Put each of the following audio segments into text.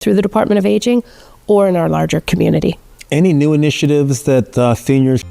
through the Department of Aging or in our larger community. Any new initiatives that seniors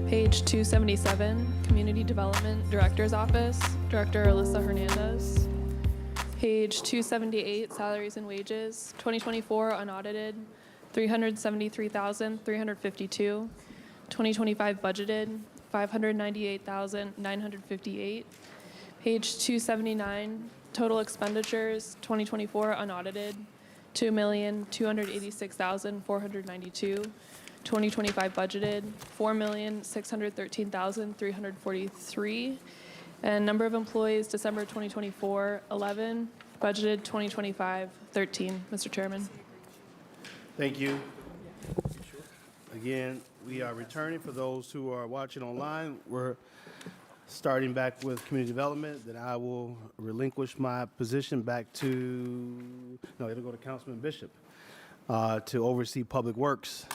Page 277, Community Development Director's Office, Director Alyssa Hernandez. Page 278, Salaries and Wages, 2024 unaudited, $373,352. 2025 budgeted, $598,958. Page 279, total expenditures, 2024 unaudited, $2,286,492. 2025 budgeted, $4,613,343. And number of employees, December 2024, 11. Budgeted 2025, 13. Mr. Chairman. Thank you. Again, we are returning. For those who are watching online, we're starting back with community development. Then I will relinquish my position back to, no, it'll go to Councilman Bishop to oversee public works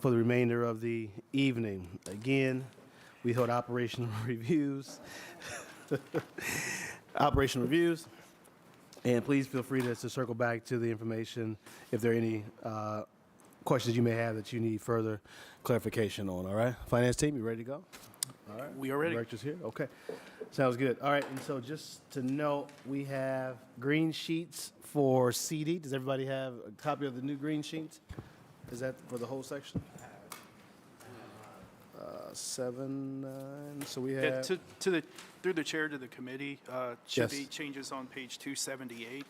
for the remainder of the evening. Again, we held operational reviews. Operational reviews. And please feel free to circle back to the information if there are any questions you may have that you need further clarification on, all right? Finance team, you ready to go? All right. We are ready. Director's here? Okay. Sounds good. All right, and so just to note, we have green sheets for CD. Does everybody have a copy of the new green sheets? Is that for the whole section? 7, 9, so we Yeah, have, through the chair to the committee, should Yes. be changes on page 278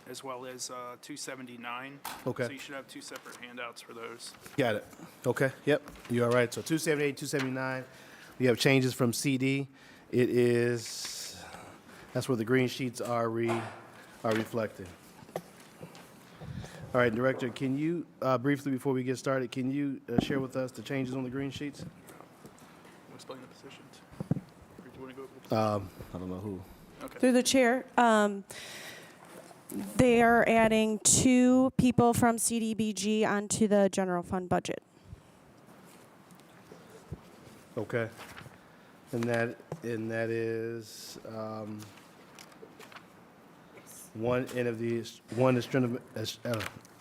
as well as 279. Okay. So you should have two separate handouts for those. got it. Okay, yep, you're all right. So 278, 279, we have changes from CD. It is, that's where the green sheets are reflected. All right, Director, can you, briefly before we get started, can you share with us the changes on the green sheets? Explain the positions. Or do you want to go over the I don't know who. Okay. Through the chair, they are adding 2 people from CDBG onto the general fund budget. Okay. And that is, one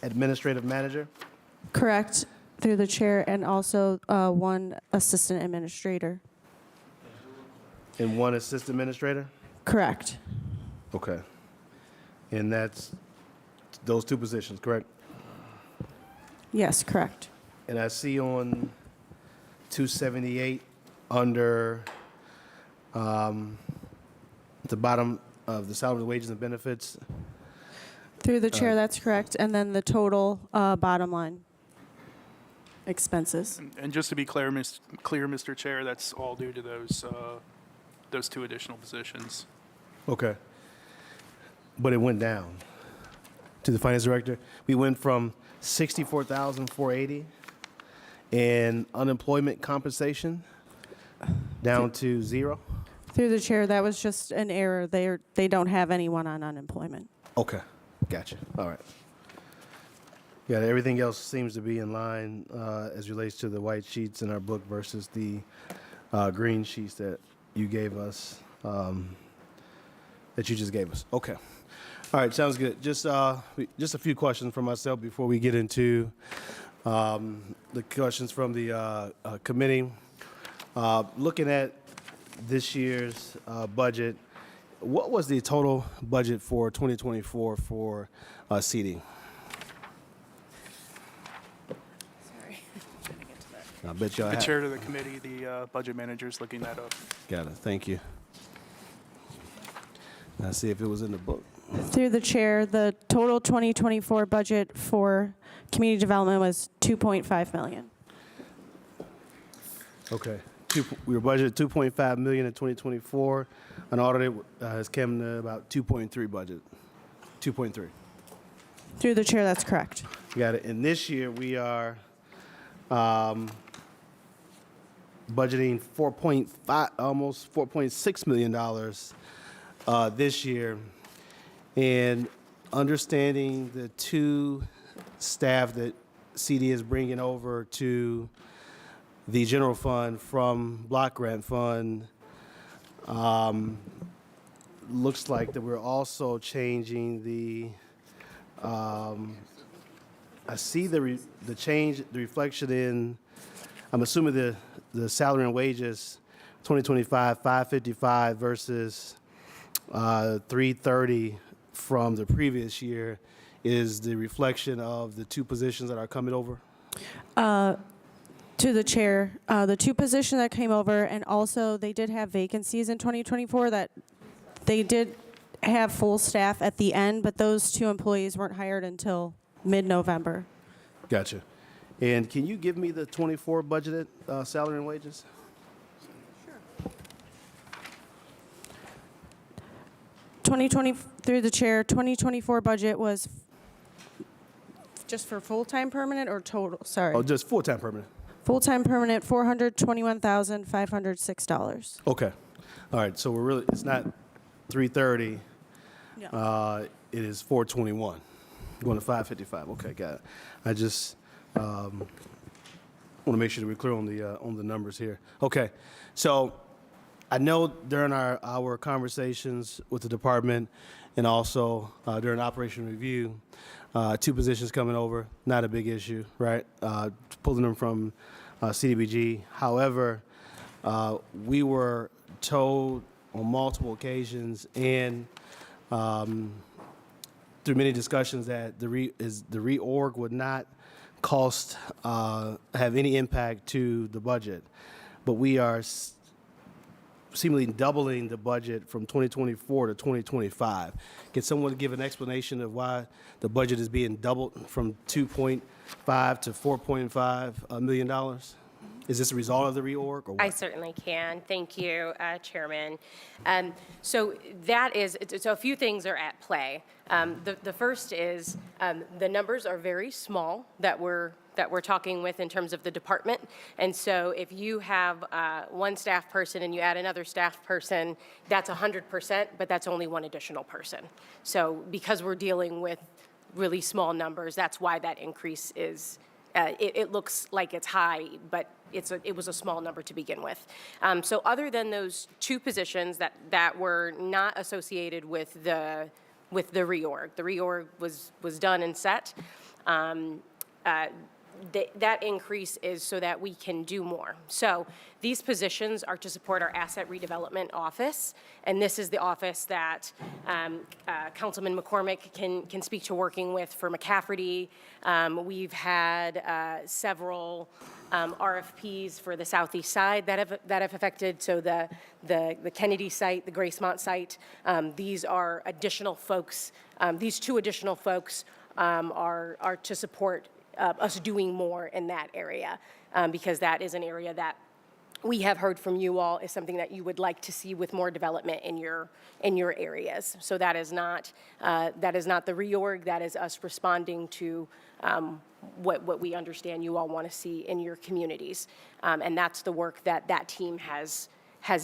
administrative manager? Correct, through the chair, and also 1 assistant administrator. And one assistant administrator? Correct. Okay. And that's those 2 positions, correct? Yes, correct. And I see on 278 under the bottom of the salary, wages, and benefits. Through the chair, that's correct, and then the total bottom line expenses. And just to be clear, Mr. Chair, that's all due to those 2 additional positions. Okay. But it went down. To the finance director, we went from 64,480 in unemployment compensation down to 0. Through the chair, that was just an error. They don't have anyone on unemployment. Okay, gotcha. All right. Yeah, everything else seems to be in line as relates to the white sheets in our book versus the green sheets that you gave us that you just gave us. Okay. All right, sounds good. Just a few questions for myself before we get into the questions from the committee. Looking at this year's budget, what was the total budget for 2024 for seating? Sorry. I bet y'all The have. chair of the committee, the budget manager is looking that up. Got it. Thank you. Let's see if it was in the book. Through the chair, the total 2024 budget for community development was $2.5 million. Okay. We were budgeted 2.5 million in 2024. Unaudited has come to about 2.3 budget. 2.3. Through the chair, that's correct. Got it. And this year we are budgeting 4.5, almost $4.6 million this year. And understanding the two staff that CD is bringing over to the general fund from block grant fund, looks like that we're also changing the, I see the change, the reflection in, I'm assuming the salary and wages, 2025, 555 versus 330 from the previous year is the reflection of the two positions that are coming over? To the chair, the two positions that came over, and also they did have vacancies in 2024 that they did have full staff at the end, but those two employees weren't hired until mid-November. Gotcha. And can you give me the 24 budgeted salary and wages? Sure. 2020, through the chair, 2024 budget was just for full-time permanent or total? Sorry. Oh, just full-time permanent. Full-time permanent, $421,506. Okay. All right. So we're really, it's not 330. No. It is 421. Going to 555. Okay, got it. I just want to make sure that we're clear on the numbers here. Okay. So I know during our conversations with the department and also during operation review, two positions coming over, not a big issue, right? Pulling them from CDBG. However, we were told on multiple occasions and through many discussions that the reorg would not have any impact to the budget, but we are seemingly doubling the budget from 2024 to 2025. Can someone give an explanation of why the budget is being doubled from 2.5 to $4.5 million? Is this a result of the reorg or what? I certainly can. Thank you, Chairman. So that is, so a few things are at play. The first is the numbers are very small that we're talking with in terms of the department. And so if you have one staff person and you add another staff person, that's 100%, but that's only one additional person. So because we're dealing with really small numbers, that's why that increase is, it looks like it's high, but it was a small number to begin with. So other than those two positions that were not associated with the reorg, the reorg was done and set. That increase is so that we can do more. So these positions are to support our asset redevelopment office, and this is the office that Councilman McCormick can speak to working with for McCafferty. We've had several RFPs for the southeast side that have affected. So the Kennedy site, the Gracemont site. These are additional folks. These two additional folks are to support us doing more in that area, because that is an area that we have heard from you all is something that you would like to see with more development in your areas. So that is not the reorg. That is us responding to what we understand you all want to see in your communities, and that's the work that team has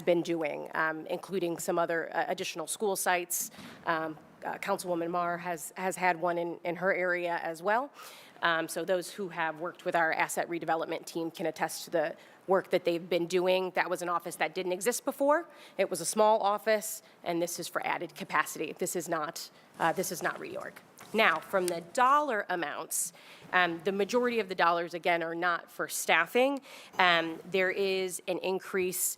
been doing, including some other additional school sites. Councilwoman Marr has had one in her area as well. So those who have worked with our asset redevelopment team can attest to the work that they've been doing. That was an office that didn't exist before. It was a small office, and this is for added capacity. This is not reorg. Now, from the dollar amounts, the majority of the dollars, again, are not for staffing. There is an increase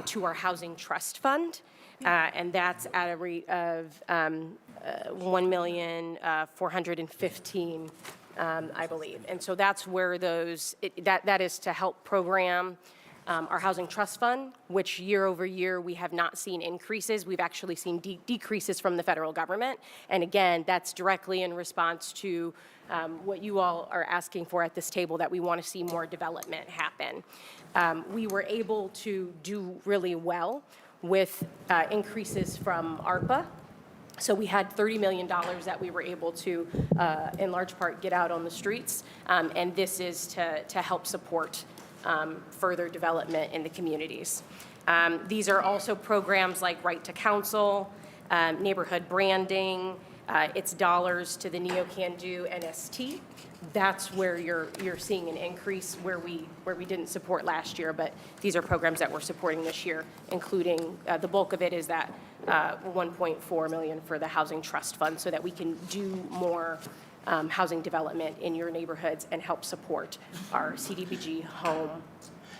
to our housing trust fund, and that's at a rate of $1,415,000, I believe. And so that's where that is to help program our housing trust fund, which year over year we have not seen increases. We've actually seen decreases from the federal government. And again, that's directly in response to what you all are asking for at this table, that we want to see more development happen. We were able to do really well with increases from ARPA. So we had $30 million that we were able to, in large part, get out on the streets. And this is to help support further development in the communities. These are also programs like Right to Counsel, neighborhood branding. It's dollars to the Neo Can Do NST. That's where you're seeing an increase where we didn't support last year, but these are programs that we're supporting this year, including the bulk of it is that 1.4 million for the Housing Trust Fund, so that we can do more housing development in your neighborhoods and help support our CDBG, home,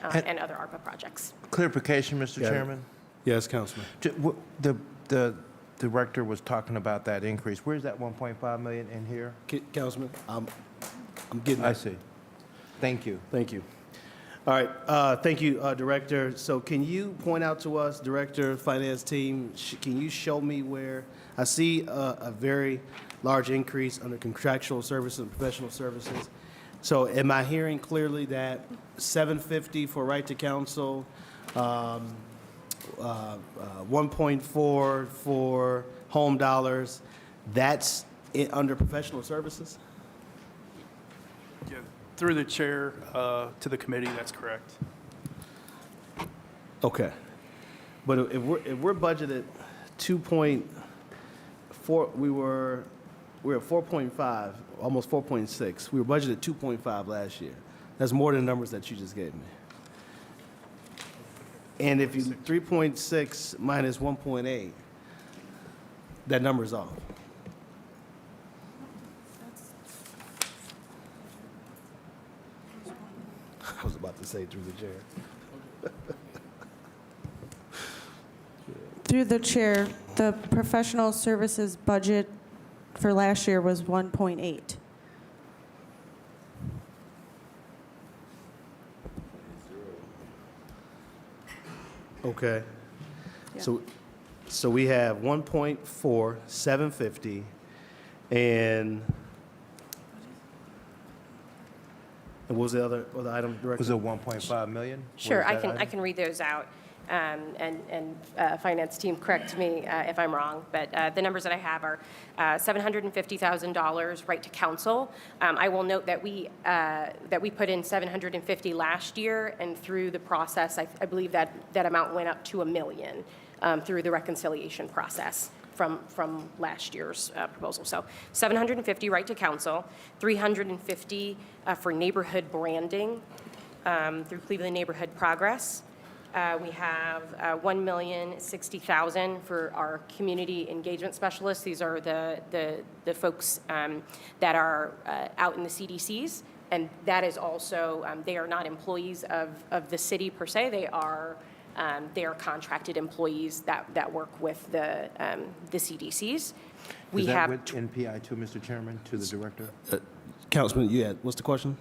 and other ARPA projects. Clarification, Mr. Chairman. Yes, Councilman. The director was talking about that increase. Where's that 1.5 million in here? Councilman, I'm getting I that. see. Thank you. Thank you. All right, thank you, Director. So can you point out to us, Director, Finance Team, can you show me where, I see a very large increase under contractual services and professional services. So am I hearing clearly that 750 for Right to Counsel, 1.4 for home dollars, that's under professional services? Yeah, through the chair to the committee, that's correct. Okay. But if we're budgeted 2.4, we were at 4.5, almost 4.6. We were budgeted 2.5 last year. That's more than the numbers that you just gave me. And if you 3.6 minus 1.8, that number's off. I was about to say through the chair. Through the chair, the professional services budget for last year was 1.8. Okay. Yeah. So we have 1.4, 750, and what was the other item, Director? Was it 1.5 million? Sure, What I is that can item? read those out. And Finance Team, correct me if I'm wrong, but the numbers that I have are $750,000 Right to Counsel. I will note that we put in 750 last year, and through the process, I believe that amount went up to $1 million through the reconciliation process from last year's proposal. So 750 Right to Counsel, 350 for neighborhood branding through Cleveland Neighborhood Progress. We have $1,060,000 for our community engagement specialists. These are the folks that are out in the CDCs, and that is also they are not employees of the city per se. They are contracted employees that work with the CDCs. We Is that have with NPI too, Mr. Chairman, to the director? Councilman, what's the question?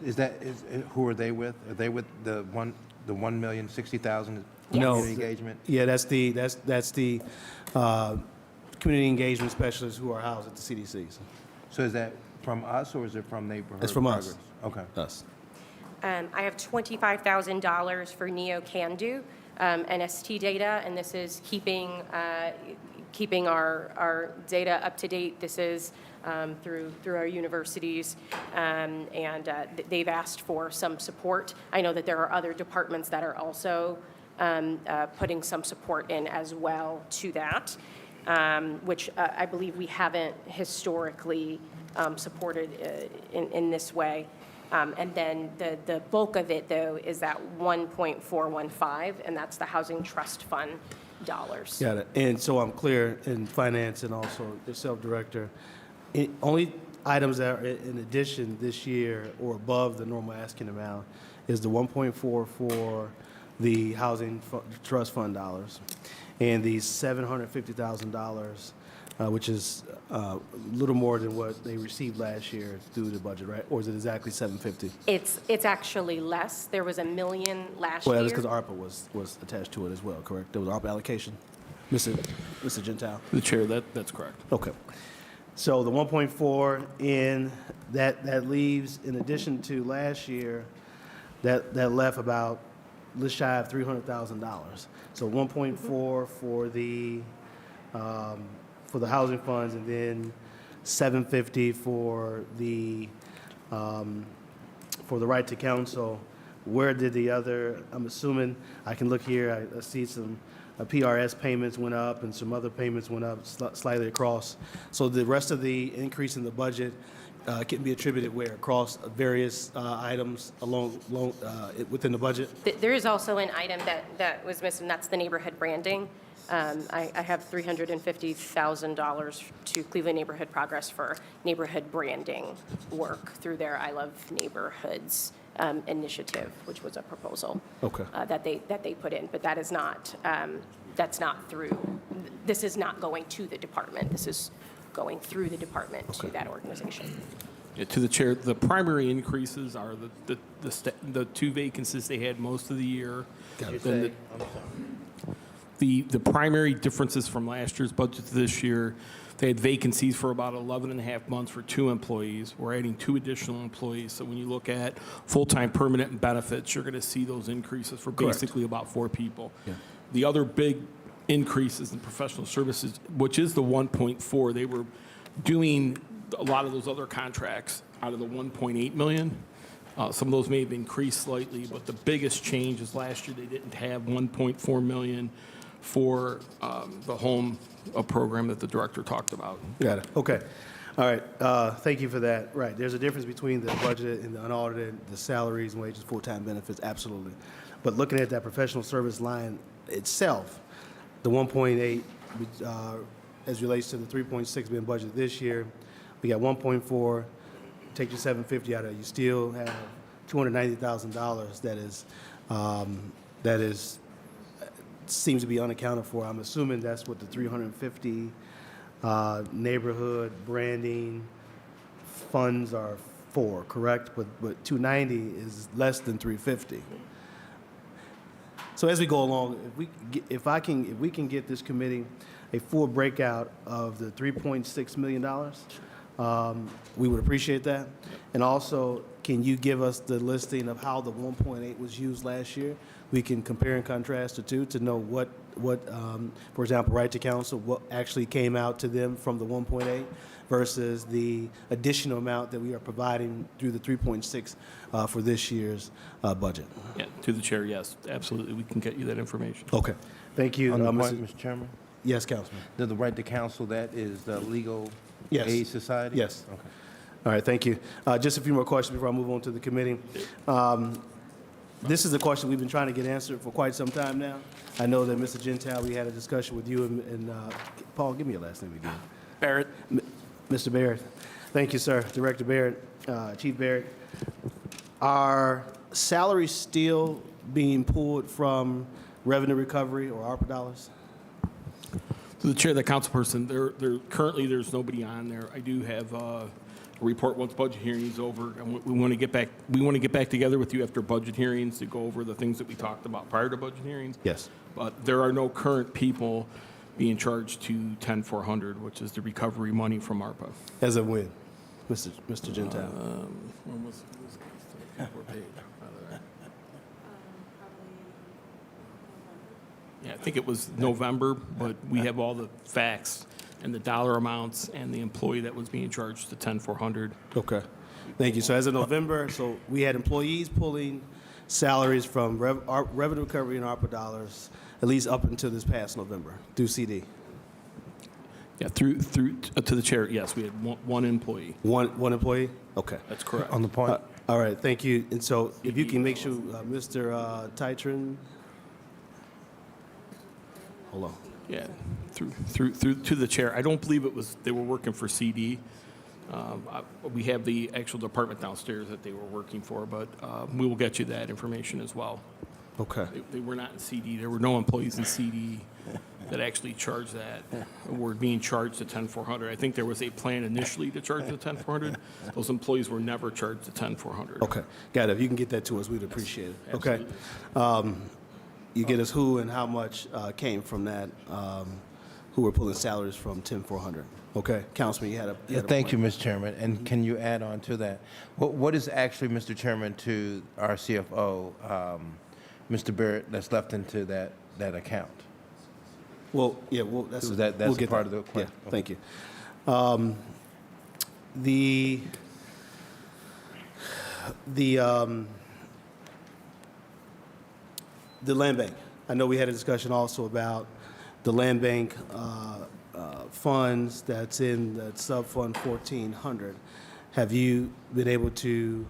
Who are they with? Are they with the 1,060,000 No. community engagement? Yeah, that's the community engagement specialists who are housed at the CDCs. So is that from us or is it from Neighborhood It's from us. Progress? Okay. Us. I have $25,000 for Neo Can Do NST data, and this is keeping our data up to date. This is through our universities, and they've asked for some support. I know that there are other departments that are also putting some support in as well to that, which I believe we haven't historically supported in this way. And then the bulk of it, though, is that 1.415, and that's the Housing Trust Fund dollars. Got it. And so I'm clear in finance and also yourself, Director, only items that are in addition this year or above the normal asking amount is the 1.4 for the Housing Trust Fund dollars and the $750,000, which is a little more than what they received last year through the budget, right? Or is it exactly 750? It's actually less. There was $1 million last Well, year. that's because ARPA was attached to it as well, correct? There was ARPA allocation? Mr. Gentile? The chair, that's correct. Okay. So the 1.4 in, that leaves, in addition to last year, that left about, let's shy of $300,000. So 1.4 for the housing funds, and then 750 for the right to counsel. Where did the other, I'm assuming, I can look here, I see some PRS payments went up and some other payments went up slightly across. So the rest of the increase in the budget can be attributed where? Across various items within the budget? There is also an item that was missing, that's the neighborhood branding. I have $350,000 to Cleveland Neighborhood Progress for neighborhood branding work through their I Love Neighborhoods initiative, which was a proposal Okay. that they put in. But that is not, that's not through, this is not going to the department. This is going through the department to that organization. Yeah, to the chair, the primary increases are the two vacancies they had most of the year. Then the primary differences from last year's budget to this year, they had vacancies for about 11 and a half months for 2 employees. We're adding 2 additional employees. So when you look at full-time permanent and benefits, you're going to see those increases for basically about 4 people. Yeah. The other big increases in professional services, which is the 1.4, they were doing a lot of those other contracts out of the 1.8 million. Some of those may have increased slightly, but the biggest change is last year they didn't have 1.4 million for the home program that the director talked about. Got it. Okay. All right. Thank you for that. Right. There's a difference between the budget and the unaudited, the salaries and wages, full-time benefits, absolutely. But looking at that professional service line itself, the 1.8, as relates to the 3.6 billion budget this year, we got 1.4, take your 750 out of it, you still have $290,000 that is seems to be unaccounted for. I'm assuming that's what the 350 neighborhood branding funds are for, correct? But 290 is less than 350. So as we go along, if we can get this committee a full breakout of the $3.6 million, we would appreciate that. And also, can you give us the listing of how the 1.8 was used last year? We can compare and contrast the two to know what for example, right to counsel, what actually came out to them from the 1.8 versus the additional amount that we are providing through the 3.6 for this year's budget. Yeah, to the chair, yes, absolutely. We can get you that information. Okay. Thank you, On the Mr. point, Mr. Chairman, Yes, Councilman. the right to counsel, that is the Legal Yes. Aid Society? Yes. Okay. All right, thank you. Just a few more questions before I move on to the committee. This is a question we've been trying to get answered for quite some time now. I know that, Mr. Gentile, we had a discussion with you and Paul, give me your last name again. Barrett? Mr. Barrett. Thank you, sir. Director Barrett, Chief Barrett. Are salaries still being pulled from revenue recovery or ARPA dollars? To the chair, the council person, currently there's nobody on there. I do have a report once budget hearing is over, and we want to get back together with you after budget hearings to go over the things that we talked about prior to budget hearings. Yes. But there are no current people being charged to 10-400, which is the recovery money from ARPA. As of when, Mr. Gentile? When was people paid? Yeah, I think it was November, but we have all the facts and the dollar amounts and the employee that was being charged to 10-400. Okay. Thank you. So as of November, so we had employees pulling salaries from revenue recovery and ARPA dollars, at least up until this past November, through CD. Yeah, through to the chair, yes, we had one employee. One employee? Okay. That's correct. On the point, All right, thank you. And so if you can make sure, Mr. Titron, hold on. Yeah, through to the chair. I don't believe it was, they were working for CD. We have the actual department downstairs that they were working for, but we will get you that information as well. Okay. They were not in CD. There were no employees in CD that actually charged that, were being charged the 10,400. I think there was a plan initially to charge the 10,400. Those employees were never charged the 10,400. Okay, got it. If you can get that to us, we'd appreciate it. Okay. Absolutely. You get us who and how much came from that, who were pulling salaries from 10,400. Okay, Councilman, you had a Thank you, point. Mr. Chairman. And can you add on to that? What is actually, Mr. Chairman, to our CFO, Mr. Barrett, that's left into that account? Well, yeah, well, that's That's we'll get part that. of the question. Yeah, thank you. The land bank. I know we had a discussion also about the land bank funds that's in that sub fund 1400. Have you been able to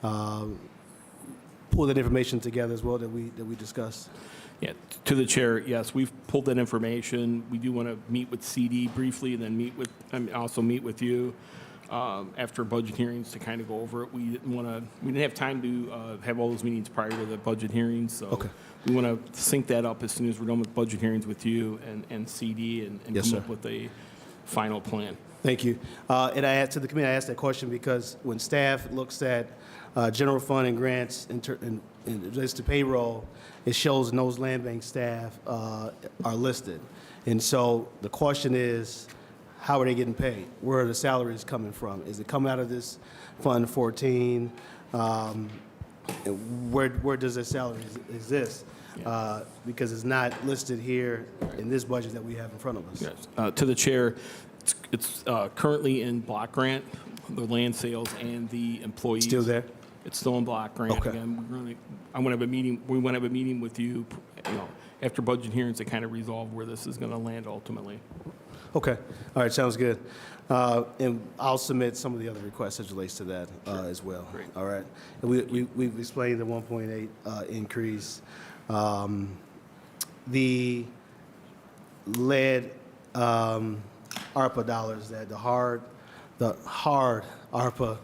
pull that information together as well that we discussed? Yeah, to the chair, yes, we've pulled that information. We do want to meet with CD briefly and then also meet with you after budget hearings to kind of go over it. We didn't have time to have all those meetings prior to the budget hearings, so Okay. we want to sync that up as soon as we're done with budget hearings with you and CD and Yes, come sir. up with a final plan. Thank you. And I asked to the committee, I asked that question because when staff looks at general fund and grants in relates to payroll, it shows those land bank staff are listed. And so the question is, how are they getting paid? Where are the salaries coming from? Is it coming out of this Fund 14? And where does the salary exist? Because it's not listed here in this budget that we have in front of us. Yes. To the chair, it's currently in block grant, the land sales and the employees. Still there? It's still in block grant. Okay. Again, we want to have a meeting with you, after budget hearings to kind of resolve where this is going to land ultimately. Okay. All right, sounds good. And I'll submit some of the other requests as relates to that as well. Great. All right. And we've explained the 1.8 increase. The lead ARPA dollars, that the hard ARPA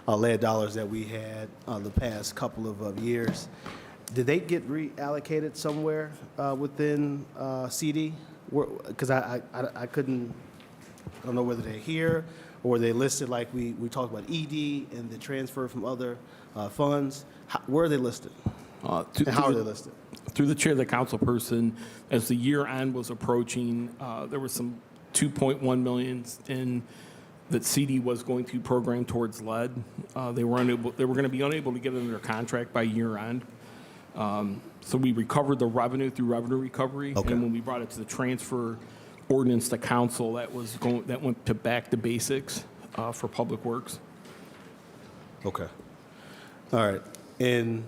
lead dollars that we had the past couple of years, did they get reallocated somewhere within CD? Because I couldn't, I don't know whether they're here or were they listed like we talked about ED and the transfer from other funds. Where are they listed? And how are they listed? Through the chair, the council person, as the year end was approaching, there was some 2.1 million in that CD was going to program towards lead. They were going to be unable to get it under contract by year end. So we recovered the revenue through revenue recovery. Okay. And when we brought it to the transfer ordinance to council, that went to back to basics for public works. Okay. All right. And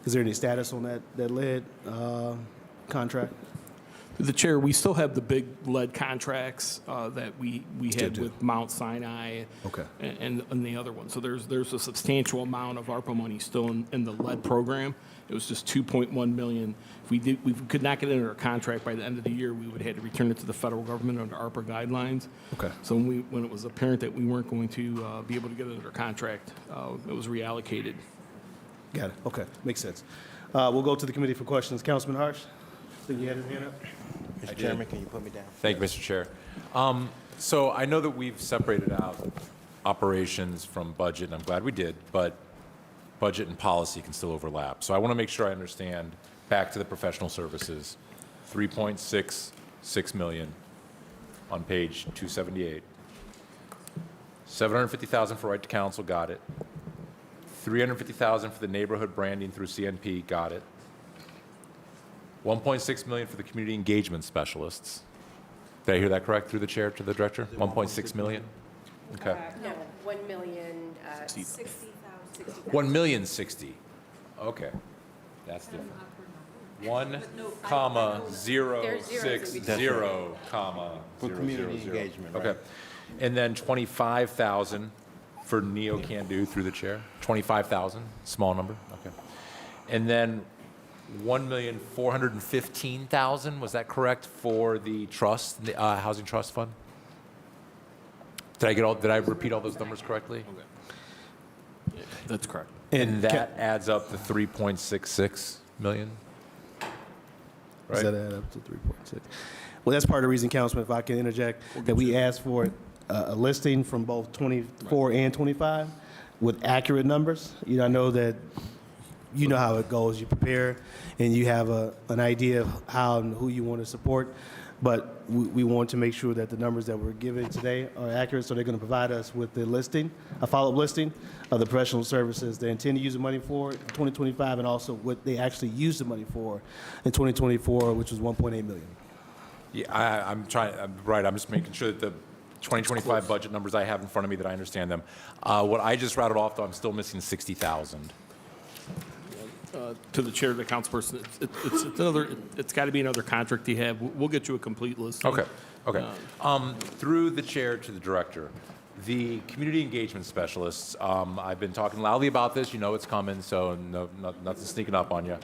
is there any status on that lead contract? The chair, we still have the big lead contracts that we Still had do. with Mount Sinai Okay. and the other one. So there's a substantial amount of ARPA money still in the lead program. It was just 2.1 million. If we could not get it under a contract by the end of the year, we would have had to return it to the federal government under ARPA guidelines. Okay. So when it was apparent that we weren't going to be able to get it under contract, it was reallocated. Got it. Okay. Makes sense. We'll go to the committee for questions. Councilman Harsh, I think you had your hand up. Mr. Chairman, can you put me down? Thank you, Mr. Chair. So I know that we've separated out operations from budget, and I'm glad we did, but budget and policy can still overlap. So I want to make sure I understand, back to the professional services, 3.66 million on page 278. 750,000 for right to counsel, got it. 350,000 for the neighborhood branding through CNP, got it. 1.6 million for the community engagement specialists. Did I hear that correct through the chair to the director? 1.6 million? Okay. No, 1,060,000. Okay. That's different. 1,060, comma, For 000. community engagement, right. Okay. And then 25,000 for Neo Can Do through the chair? 25,000, small number, okay. And then 1,415,000, was that correct, for the trust, the housing trust fund? Did I repeat all those numbers correctly? That's correct. And that adds up to 3.66 million? Does that add up to 3.6? Well, that's part of the reason, Councilman, if I can interject, that we asked for a listing from both 24 and 25 with accurate numbers. You know, I know that you know how it goes. You prepare and you have an idea of how and who you want to support, but we want to make sure that the numbers that we're giving today are accurate, so they're going to provide us with the listing, a follow-up listing of the professional services they intend to use the money for in 2025, and also what they actually use the money for in 2024, which was 1.8 million. Yeah, I'm just making sure that the 2025 budget numbers I have in front of me, that I understand them. What I just rattled off, though, I'm still missing 60,000. To the chair, the councilperson, it's got to be another contract you have. We'll get you a complete list. Okay. Through the chair to the director, the community engagement specialists, I've been talking loudly about this. You know it's coming, so nothing sneaking up on you.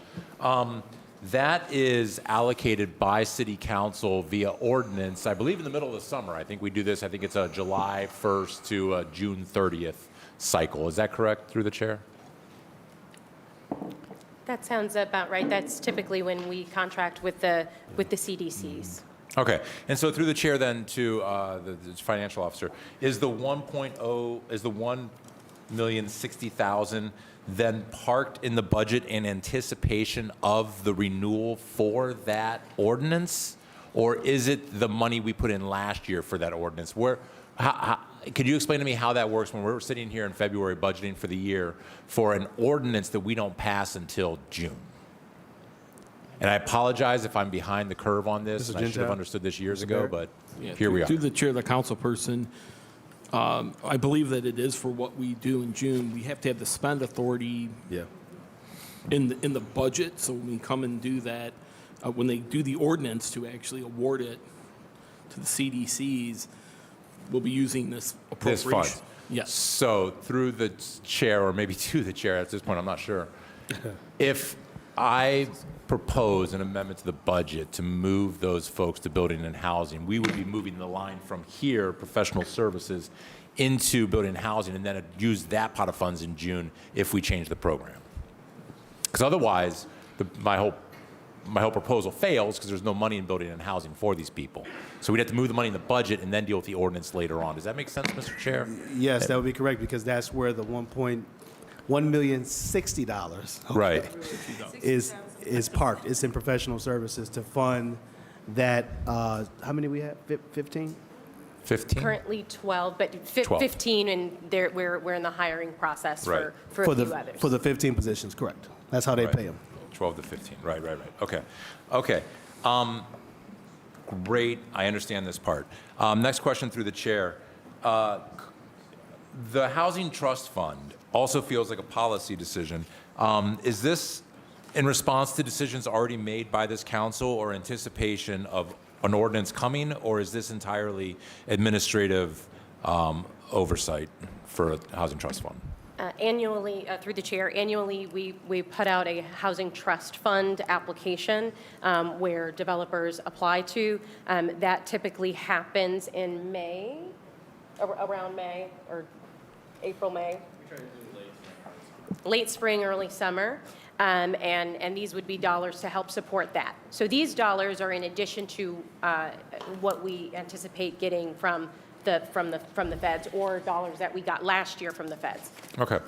That is allocated by city council via ordinance, I believe in the middle of the summer. I think we do this, I think it's a July 1st to a June 30th cycle. Is that correct, through the chair? That sounds about right. That's typically when we contract with the CDCs. Okay, and so through the chair then to the financial officer, is the 1,060,000 then parked in the budget in anticipation of the renewal for that ordinance? Or is it the money we put in last year for that ordinance? Could you explain to me how that works when we're sitting here in February budgeting for the year for an ordinance that we don't pass until June? And I apologize if I'm behind the curve on this, and I should have understood this years ago, but here we are. To the chair, the councilperson, I believe that it is for what we do in June. We have to have the spend authority in the budget, so when we come and do that, when they do the ordinance to actually award it to the CDCs, we'll be using this appropriation. This fund. Yes. So through the chair, or maybe to the chair at this point, I'm not sure. If I propose an amendment to the budget to move those folks to building and housing, we would be moving the line from here, professional services, into building and housing, and then use that pot of funds in June if we change the program. Because otherwise, my whole proposal fails because there's no money in building and housing for these people. So we'd have to move the money in the budget and then deal with the ordinance later on. Does that make sense, Mr. Chair? Yes, that would be correct, because that's where the $1,060,000 Right. is parked. It's in professional services to fund that. How many we have? 15? 15? Currently 12, but 12. 15, and we're in the hiring process Right. for a few others. For the 15 positions, correct. That's how they pay them. 12 to 15, right. Okay. Great, I understand this part. Next question through the chair. The Housing Trust Fund also feels like a policy decision. Is this in response to decisions already made by this council or anticipation of an ordinance coming, or is this entirely administrative oversight for a Housing Trust Fund? Annually, through the chair, we put out a housing trust fund application where developers apply to. That typically happens in May, around May, or April, May. We try to do late spring, early summer. And these would be dollars to help support that. So these dollars are in addition to what we anticipate getting from the feds, or dollars that we got last year from the feds. Okay.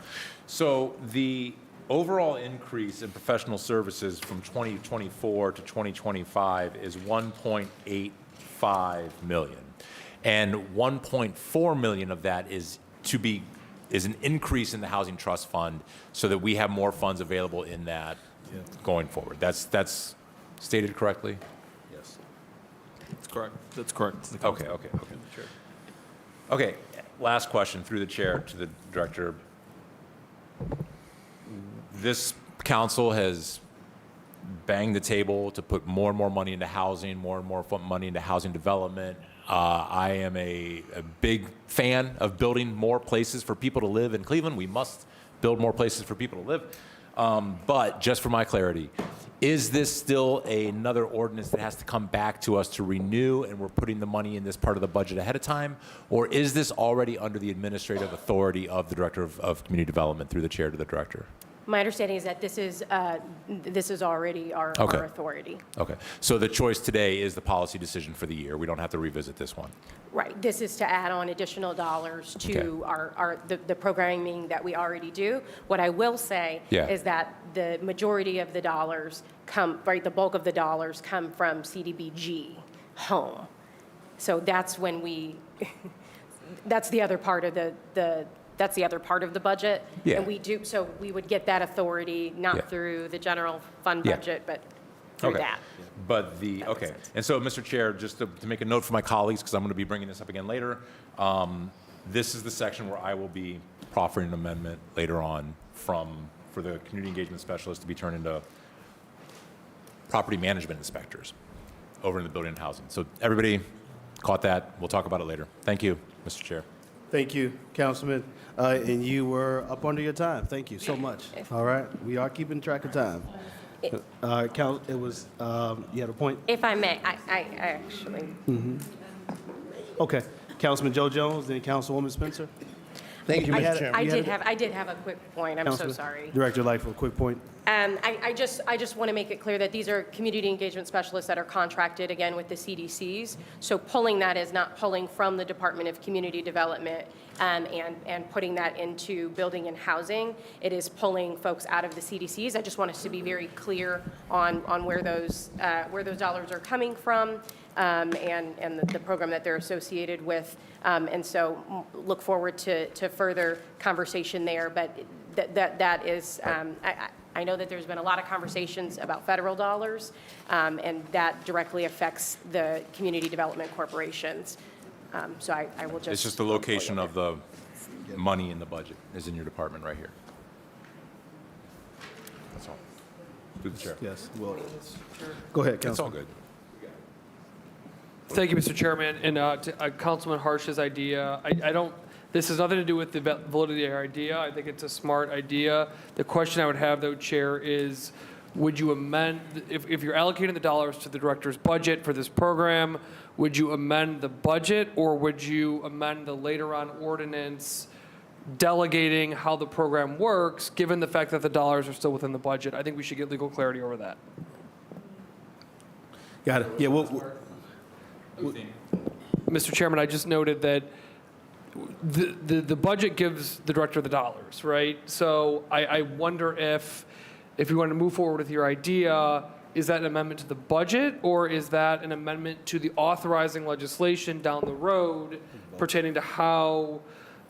So the overall increase in professional services from 2024 to 2025 is 1.85 million. And 1.4 million of that is an increase in the Housing Trust Fund so that we have more funds available in that going forward. That's stated correctly? Yes. That's correct. That's correct. Okay. Okay, last question through the chair to the director. This council has bang the table to put more and more money into housing, more and more money into housing development. I am a big fan of building more places for people to live in Cleveland. We must build more places for people to live. But just for my clarity, is this still another ordinance that has to come back to us to renew, and we're putting the money in this part of the budget ahead of time? Or is this already under the administrative authority of the Director of Community Development through the chair to the director? My understanding is that this is already our authority. Okay. So the choice today is the policy decision for the year. We don't have to revisit this one. Right. This is to add on additional dollars to the programming that we already do. What I will say is that the majority of the dollars the bulk of the dollars come from CDBG home. So that's when that's the other part of that's the other part of the budget. Yeah. And so we would get that authority, not through the general fund budget, but through that. But and so, Mr. Chair, just to make a note for my colleagues, because I'm going to be bringing this up again later, this is the section where I will be proffering an amendment later on for the community engagement specialist to be turned into property management inspectors over in the building and housing. So everybody caught that. We'll talk about it later. Thank you, Mr. Chair. Thank you, Councilman. And you were up under your time. Thank you so much. All right, we are keeping track of time. It was, you had a point? If I may, I actually. Okay. Councilman Joe Jones, then Councilwoman Spencer. Thank you, Mr. Chairman. I did have a quick point. I'm so sorry. Director Lightfoot, a quick point. I just want to make it clear that these are community engagement specialists that are contracted, again, with the CDCs. So pulling that is not pulling from the Department of Community Development and putting that into building and housing. It is pulling folks out of the CDCs. I just want us to be very clear on where those dollars are coming from and the program that they're associated with. And so look forward to further conversation there. But that is, I know that there's been a lot of conversations about federal dollars, and that directly affects the community development corporations. So I will just. It's just the location of the money in the budget is in your department right here. That's all. Through the chair. Yes, well, go ahead, Councilman. It's all good. Thank you, Mr. Chairman. And to Councilman Harsh's idea, I don't, this has nothing to do with the validity of our idea. I think it's a smart idea. The question I would have, though, Chair, is would you amend, if you're allocating the dollars to the director's budget for this program, would you amend the budget, or would you amend the later on ordinance delegating how the program works, given the fact that the dollars are still within the budget? I think we should get legal clarity over that. Got it. Yeah, Mr. Chairman, I just noted that the budget gives the director the dollars, right? So I wonder if you want to move forward with your idea, is that an amendment to the budget, or is that an amendment to the authorizing legislation down the road pertaining to how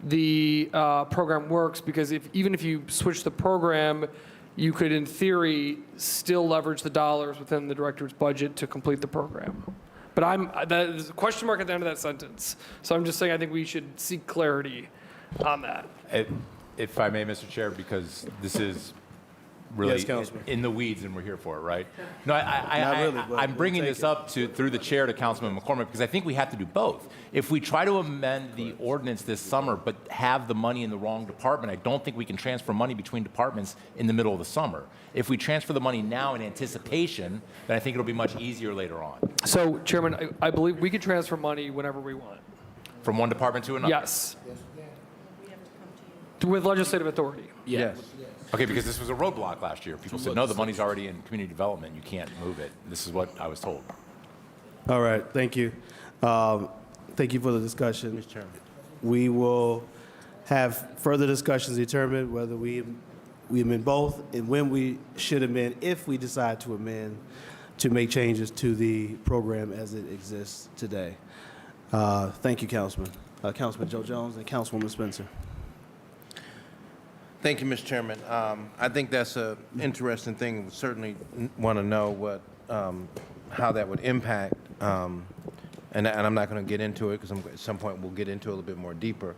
the program works? Because even if you switch the program, you could, in theory, still leverage the dollars within the director's budget to complete the program. But there's a question mark at the end of that sentence. So I'm just saying I think we should seek clarity on that. If I may, Mr. Chair, because this is really Yes, Councilman. in the weeds and we're here for it, right? No, Not really, but I'm bringing we'll this take up through the chair to Councilman McCormick because I think we have to do both. If we try to amend the ordinance this summer but have the money in the wrong department, I don't think we can transfer money between departments in the middle of the summer. If we transfer the money now in anticipation, then I think it'll be much easier later on. So, Chairman, I believe we can transfer money whenever we want. From one department to another? Yes. With legislative authority. Yes. Okay, because this was a roadblock last year. People said, no, the money's already in community development. You can't move it. This is what I was told. All right, thank you. Thank you for the discussion. Mr. Chairman. We will have further discussions determine whether we amend both and when we should amend, if we decide to amend, to make changes to the program as it exists today. Thank you, Councilman. Councilman Joe Jones and Councilwoman Spencer. Thank you, Mr. Chairman. I think that's an interesting thing. We certainly want to know what, how that would impact and I'm not going to get into it because at some point we'll get into it a little bit more deeper,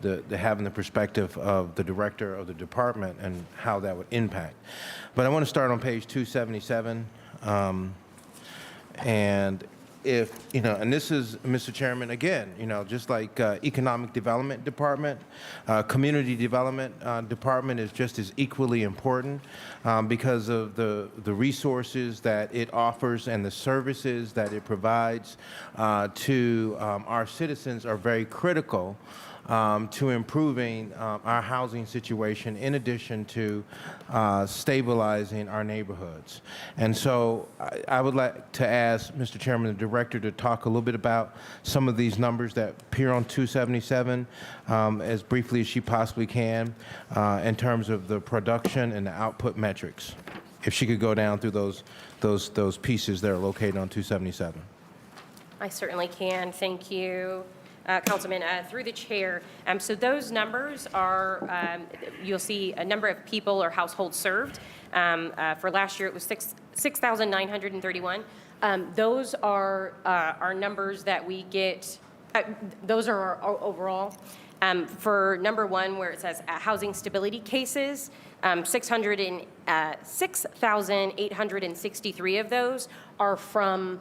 the having the perspective of the director of the department and how that would impact. But I want to start on page 277. And if, and this is, Mr. Chairman, again, just like Economic Development Department, Community Development Department is just as equally important because of the resources that it offers and the services that it provides to our citizens are very critical to improving our housing situation in addition to stabilizing our neighborhoods. And so I would like to ask Mr. Chairman, the director, to talk a little bit about some of these numbers that appear on 277 as briefly as she possibly can in terms of the production and the output metrics. If she could go down through those pieces that are located on 277. I certainly can. Thank you, Councilman. Through the chair, so those numbers are, you'll see a number of people or households served. For last year, it was 6,931. Those are numbers that we get, those are our overall. For number one, where it says housing stability cases, 6,863 of those are from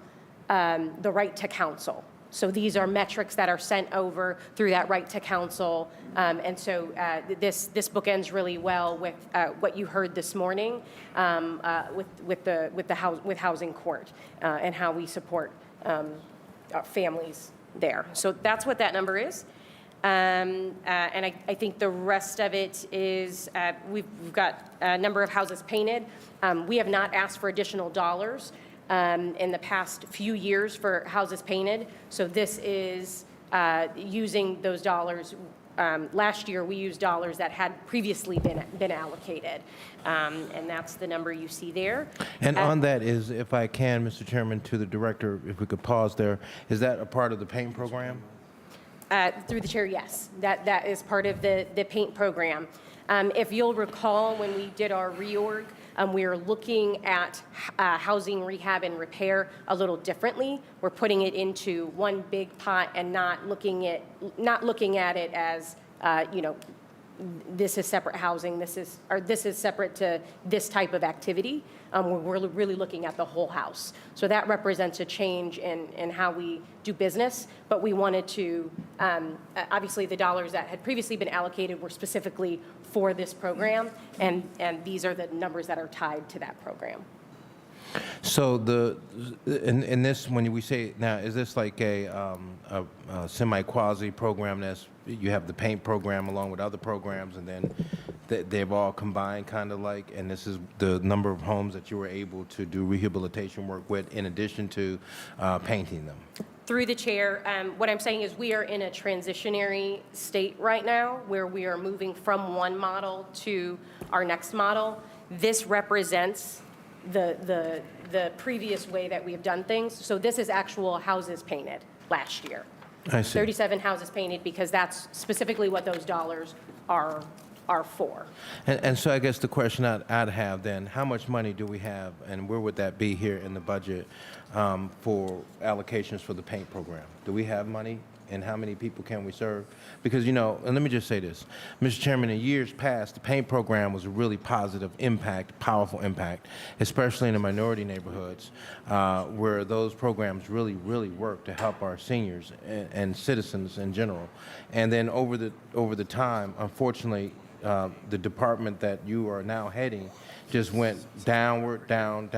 the right to counsel. So these are metrics that are sent over through that right to counsel. And so this bookends really well with what you heard this morning with Housing Court and how we support families there. So that's what that number is. And I think the rest of it is we've got a number of houses painted. We have not asked for additional dollars in the past few years for houses painted. So this is using those dollars. Last year, we used dollars that had previously been allocated. And that's the number you see there. And on that is, if I can, Mr. Chairman, to the director, if we could pause there, is that a part of the paint program? Through the chair, yes. That is part of the paint program. If you'll recall, when we did our reorg, we are looking at housing rehab and repair a little differently. We're putting it into one big pot and not looking at it as this is separate housing. This is separate to this type of activity. We're really looking at the whole house. So that represents a change in how we do business. But we wanted to, obviously the dollars that had previously been allocated were specifically for this program. And these are the numbers that are tied to that program. So in this, when we say now, is this like a semi-quasi program that's, you have the paint program along with other programs, and then they've all combined kind of like, and this is the number of homes that you were able to do rehabilitation work with in addition to painting them? Through the chair, what I'm saying is we are in a transitionary state right now where we are moving from one model to our next model. This represents the previous way that we have done things. So this is actual houses painted last year. I see. 37 houses painted because that's specifically what those dollars are for. And so I guess the question I'd have then, how much money do we have, and where would that be here in the budget for allocations for the paint program? Do we have money, and how many people can we serve? Because, and let me just say this, Mr. Chairman, in years past, the paint program was a really positive impact, powerful impact, especially in the minority neighborhoods, where those programs really, really work to help our seniors and citizens in general. And then over the time, unfortunately, the department that you are now heading just went downward, down,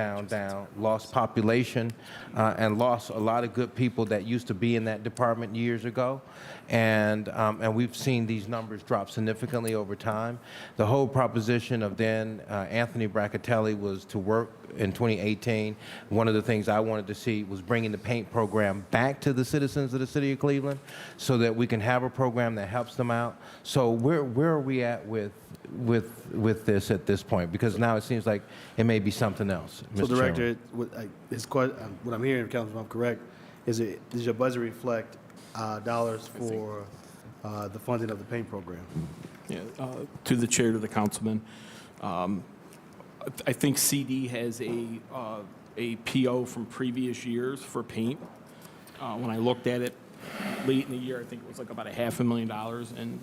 lost population, and lost a lot of good people that used to be in that department years ago. And we've seen these numbers drop significantly over time. The whole proposition of then Anthony Brackatelli was to work in 2018. One of the things I wanted to see was bringing the paint program back to the citizens of the city of Cleveland so that we can have a program that helps them out. So where are we at with this at this point? Because now it seems like it may be something else. So, Mr. Director, what I'm hearing, Councilman, if I'm correct, does your budget reflect dollars for the funding of the paint program? Yeah, to the chair, to the councilman. I think CD has a PO from previous years for paint. When I looked at it late in the year, I think it was like about $500,000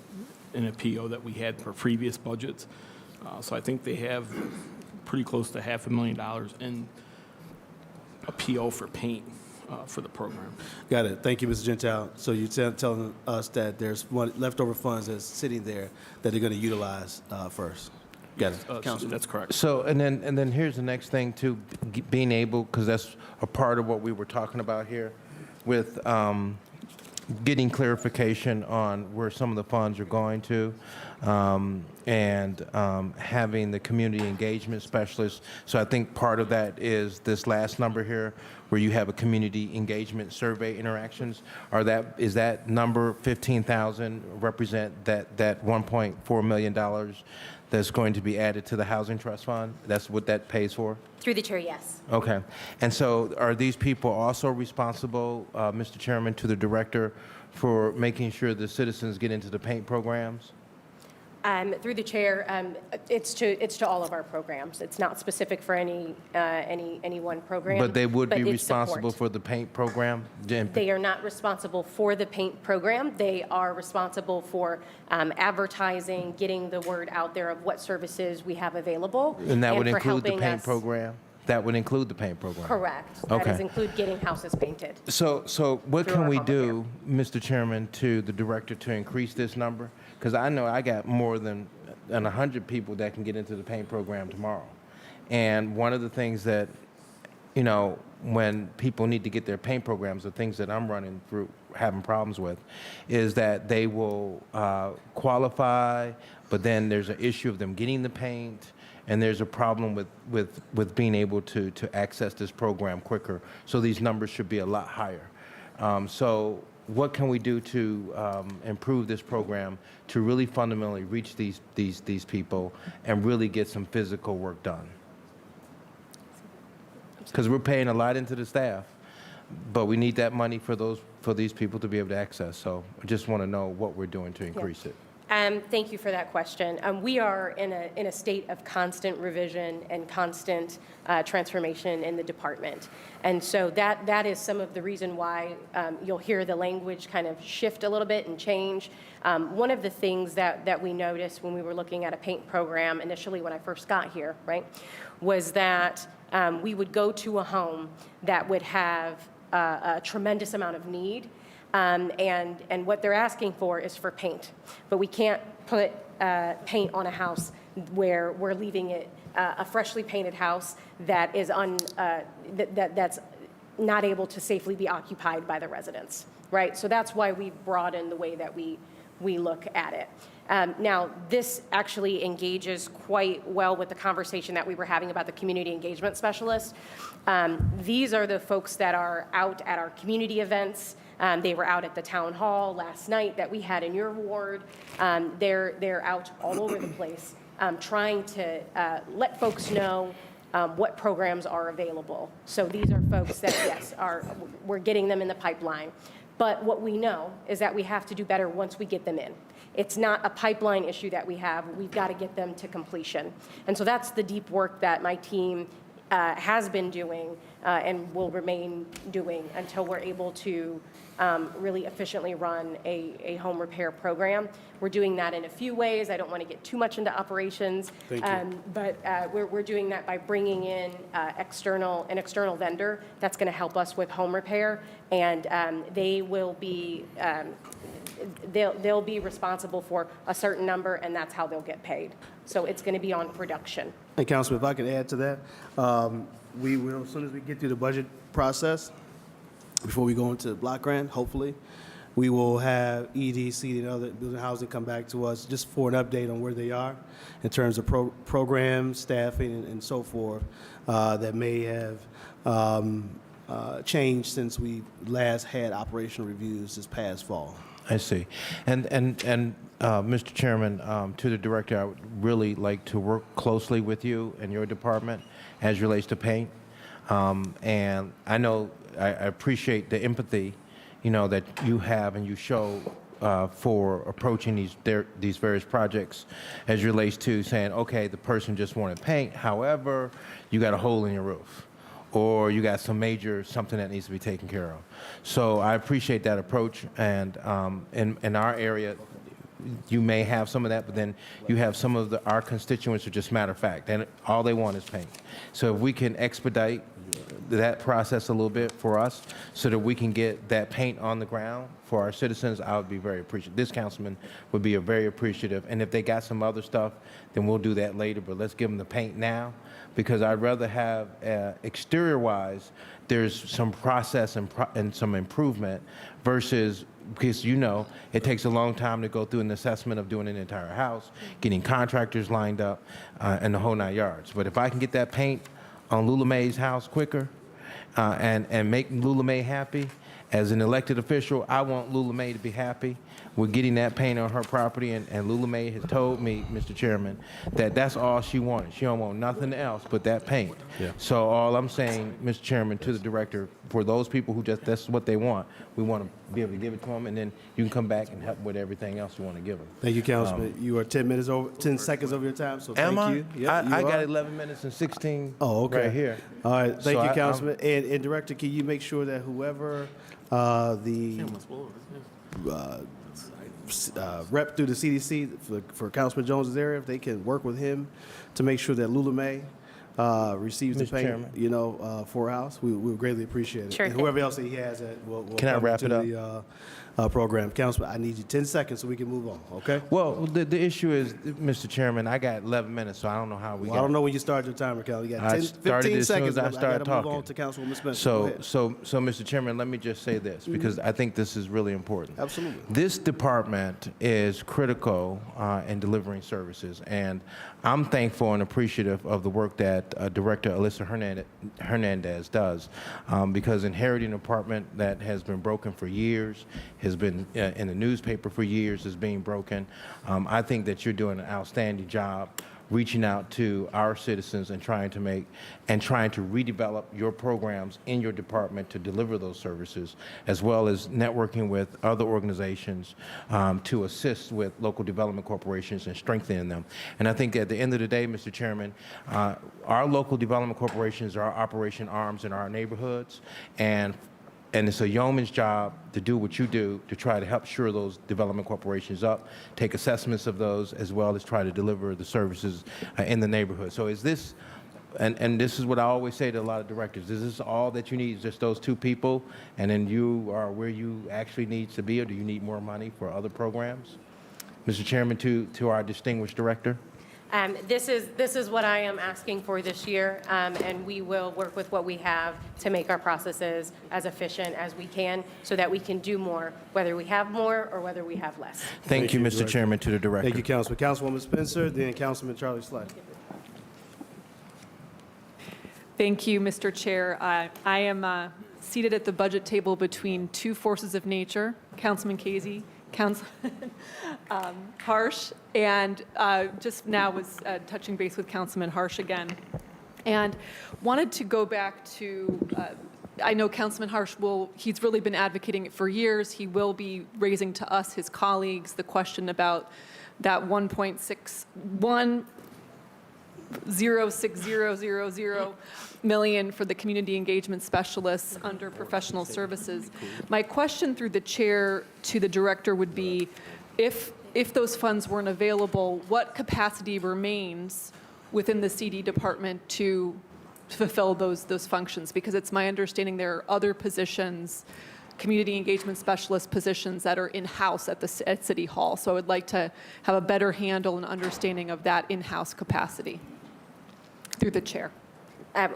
in a PO that we had for previous budgets. So I think they have pretty close to $500,000 in a PO for paint for the program. Got it. Thank you, Mr. Gentile. So you're telling us that there's one leftover funds that's sitting there that they're going to utilize first. Got it. Councilman. That's correct. So, and then here's the next thing too, being able, because that's a part of what we were talking about here, with getting clarification on where some of the funds are going to, and having the community engagement specialist. So I think part of that is this last number here, where you have a community engagement survey interactions. Is that number 15,000 represent that $1.4 million that's going to be added to the Housing Trust Fund? That's what that pays for? Through the chair, yes. Okay. And so are these people also responsible, Mr. Chairman, to the director for making sure the citizens get into the paint programs? Through the chair, it's to all of our programs. It's not specific for any one program. But they would be it's responsible support. for the paint program? They are not responsible for the paint program. They are responsible for advertising, getting the word out there of what services we have available. And that would for include the helping paint us- program? That would include the paint program? Correct. Okay. That does include getting houses painted. So what Through can our we home do, Mr. Chairman, to the director to increase this number? Because I know I got more than 100 people that can get into the paint program tomorrow. And one of the things that, you know, when people need to get their paint programs, the things that I'm running through, having problems with, is that they will qualify, but then there's an issue of them getting the paint, and there's a problem with being able to access this program quicker. So these numbers should be a lot higher. So what can we do to improve this program to really fundamentally reach these people and really get some physical work done? Because we're paying a lot into the staff, but we need that money for these people to be able to access. So I just want to know what we're doing to increase it. Thank you for that question. We are in a state of constant revision and constant transformation in the department. And so that is some of the reason why you'll hear the language kind of shift a little bit and change. One of the things that we noticed when we were looking at a paint program initially when I first got here, right, was that we would go to a home that would have a tremendous amount of need. And what they're asking for is for paint. But we can't put paint on a house where we're leaving it a freshly painted house that is that's not able to safely be occupied by the residents, right? So that's why we broaden the way that we look at it. Now, this actually engages quite well with the conversation that we were having about the community engagement specialist. These are the folks that are out at our community events. They were out at the town hall last night that we had in your ward. They're out all over the place trying to let folks know what programs are available. So these are folks that, yes, we're getting them in the pipeline. But what we know is that we have to do better once we get them in. It's not a pipeline issue that we have. We've got to get them to completion. And so that's the deep work that my team has been doing and will remain doing until we're able to really efficiently run a home repair program. We're doing that in a few ways. I don't want to get too much into operations, but we're doing that by bringing in an external vendor that's going to help us with home repair, and they will be they'll be responsible for a certain number, and that's how they'll get paid. So it's going to be on production. Hey, Councilman, if I could add to that, we will, as soon as we get through the budget process, before we go into the block grant, hopefully, we will have EDC and other building housing come back to us just for an update on where they are in terms of programs, staffing, and so forth that may have changed since we last had operational reviews this past fall. I see. And Mr. Chairman, to the director, I would really like to work closely with you and your department as relates to paint. And I know I appreciate the empathy, you know, that you have and you show for approaching these various projects as relates to saying, okay, the person just wanted paint. However, you got a hole in your roof, or you got some major something that needs to be taken care of. So I appreciate that approach, and in our area, you may have some of that, but then you have some of our constituents who just matter of fact, and all they want is paint. So if we can expedite that process a little bit for us so that we can get that paint on the ground for our citizens, I would be very appreciative. This councilman would be very appreciative. And if they got some other stuff, then we'll do that later, but let's give them the paint now, because I'd rather have, exterior-wise, there's some process and some improvement versus, because it takes a long time to go through an assessment of doing an entire house, getting contractors lined up, and the whole 9 yards. But if I can get that paint on Lula Mae's house quicker, and make Lula Mae happy, as an elected official, I want Lula Mae to be happy with getting that paint on her property, and Lula Mae has told me, Mr. Chairman, that that's all she wanted. She don't want nothing else but that paint. Yeah. So all I'm saying, Mr. Chairman, to the director, for those people who just, that's what they want, we want to be able to give it to them, and then you can come back and help with everything else you want to give them. Thank you, Councilman. You are 10 seconds over your time, so thank Am I? you. Yep, I you got are. 11 minutes and 16 Oh, okay. right here. All right, thank So you, I'm- Councilman. And Director, can you make sure that whoever the rep through the CDC for Councilman Jones's area, if they can work with him to make sure that Lula Mae receives the Mr. paint, Chairman. for a house, we would greatly appreciate it. Sure And thing. whoever else that he has that will Can I come wrap to it up? the program. Councilman, I need you 10 seconds so we can move on, okay? Well, the issue is, Mr. Chairman, I got 11 minutes, so I don't know how we Well, got. I don't know when you started your timer, Cal. You got I 10, started 15 as soon seconds. as I but started gotta move on talking. to Councilwoman Spencer. Go ahead. So, Mr. Chairman, let me just say this, because I think this is really important. Absolutely. This department is critical in delivering services, and I'm thankful and appreciative of the work that Director Alyssa Hernandez does, because inheriting an department that has been broken for years, has been in the newspaper for years, is being broken. I think that you're doing an outstanding job reaching out to our citizens and trying to redevelop your programs in your department to deliver those services, as well as networking with other organizations to assist with local development corporations and strengthening them. And I think at the end of the day, Mr. Chairman, our local development corporations are Operation Arms in our neighborhoods, and it's a yeoman's job to do what you do to try to help shore those development corporations up, take assessments of those, as well as try to deliver the services in the neighborhood. So is this, and this is what I always say to a lot of directors, is this all that you need, just those two people, and then you are where you actually need to be, or do you need more money for other programs? Mr. Chairman, to our distinguished director. This is what I am asking for this year, and we will work with what we have to make our processes as efficient as we can so that we can do more, whether we have more or whether we have less. Thank you, Mr. Director. Chairman, to the director. Thank you, Councilman. Councilwoman Spencer, then Councilman Charlie Slay. Thank you, Mr. Chair. I am seated at the budget table between two forces of nature, Councilman Casey, Councilman Harsh, and just now was touching base with Councilman Harsh again. And wanted to go back to, I know Councilman Harsh he's really been advocating it for years. He will be raising to us, his colleagues, the question about that 1.600000 million for the community engagement specialists under professional services. My question through the chair to the director would be, if those funds weren't available, what capacity remains within the CD department to fulfill those functions? Because it's my understanding there are other positions, community engagement specialist positions, that are in-house at City Hall. So I would like to have a better handle and understanding of that in-house capacity through the chair.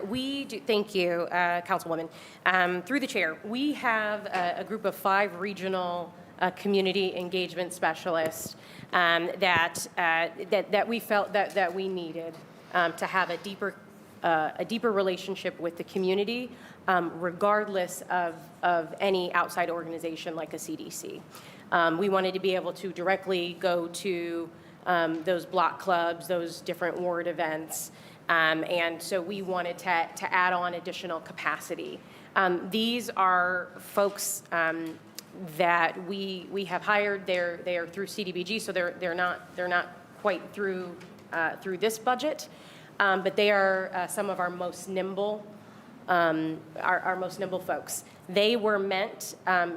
We do, thank you, Councilwoman. Through the chair, we have a group of 5 regional community engagement specialists that we felt that we needed to have a deeper relationship with the community, regardless of any outside organization like a CDC. We wanted to be able to directly go to those block clubs, those different ward events, and so we wanted to add on additional capacity. These are folks that we have hired. They are through CDBG, so they're not quite through this budget, but they are some of our most nimble our most nimble folks. They were meant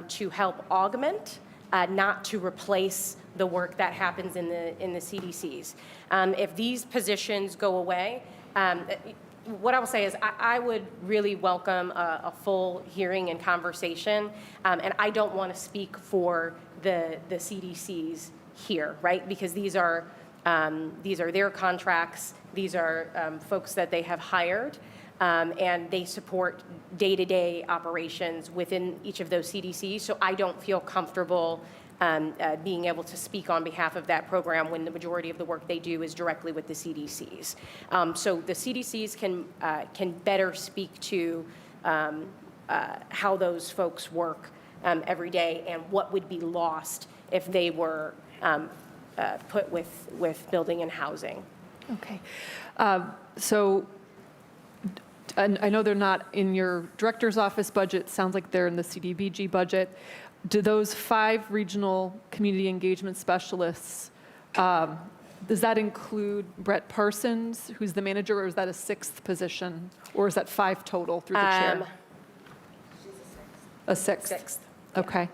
to help augment, not to replace the work that happens in the CDCs. If these positions go away, what I will say is I would really welcome a full hearing and conversation, and I don't want to speak for the CDCs here, right? Because these are their contracts. These are folks that they have hired, and they support day-to-day operations within each of those CDCs. So I don't feel comfortable being able to speak on behalf of that program when the majority of the work they do is directly with the CDCs. So the CDCs can better speak to how those folks work every day and what would be lost if they were put with building and housing. Okay. So I know they're not in your director's office budget. Sounds like they're in the CDBG budget. Do those 5 regional community engagement specialists, does that include Brett Parsons, who's the manager, or is that a 6th position? Or is that 5 total through the chair? A 6th. 6th. Okay.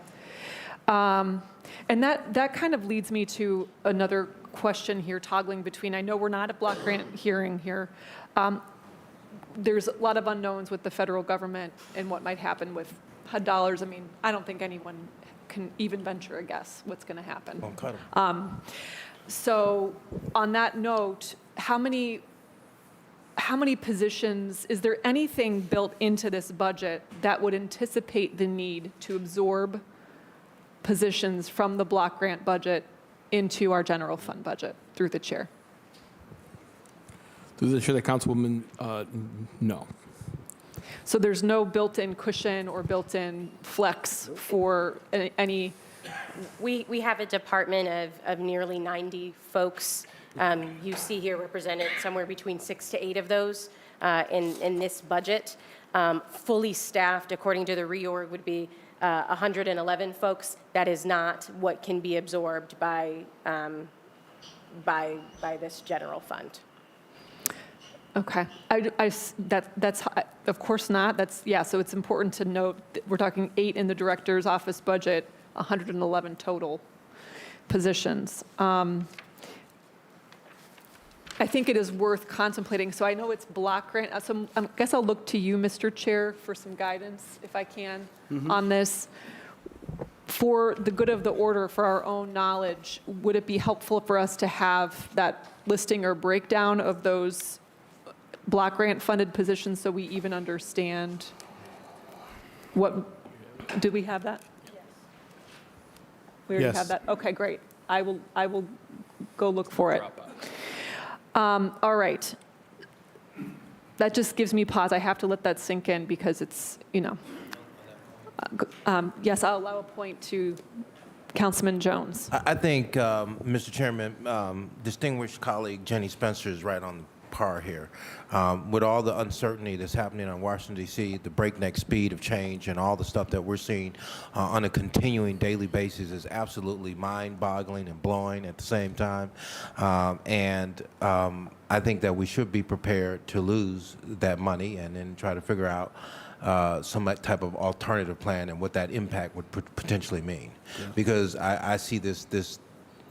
And that kind of leads me to another question here, toggling between, I know we're not a block grant hearing here. There's a lot of unknowns with the federal government and what might happen with HUD dollars. I mean, I don't think anyone can even venture a guess what's going to happen. So on that note, how many positions, is there anything built into this budget that would anticipate the need to absorb positions from the block grant budget into our general fund budget through the chair? Through the chair, the councilwoman, no. So there's no built-in cushion or built-in flex for any? We have a department of nearly 90 folks. You see here represented somewhere between 6 to 8 of those in this budget. Fully staffed, according to the reorg, would be 111 folks. That is not what can be absorbed by this general fund. Okay. That's of course not. So it's important to note that we're talking 8 in the director's office budget, 111 total positions. I think it is worth contemplating. So I know it's block grant. So I guess I'll look to you, Mr. Chair, for some guidance, if I can, on this. For the good of the order, for our own knowledge, would it be helpful for us to have that listing or breakdown of those block grant funded positions so we even understand what, do we have that? Yes. We already have that? Okay, great. I will go look for it. All right. That just gives me pause. I have to let that sink in because it's, yes, I'll allow a point to Councilman Jones. I think, Mr. Chairman, distinguished colleague Jenny Spencer is right on par here. With all the uncertainty that's happening in Washington, D.C., the breakneck speed of change and all the stuff that we're seeing on a continuing daily basis is absolutely mind-boggling and blowing at the same time. I think that we should be prepared to lose that money and then try to figure out some type of alternative plan and what that impact would potentially mean. Yeah. Because I see this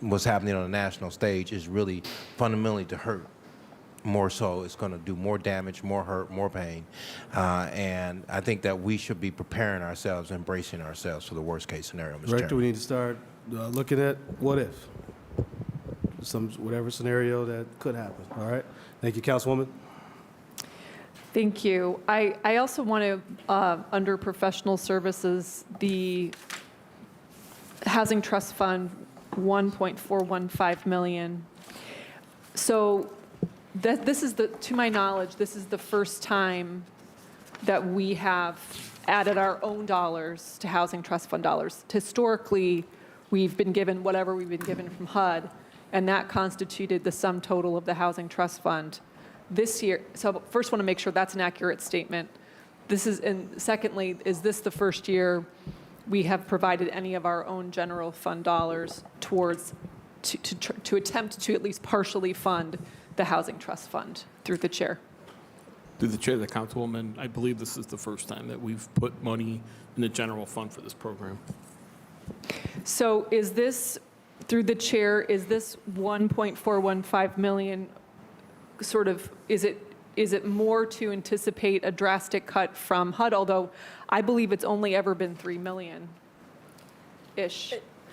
what's happening on the national stage is really fundamentally to hurt. More so, it's going to do more damage, more hurt, more pain. And I think that we should be preparing ourselves, embracing ourselves for the worst case scenario, Mr. Director, Chairman. we need to start looking at what if. Whatever scenario that could happen. All right. Thank you, Councilwoman. Thank you. I also want to, under professional services, the Housing Trust Fund, $1.415 million. So this is to my knowledge, this is the first time that we have added our own dollars to Housing Trust Fund dollars. Historically, we've been given whatever we've been given from HUD, and that constituted the sum total of the Housing Trust Fund. This year, so first want to make sure that's an accurate statement. And secondly, is this the first year we have provided any of our own general fund dollars towards, to attempt to at least partially fund the Housing Trust Fund through the chair? Through the chair, the councilwoman, I believe this is the first time that we've put money in the general fund for this program. So is this, through the chair, is this 1.415 million sort of, is it more to anticipate a drastic cut from HUD, although I believe it's only ever been 3 million-ish.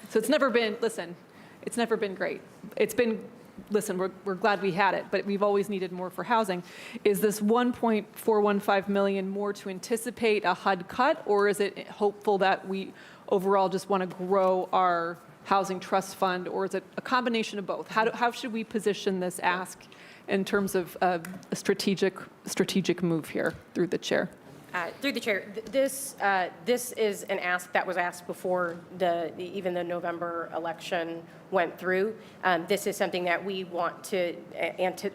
So it's never been, listen, it's never been great. It's been, listen, we're glad we had it, but we've always needed more for housing. Is this 1.415 million more to anticipate a HUD cut, or is it hopeful that we overall just want to grow our housing trust fund, or is it a combination of both? How should we position this ask in terms of a strategic move here through the chair? Through the chair, this is an ask that was asked before even the November election went through. This is something that we want to,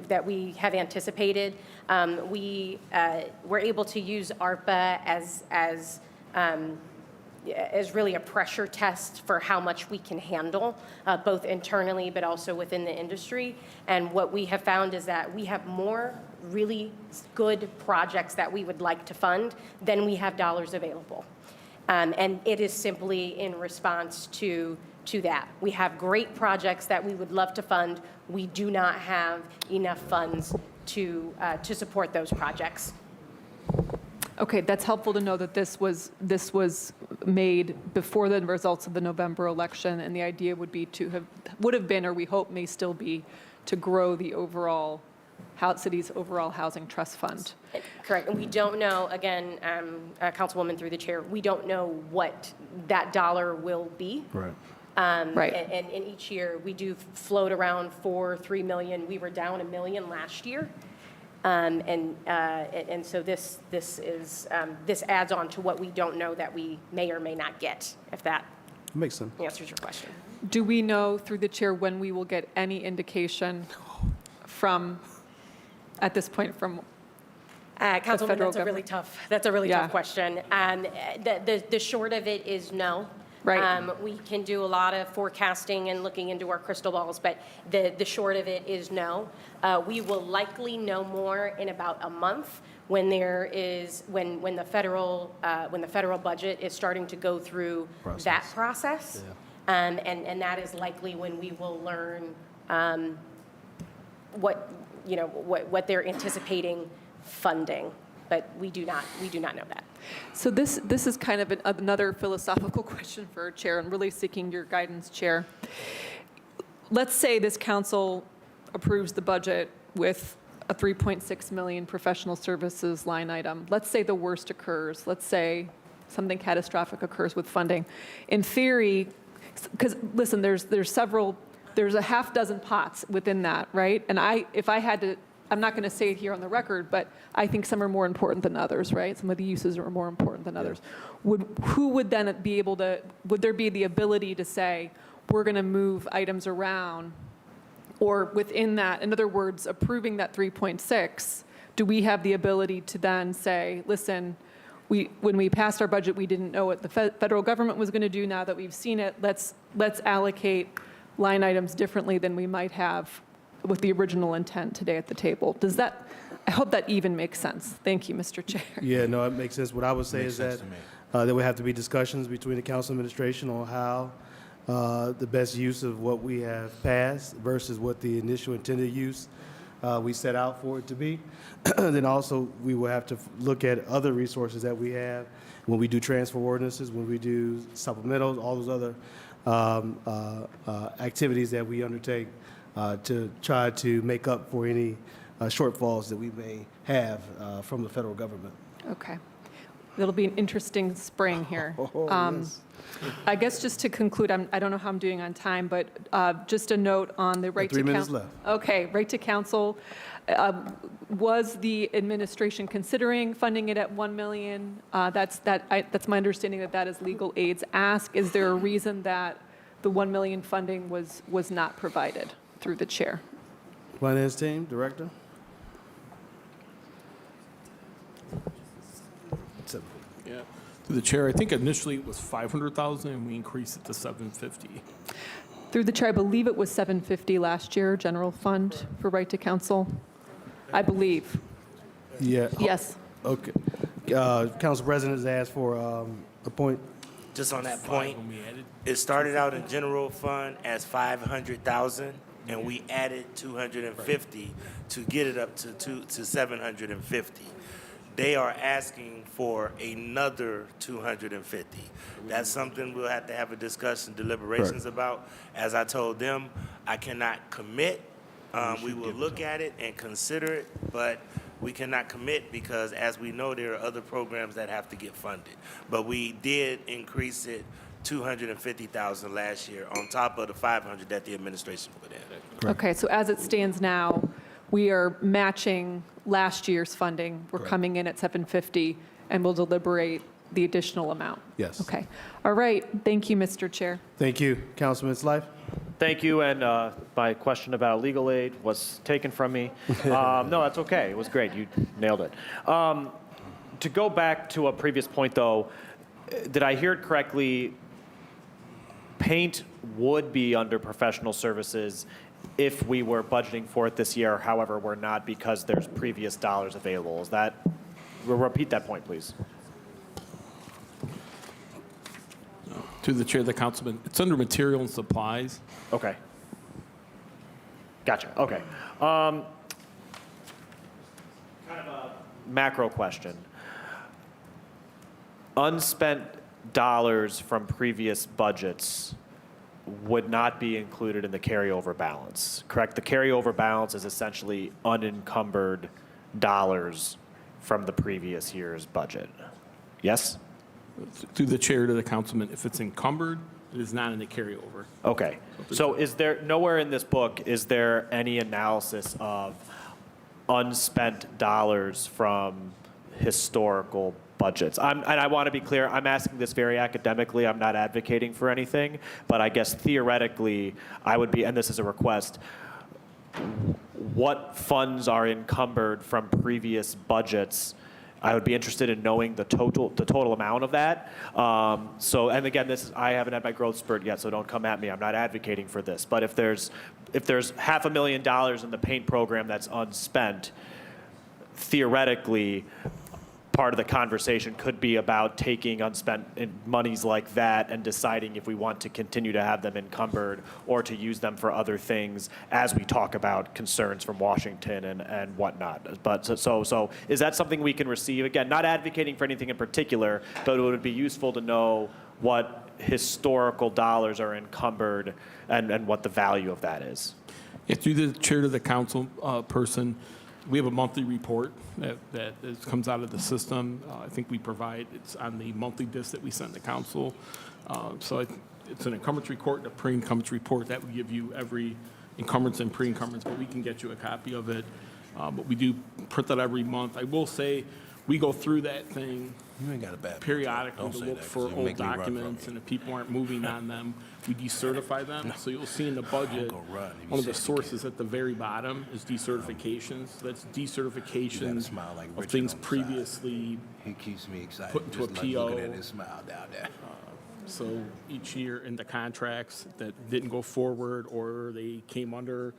that we have anticipated. We were able to use ARPA as really a pressure test for how much we can handle, both internally but also within the industry. And what we have found is that we have more really good projects that we would like to fund than we have dollars available. And it is simply in response to that. We have great projects that we would love to fund. We do not have enough funds to support those projects. Okay, that's helpful to know that this was made before the results of the November election, and the idea would have been, or we hope may still be, to grow the overall city's overall housing trust fund. Correct, and we don't know, again, Councilwoman through the chair, we don't know what that dollar will be. Right. Right. And each year, we do float around 3 million. We were down $1 million last year. And so this adds on to what we don't know that we may or may not get, if that Makes sense. answers your question. Do we know through the chair when we will get any indication from, at this point, from Councilwoman, federal that's a really Yeah. tough question. The short of it is no. Right. We can do a lot of forecasting and looking into our crystal balls, but the short of it is no. We will likely know more in about a month when when the federal budget is starting to go through that process. And that is likely when we will learn what they're anticipating funding, but we do not know that. So this is kind of another philosophical question for our chair, and really seeking your guidance, Chair. Let's say this council approves the budget with a 3.6 million professional services line item. Let's say the worst occurs. Let's say something catastrophic occurs with funding. In theory, because listen, there's a half dozen pots within that, right? And if I had to, I'm not going to say it here on the record, but I think some are more important than others, right? Some of the uses are more important than others. Who would then be able to, would there be the ability to say, we're going to move items around, or within that, in other words, approving that 3.6, do we have the ability to then say, listen, when we passed our budget, we didn't know what the federal government was going to do. Now that we've seen it, let's allocate line items differently than we might have with the original intent today at the table. I hope that even makes sense. Thank you, Mr. Chair. Yeah, no, it makes sense. What I would say is that there would have to be discussions between the council administration on how the best use of what we have passed versus what the initial intended use we set out for it to be. Then also, we will have to look at other resources that we have when we do transfer ordinances, when we do supplementals, all those other activities that we undertake to try to make up for any shortfalls that we may have from the federal government. Okay. It'll be an interesting spring here. Yes. I guess just to conclude, I don't know how I'm doing on time, but just a note on the right to 3 minutes counsel. left. Okay, right to counsel. Was the administration considering funding it at $1 million? That's my understanding that is legal aid's ask. Is there a reason that the $1 million funding was not provided through the chair? Finance team, director. Yeah. Through the chair, I think initially it was 500,000, and we increased it to 750. Through the chair, I believe it was $750 last year, general fund for right to counsel. I believe. Yeah. Yes. Okay. Council President has asked for a point. Just on that point, it started out in general fund as 500,000, and we added 250 to get it up to 750. They are asking for another 250. That's something we'll have to have a discussion, deliberations about. As I told them, I cannot commit. We will look at it and consider it, but we cannot commit because, as we know, there are other programs that have to get funded. But we did increase it 250,000 last year on top of the 500 that the administration put in. Okay, so as it stands now, we are matching last year's funding. We're coming in at 750, and we'll deliberate the additional amount. Yes. Okay. All right. Thank you, Mr. Chair. Thank you. Councilman Slife? Thank you, and my question about legal aid was taken from me. No, that's okay. It was great. You nailed it. To go back to a previous point, though, did I hear it correctly? Paint would be under professional services if we were budgeting for it this year. However, we're not because there's previous dollars available. Is that? Repeat that point, please. To the chair of the councilman, it's under material and supplies. Okay. Gotcha. Okay. Kind of a macro question. Unspent dollars from previous budgets would not be included in the carryover balance, correct? The carryover balance is essentially unencumbered dollars from the previous year's budget. Yes? Through the chair to the councilman, if it's encumbered, it is not in the carryover. Okay. So is there, nowhere in this book, is there any analysis of unspent dollars from historical budgets? And I want to be clear, I'm asking this very academically. I'm not advocating for anything. But I guess theoretically, I would be, and this is a request, what funds are encumbered from previous budgets? I would be interested in knowing the total amount of that. So, and again, I haven't had my growth spurt yet, so don't come at me. I'm not advocating for this. But if there's $500,000 in the paint program that's unspent, theoretically, part of the conversation could be about taking unspent monies like that and deciding if we want to continue to have them encumbered or to use them for other things as we talk about concerns from Washington and whatnot. But so is that something we can receive? Again, not advocating for anything in particular, but it would be useful to know what historical dollars are encumbered and what the value of that is. Yeah, through the chair to the council person, we have a monthly report that comes out of the system. I think we provide, it's on the monthly disc that we send to council. So it's an encumbrance report and a pre-encumbrance report that would give you every encumbrance and pre-encumbrance, but we can get you a copy of it. But we do print that every month. I will say, we go through that thing periodically to look for old documents, and if people aren't moving on them, we decertify them. So you'll see in the budget, one of the sources at the very bottom is decertifications. That's decertification of things previously put into a PO. So each year in the contracts that didn't go forward or they came under.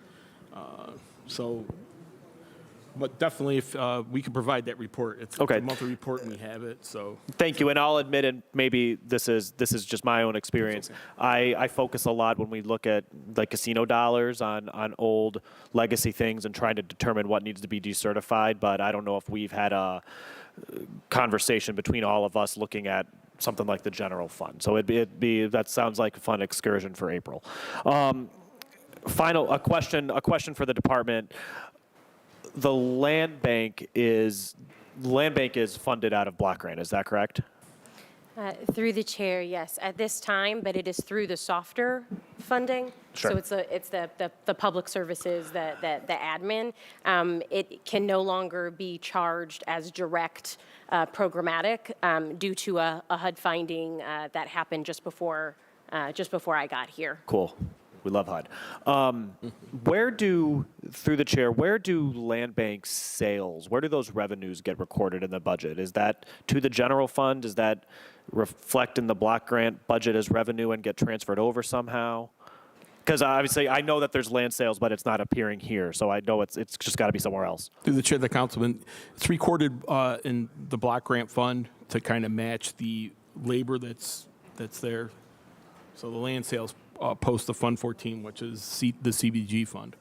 But definitely, if we can provide that report, it's a monthly report and we have it. So thank you, and I'll admit, and maybe this is just my own experience. I focus a lot when we look at like casino dollars on old legacy things and trying to determine what needs to be decertified. But I don't know if we've had a conversation between all of us looking at something like the general fund. So it'd be that sounds like a fun excursion for April. A question for the department. The land bank is funded out of block grant. Is that correct? Through the chair, yes, at this time, but it is through the softer funding. Sure. So it's the public services, the admin. It can no longer be charged as direct programmatic due to a HUD finding that happened just before I got here. Cool. We love HUD. Through the chair, where do land bank sales, where do those revenues get recorded in the budget? Is that to the general fund? Does that reflect in the block grant budget as revenue and get transferred over somehow? Because obviously, I know that there's land sales, but it's not appearing here, so I know it's just got to be somewhere else. Through the chair, the councilman, it's recorded in the block grant fund to kind of match the labor that's there. So the land sales post the Fund 14, which is the CBG fund.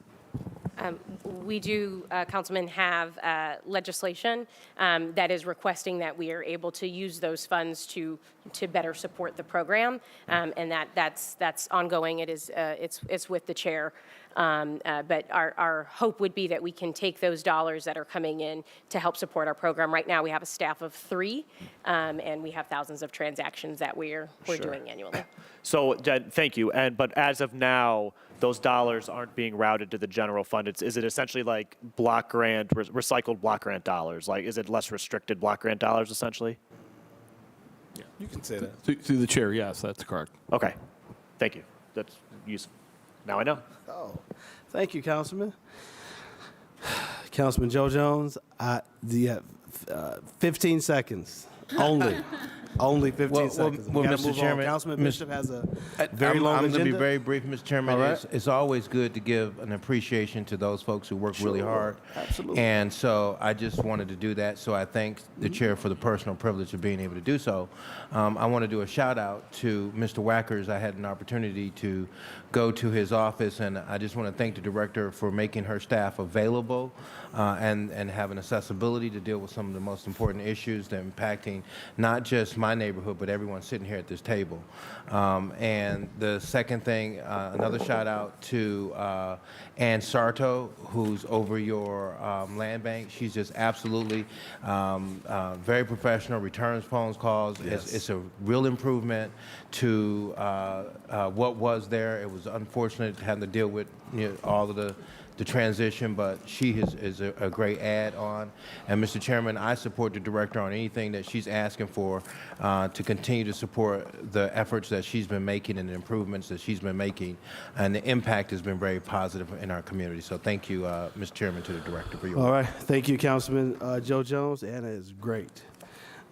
We do, Councilman, have legislation that is requesting that we are able to use those funds to better support the program, and that's ongoing. It's with the chair. But our hope would be that we can take those dollars that are coming in to help support our program. Right now, we have a staff of 3, and we have thousands of transactions that we're doing annually. So, thank you. But as of now, those dollars aren't being routed to the general fund. Is it essentially like block grant, recycled block grant dollars? Like, is it less restricted block grant dollars, essentially? You can say that. Through the chair, yes, that's correct. Okay. Thank you. That's useful. Now I know. Oh, thank you, Councilman. Councilman Joe Jones, 15 seconds only. Only 15 seconds. Well, We gotta Mr. move on. Chairman, Councilman Mr. Bishop has a very long I'm agenda. going to be very brief, Mr. Chairman. All right. It's always good to give an appreciation to those folks who work really hard. Absolutely. And so I just wanted to do that. So I thank the chair for the personal privilege of being able to do so. I want to do a shout out to Mr. Wackers. I had an opportunity to go to his office, and I just want to thank the director for making her staff available and having accessibility to deal with some of the most important issues that are impacting not just my neighborhood, but everyone sitting here at this table. And the second thing, another shout out to Ann Sarto, who's over your land bank. She's just absolutely very professional, returns phone calls. Yes. It's a real improvement to what was there. It was unfortunate having to deal with all of the transition, but she is a great add-on. And Mr. Chairman, I support the director on anything that she's asking for to continue to support the efforts that she's been making and the improvements that she's been making. And the impact has been very positive in our community. So thank you, Mr. Chairman, to the director for your All work. right. Thank you, Councilman Joe Jones. Anna is great.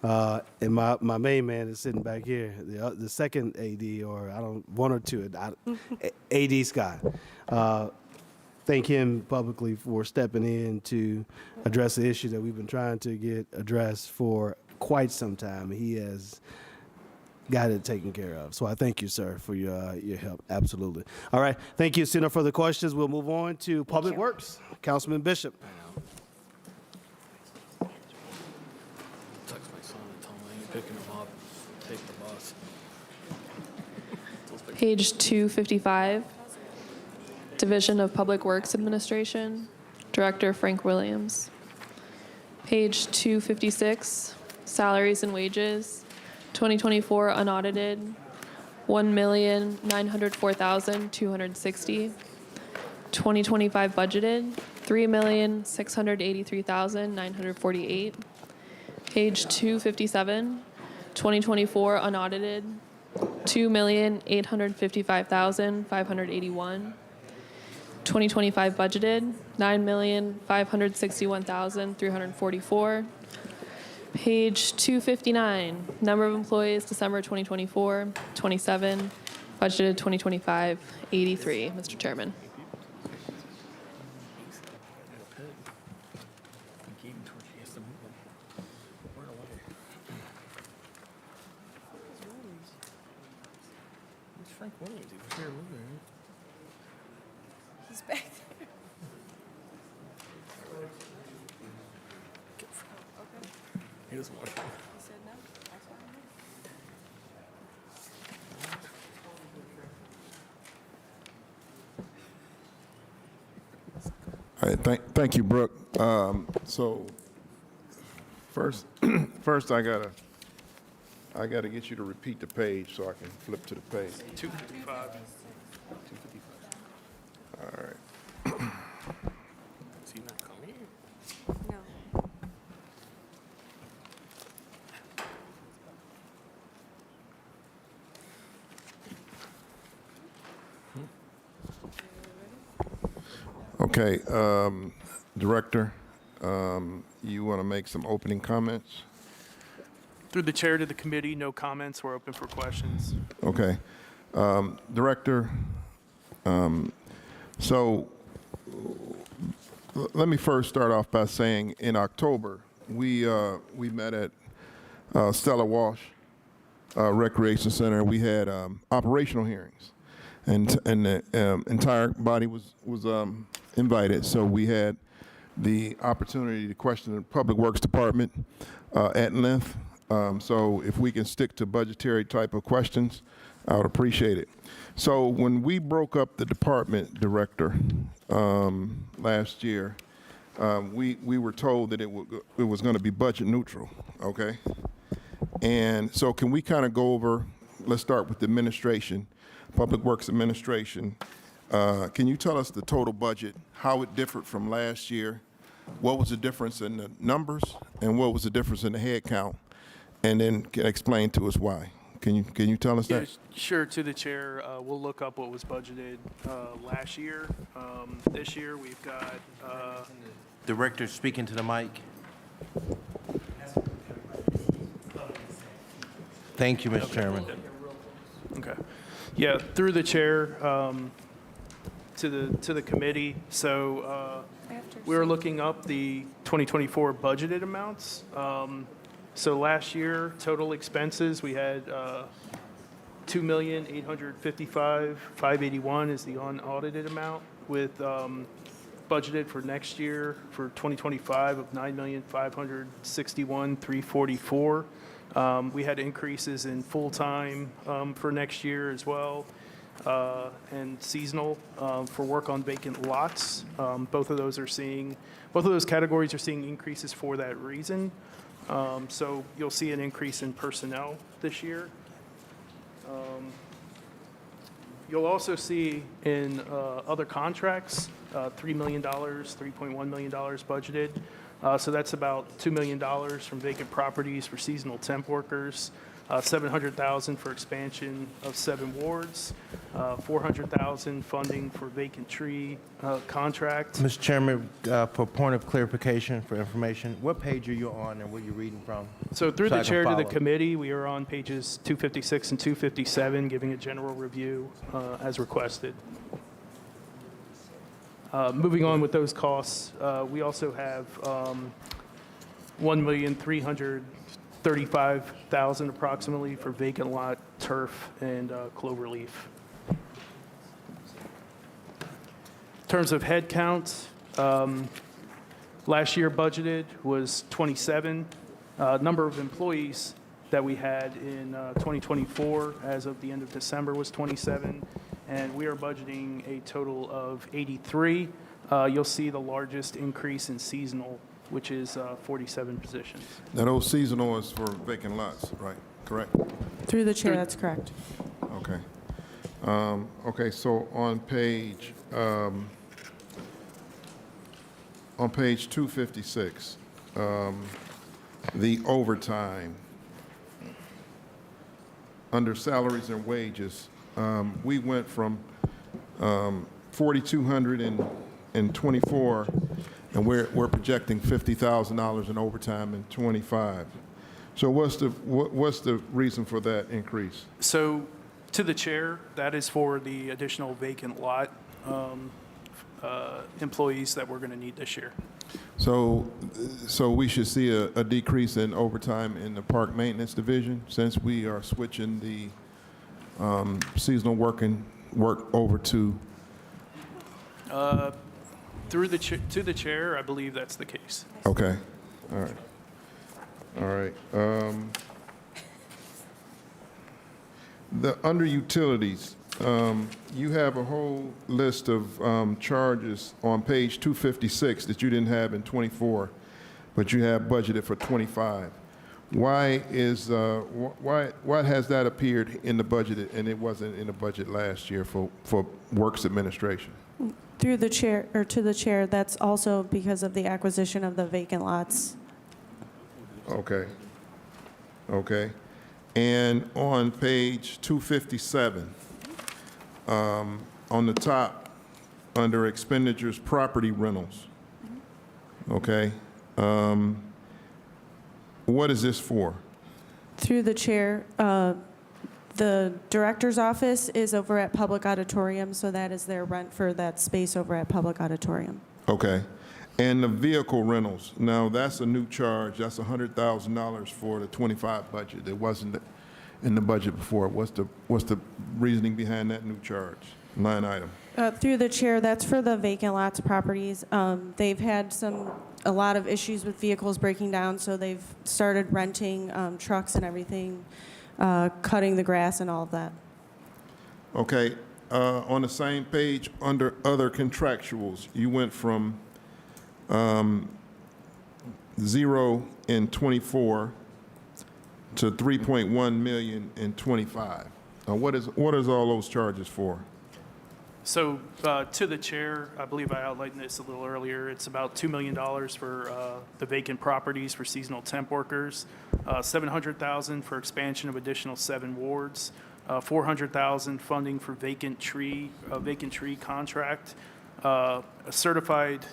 And my main man is sitting back here, the second AD, or one or two, AD Scott. Thank him publicly for stepping in to address the issue that we've been trying to get addressed for quite some time. He has got it taken care of. So I thank you, sir, for your help. Absolutely. All right. Thank you. Seeing no further questions, we'll move on to Public Works. Councilman Bishop. Text my son and tell him I ain't picking him up. Take the bus. Page 255, Division of Public Works Administration, Director Frank Williams. Page 256, Salaries and Wages, 2024 unaudited, $1,904,260. 2025 budgeted, $3,683,948. Page 257, 2024 unaudited, $2,855,581. 2025 budgeted, $9,561,344. Page 259, number of employees December 2024, 27. Budgeted 2025, 83. Mr. Chairman. Frank Williams, he was here earlier. He's back there. He doesn't want to. All right, thank you, Brooke. So first, I gotta get you to repeat the page so I can flip to the page. 255. All right. Is he not coming? No. Okay, Director, you want to make some opening comments? Through the chair to the committee, no comments. We're open for questions. Okay. Director, So let me first start off by saying in October, we met at Stella Walsh Recreation Center. We had operational hearings, and the entire body was invited. So we had the opportunity to question the Public Works Department at length. So if we can stick to budgetary type of questions, I would appreciate it. So when we broke up the department director last year, we were told that it was going to be budget neutral, okay? And so can we kind of go over, let's start with the administration, Public Works Administration. Can you tell us the total budget, how it differed from last year? What was the difference in the numbers and what was the difference in the head count? And then explain to us why. Can you tell us that? Sure. To the chair, we'll look up what was budgeted last year. This year, we've got Director, speaking to the mic. Thank you, Mr. Chairman. Okay. Yeah, through the chair to the committee. So we were looking up the 2024 budgeted amounts. So last year, total expenses, we had $2,855,581 is the unaudited amount, with budgeted for next year for 2025 of $9,561,344. We had increases in full-time for next year as well, and seasonal for work on vacant lots. Both of those categories are seeing increases for that reason. So you'll see an increase in personnel this year. You'll also see in other contracts, $3 million, $3.1 million budgeted. So that's about $2 million from vacant properties for seasonal temp workers, $700,000 for expansion of 7 wards, $400,000 funding for vacant tree contract. Mr. Chairman, for point of clarification for information, what page are you on and what you're reading from? So through So I the can chair to the follow. committee, we are on pages 256 and 257, giving a general review as requested. Moving on with those costs, we also have $1,335,000 approximately for vacant lot, turf, and clover leaf. In terms of head count, last year budgeted was 27. Number of employees that we had in 2024 as of the end of December was 27, and we are budgeting a total of 83. You'll see the largest increase in seasonal, which is 47 positions. Now, those seasonal is for vacant lots, right? Correct? Through the chair, that's correct. Okay. Okay, so on page 256, the overtime, under salaries and wages, we went from 4,200 in 24, and we're projecting $50,000 in overtime in 25. So what's the reason for that increase? So to the chair, that is for the additional vacant lot employees that we're going to need this year. So we should see a decrease in overtime in the park maintenance division since we are switching the seasonal work over to. To the chair, I believe that's the case. Okay. All right. Under utilities, you have a whole list of charges on page 256 that you didn't have in 24, but you have budgeted for 25. Why has that appeared in the budget and it wasn't in the budget last year for Works Administration? Through the chair, or to the chair, that's also because of the acquisition of the vacant lots. Okay. And on page 257, on the top, under expenditures, property rentals, okay? What is this for? Through the chair, The director's office is over at Public Auditorium, so that is their rent for that space over at Public Auditorium. Okay. And the vehicle rentals, now that's a new charge. That's $100,000 for the 25 budget. It wasn't in the budget before. What's the reasoning behind that new charge, line item? Through the chair, that's for the vacant lots properties. They've had a lot of issues with vehicles breaking down, so they've started renting trucks and everything, cutting the grass and all of that. Okay. On the same page, under other contractuals, you went from 0 in 24 to 3.1 million in 25. What is all those charges for? So to the chair, I believe I outlined this a little earlier. It's about $2 million for the vacant properties for seasonal temp workers, $700,000 for expansion of additional 7 wards, $400,000 funding for vacant tree contract, a certified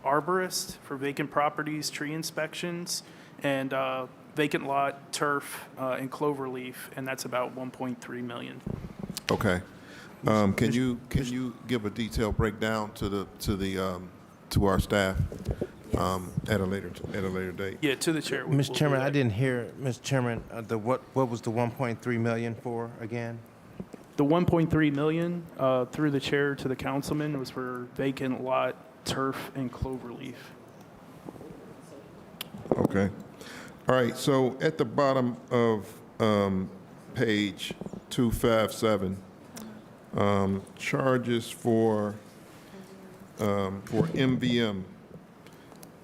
arborist for vacant properties, tree inspections, and vacant lot, turf, and clover leaf, and that's about $1.3 million. Okay. Can you give a detailed breakdown to our staff at a later date? Yeah, to the chair. Mr. Chairman, I didn't hear, Mr. Chairman, what was the 1.3 million for again? The 1.3 million through the chair to the councilman was for vacant lot, turf, and clover leaf. Okay. All right, so at the bottom of page 257, charges for MVM,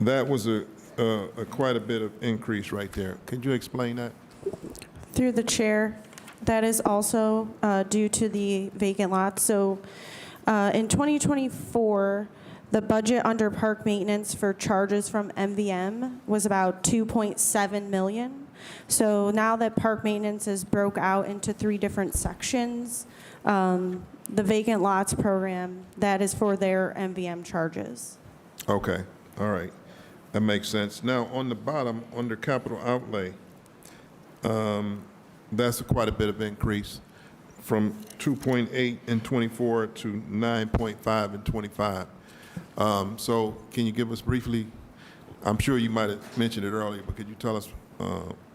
that was a quite a bit of increase right there. Could you explain that? Through the chair, that is also due to the vacant lots. So in 2024, the budget under park maintenance for charges from MVM was about 2.7 million. So now that park maintenance is broke out into 3 different sections, the vacant lots program, that is for their MVM charges. Okay, all right. That makes sense. Now, on the bottom, under capital outlay, that's quite a bit of increase from 2.8 in 24 to 9.5 in 25. So can you give us briefly, I'm sure you might have mentioned it earlier, but could you tell us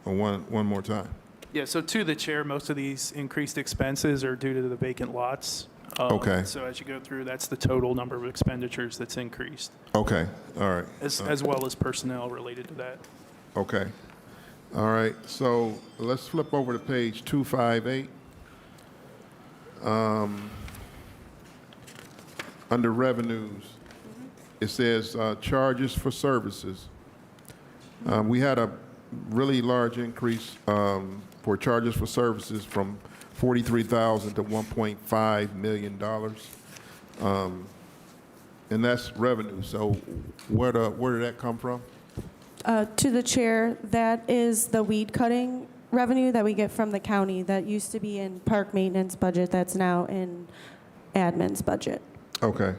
one more time? Yeah, so to the chair, most of these increased expenses are due to the vacant lots. Okay. So as you go through, that's the total number of expenditures that's increased, Okay, all right. as well as personnel related to that. Okay. All right, so let's flip over to page 258. Under revenues, it says charges for services. We had a really large increase for charges for services from $43,000 to $1.5 million. And that's revenue. So where did that come from? To the chair, that is the weed cutting revenue that we get from the county that used to be in park maintenance budget that's now in admin's budget. Okay.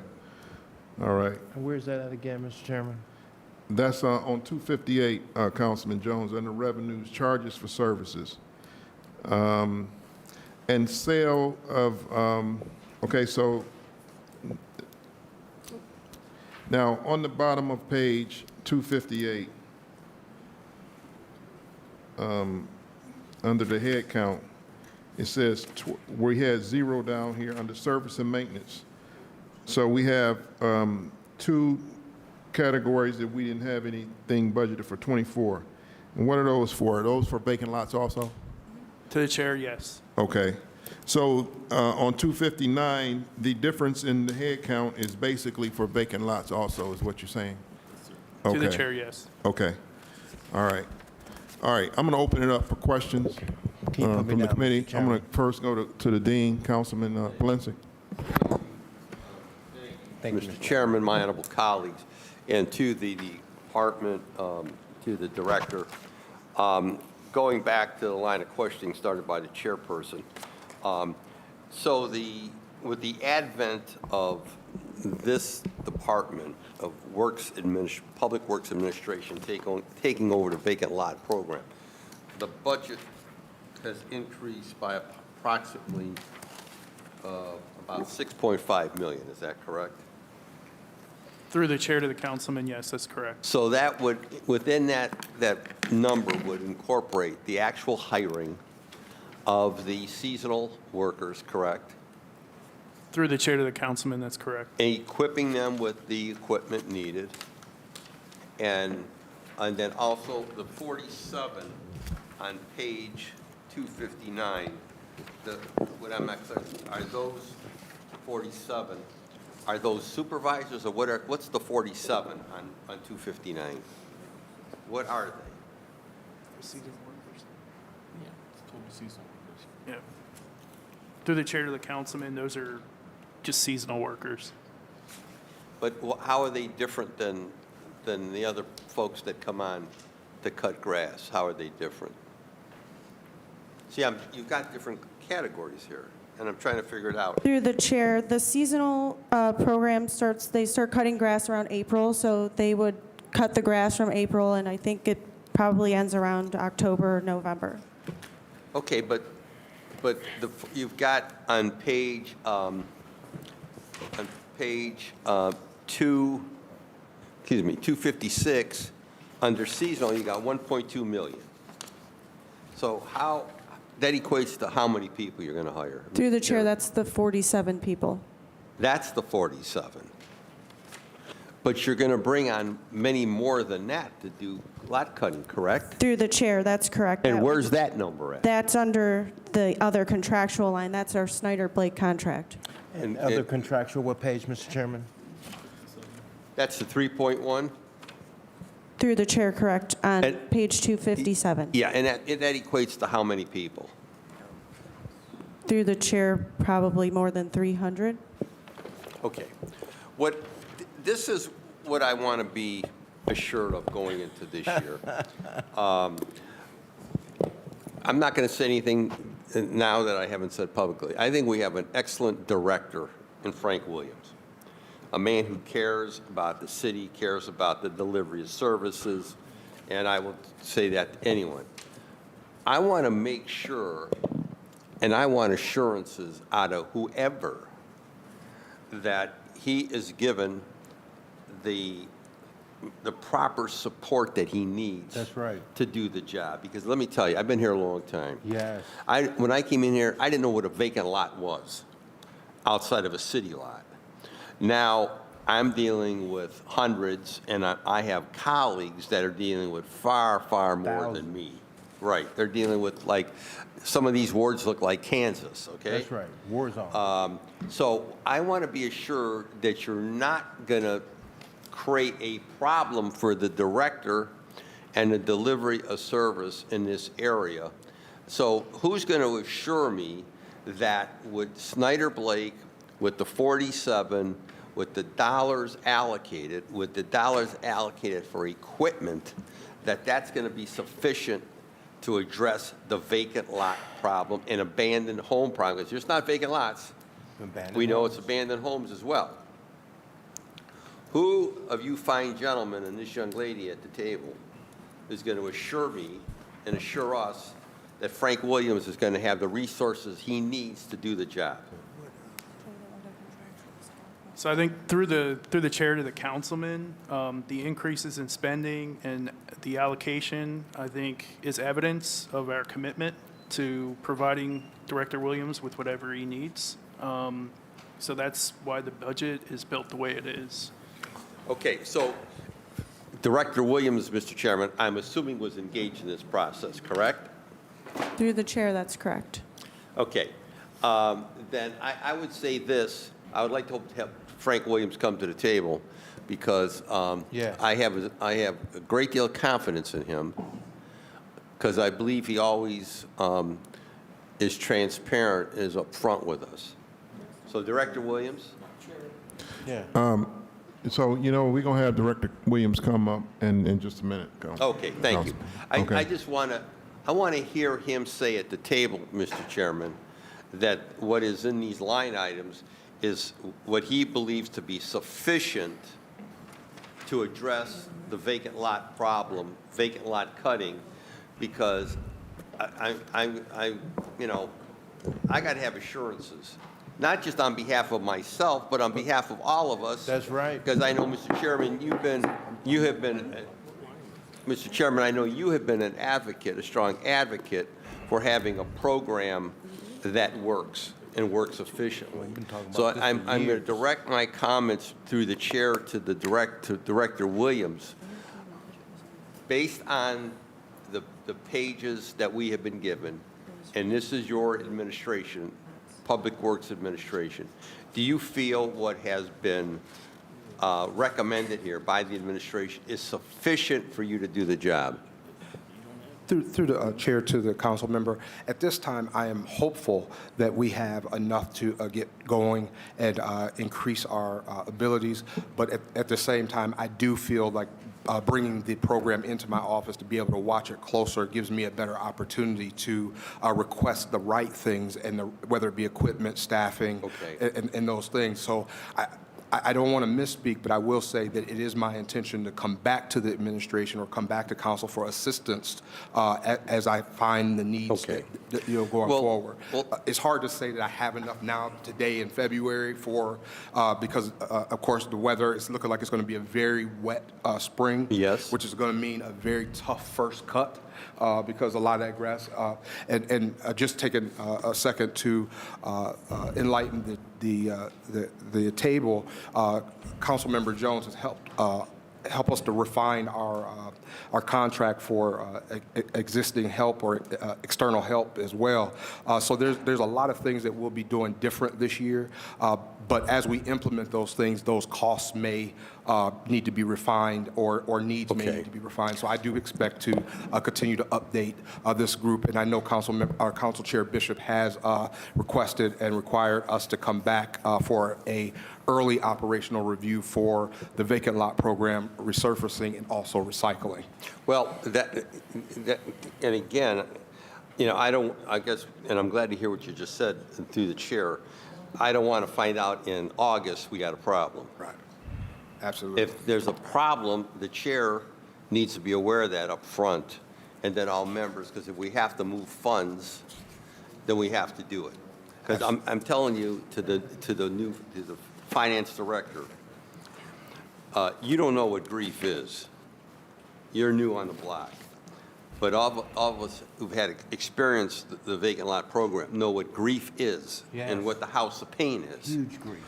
All right. And where's that at again, Mr. Chairman? That's on 258, Councilman Jones, under revenues, charges for services. And sale of, okay, so now on the bottom of page 258, under the head count, it says we had 0 down here under service and maintenance. So we have 2 categories that we didn't have anything budgeted for 24. And what are those for? Are those for vacant lots also? To the chair, yes. Okay. So on 259, the difference in the head count is basically for vacant lots also, is what you're saying? To the Okay. chair, yes. Okay. All right. All right. I'm going to open it up for questions Can you put me from the down, committee. Mr. I'm going Chairman? to first go to the dean, Councilman Palencic. Thank you, Mr. Chairman, my honorable colleagues, and to the department, to the director, going back to the line of questioning started by the chairperson. So with the advent of this department of Public Works Administration taking over the vacant lot program, the budget has increased by approximately about 6.5 million, is that correct? Through the chair to the councilman, yes, that's correct. So that would, within that number would incorporate the actual hiring of the seasonal workers, correct? Through the chair to the councilman, that's correct. And equipping them with the equipment needed. And then also the 47 on page 259, what I'm not clear, are those 47, are those supervisors or what's the 47 on 259? What are they? Yeah. Through the chair to the councilman, those are just seasonal workers. But how are they different than the other folks that come on to cut grass? How are they different? See, you've got different categories here, and I'm trying to figure it out. Through the chair, the seasonal program they start cutting grass around April, so they would cut the grass from April, and I think it probably ends around October or November. Okay, but you've got on page 256, under seasonal, you got 1.2 million. So that equates to how many people you're going to hire? Through the chair, that's the 47 people. That's the 47. But you're going to bring on many more than that to do lot cutting, correct? Through the chair, that's correct. And where's that number at? That's under the other contractual line. That's our Snyder-Blake contract. And other contractual, what page, Mr. Chairman? That's the 3.1? Through the chair, correct, on And- page 257. Yeah, and that equates to how many people? Through the chair, probably more than 300. Okay. This is what I want to be assured of going into this year. I'm not going to say anything now that I haven't said publicly. I think we have an excellent director in Frank Williams, a man who cares about the city, cares about the delivery of services, and I will say that to anyone. I want to make sure, and I want assurances out of whoever, that he is given the proper support that he needs. That's right. To do the job. Because let me tell you, I've been here a long time. Yes. When I came in here, I didn't know what a vacant lot was outside of a city lot. Now, I'm dealing with hundreds, and I have colleagues that are dealing with far, far more than me. Right. They're dealing with, like, some of these wards look like Kansas, okay? That's right, war zone. So I want to be assured that you're not going to create a problem for the director and the delivery of service in this area. So who's going to assure me that with Snyder Blake, with the 47, with the dollars allocated, for equipment, that's going to be sufficient to address the vacant lot problem and abandoned home problem? Because there's not vacant lots. We know it's abandoned homes as well. Who of you fine gentlemen and this young lady at the table is going to assure me and assure us that Frank Williams is going to have the resources he needs to do the job? So I think through the chair to the councilman, the increases in spending and the allocation, I think, is evidence of our commitment to providing Director Williams with whatever he needs. So that's why the budget is built the way it is. Okay, so Director Williams, Mr. Chairman, I'm assuming was engaged in this process, correct? Through the chair, that's correct. Okay. Then I would say this. I would like to have Frank Williams come to the table because Yes. I have a great deal of confidence in him because I believe he always is transparent, is upfront with us. So Director Williams? Yeah. So, we're going to have Director Williams come up in just a minute. Okay, thank you. Okay. I just want to hear him say at the table, Mr. Chairman, that what is in these line items is what he believes to be sufficient to address the vacant lot problem, vacant lot cutting, because I got to have assurances, not just on behalf of myself, but on behalf of all of us. That's right. Because I know, Mr. Chairman, Mr. Chairman, I know you have been an advocate, a strong advocate for having a program that works and works efficiently. So I'm going to direct my comments through the chair to Director Williams. Based on the pages that we have been given, and this is your administration, Public Works Administration, do you feel what has been recommended here by the administration is sufficient for you to do the job? Through the chair to the council member, at this time, I am hopeful that we have enough to get going and increase our abilities. But at the same time, I do feel like bringing the program into my office to be able to watch it closer gives me a better opportunity to request the right things, and whether it be equipment, staffing, and those things. So I don't want to misspeak, but I will say that it is my intention to come back to the administration or come back to council for assistance as I find the needs going forward. It's hard to say that I have enough now today in February for because of course the weather is looking like it's going to be a very wet spring. Yes. Which is going to mean a very tough first cut. Because a lot of that grass, and just taking a second to enlighten the table, Councilmember Jones has help us to refine our contract for existing help or external help as well. So there's a lot of things that we'll be doing different this year, but as we implement those things, those costs may need to be refined or needs may need to be refined. So I do expect to continue to update this group, and I know our Council Chair Bishop has requested and required us to come back for a early operational review for the vacant lot program, resurfacing, and also recycling. Well, and again, I guess, and I'm glad to hear what you just said through the chair. I don't want to find out in August we got a problem. Right. Absolutely. If there's a problem, the chair needs to be aware of that up front, and then all members, because if we have to move funds, then we have to do it. Because I'm telling you, to the finance director, you don't know what grief is. You're new on the block. But all of us who've had experienced the vacant lot program know what grief is and what the house of pain is. Huge grief.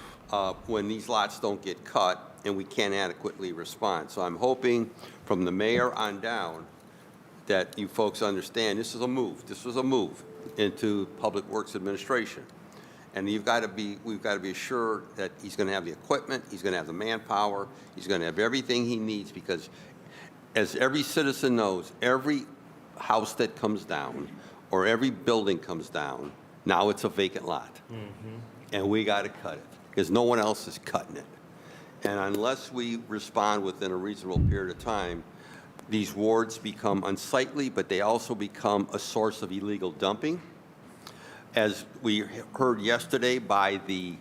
When these lots don't get cut and we can't adequately respond. So I'm hoping from the mayor on down that you folks understand this is a move. This was a move into Public Works Administration. And we've got to be assured that he's going to have the equipment, he's going to have the manpower, he's going to have everything he needs, because as every citizen knows, every house that comes down or every building comes down, now it's a vacant lot. And we got to cut it because no one else is cutting it. And unless we respond within a reasonable period of time, these wards become unsightly, but they also become a source of illegal dumping. As we heard yesterday by the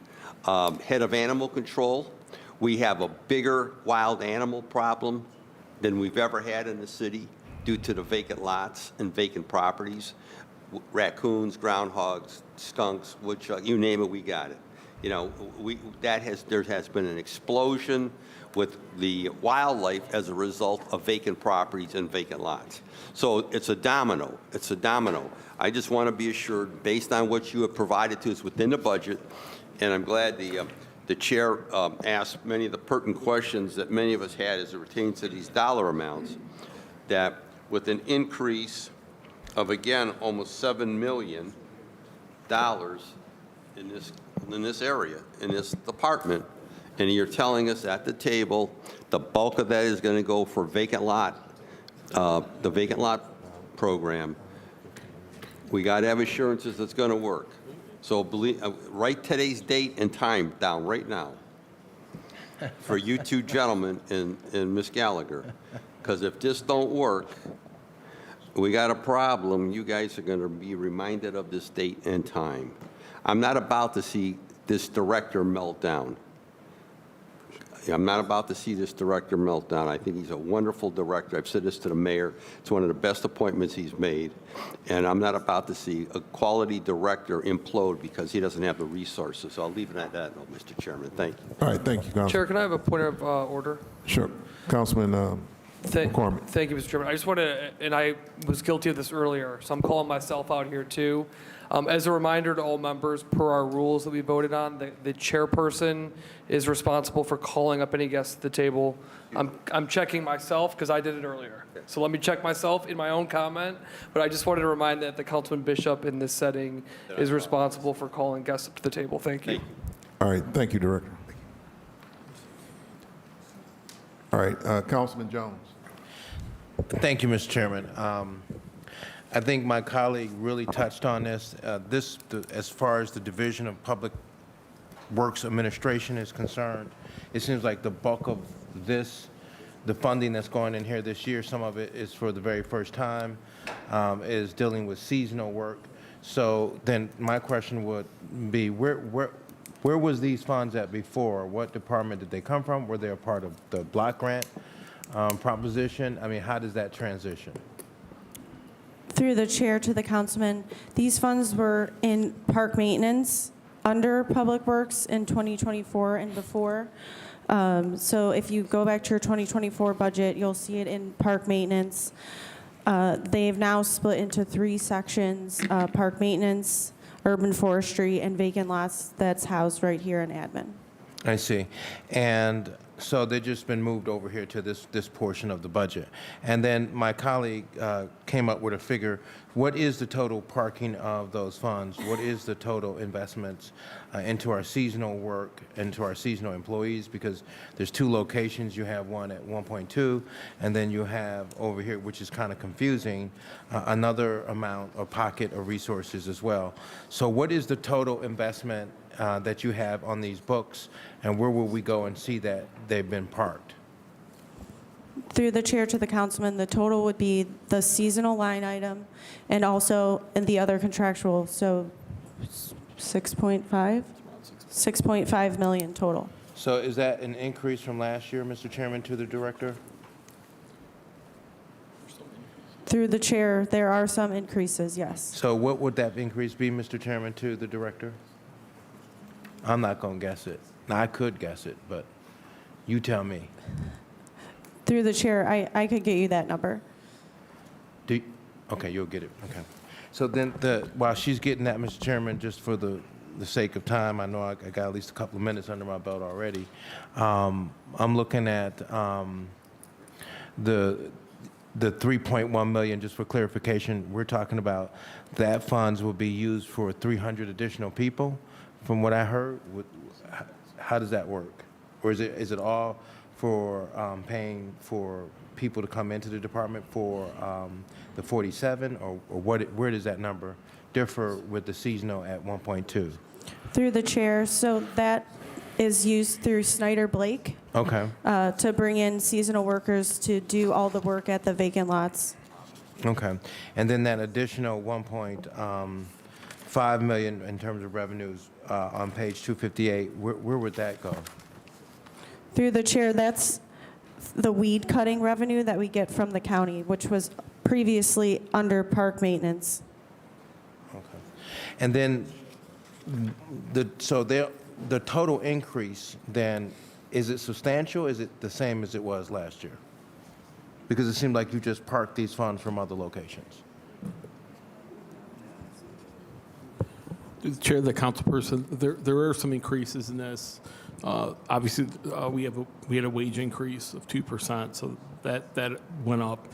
head of animal control, we have a bigger wild animal problem than we've ever had in the city due to the vacant lots and vacant properties. Raccoons, groundhogs, skunks, woodchuck, you name it, we got it. There has been an explosion with the wildlife as a result of vacant properties and vacant lots. So it's a domino. It's a domino. I just want to be assured, based on what you have provided to us within the budget, and I'm glad the chair asked many of the pertinent questions that many of us had as it pertains to these dollar amounts, that with an increase of, again, almost $7 million in this area, in this department, and you're telling us at the table the bulk of that is going to go for vacant lot, the vacant lot program. We got to have assurances it's going to work. So write today's date and time down right now for you two gentlemen and Ms. Gallagher, because if this don't work, we got a problem. You guys are going to be reminded of this date and time. I'm not about to see this director melt down. I'm not about to see this director meltdown. I think he's a wonderful director. I've said this to the mayor. It's one of the best appointments he's made. And I'm not about to see a quality director implode because he doesn't have the resources. So I'll leave it at that, Mr. Chairman. Thank you. All right, thank you, Councilman. Chair, can I have a point of order? Sure. Councilman McCormick. Thank you, Mr. Chairman. I just want to, and I was guilty of this earlier, so I'm calling myself out here too. As a reminder to all members, per our rules that we voted on, the chairperson is responsible for calling up any guests at the table. I'm checking myself because I did it earlier. So let me check myself in my own comment, but I just wanted to remind that the Councilman Bishop in this setting is responsible for calling guests up to the table. Thank you. All right, thank you, Director. All right, Councilman Jones. Thank you, Mr. Chairman. I think my colleague really touched on this. As far as the Division of Public Works Administration is concerned, it seems like the bulk of this, the funding that's going in here this year, some of it is for the very first time, is dealing with seasonal work. So then my question would be, where was these funds at before? What department did they come from? Were they a part of the block grant proposition? I mean, how does that transition? Through the chair to the councilman, these funds were in park maintenance under Public Works in 2024 and before. So if you go back to your 2024 budget, you'll see it in park maintenance. They've now split into 3 sections, park maintenance, urban forestry, and vacant lots that's housed right here in admin. I see. And so they've just been moved over here to this portion of the budget. And then my colleague came up with a figure. What is the total parking of those funds? What is the total investments into our seasonal work, into our seasonal employees? Because there's 2 locations. You have one at 1.2, and then you have over here, which is kind of confusing, another amount or pocket of resources as well. So what is the total investment that you have on these books, and where will we go and see that they've been parked? Through the chair to the councilman, the total would be the seasonal line item and also in the other contractual, so 6.5 million total. So is that an increase from last year, Mr. Chairman, to the director? Through the chair, there are some increases, yes. So what would that increase be, Mr. Chairman, to the director? I'm not going to guess it. Now, I could guess it, but you tell me. Through the chair, I could get you that number. Okay, you'll get it. Okay. So then, while she's getting that, Mr. Chairman, just for the sake of time, I know I got at least a couple of minutes under my belt already. I'm looking at the 3.1 million, just for clarification. We're talking about that funds will be used for 300 additional people. From what I heard, how does that work? Or is it all for paying for people to come into the department for the 47, or where does that number differ with the seasonal at 1.2? Through the chair, so that is used through Snyder Blake. Okay. To bring in seasonal workers to do all the work at the vacant lots. Okay. And then that additional 1.5 million in terms of revenues on page 258, where would that go? Through the chair, that's the weed cutting revenue that we get from the county, which was previously under park maintenance. Okay. And then the total increase then, is it substantial? Is it the same as it was last year? Because it seemed like you just parked these funds from other locations. Chair, the councilperson, there are some increases in this. Obviously, we had a wage increase of 2%, so that went up.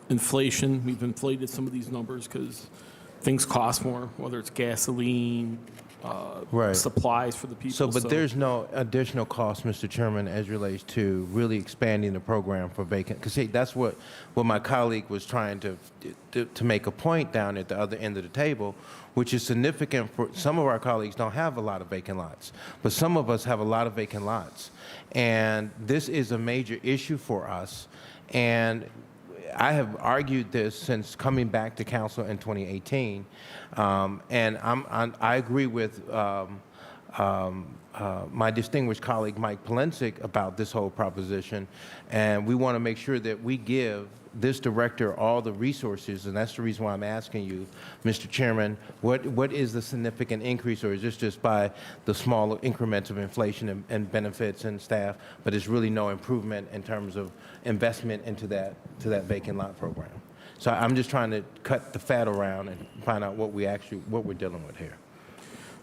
Inflation, we've inflated some of these numbers because things cost more, whether it's gasoline, Right. supplies for the people. So, but there's no additional cost, Mr. Chairman, as relates to really expanding the program for vacant, because that's what my colleague was trying to make a point down at the other end of the table, which is significant for some of our colleagues don't have a lot of vacant lots, but some of us have a lot of vacant lots. And this is a major issue for us. And I have argued this since coming back to council in 2018, and I agree with my distinguished colleague Mike Polensik about this whole proposition, and we want to make sure that we give this director all the resources, and that's the reason why I'm asking you, Mr. Chairman, what is the significant increase, or is this just by the small increments of inflation and benefits and staff, but it's really no improvement in terms of investment into that vacant lot program? So I'm just trying to cut the fat around and find out what we're dealing with here.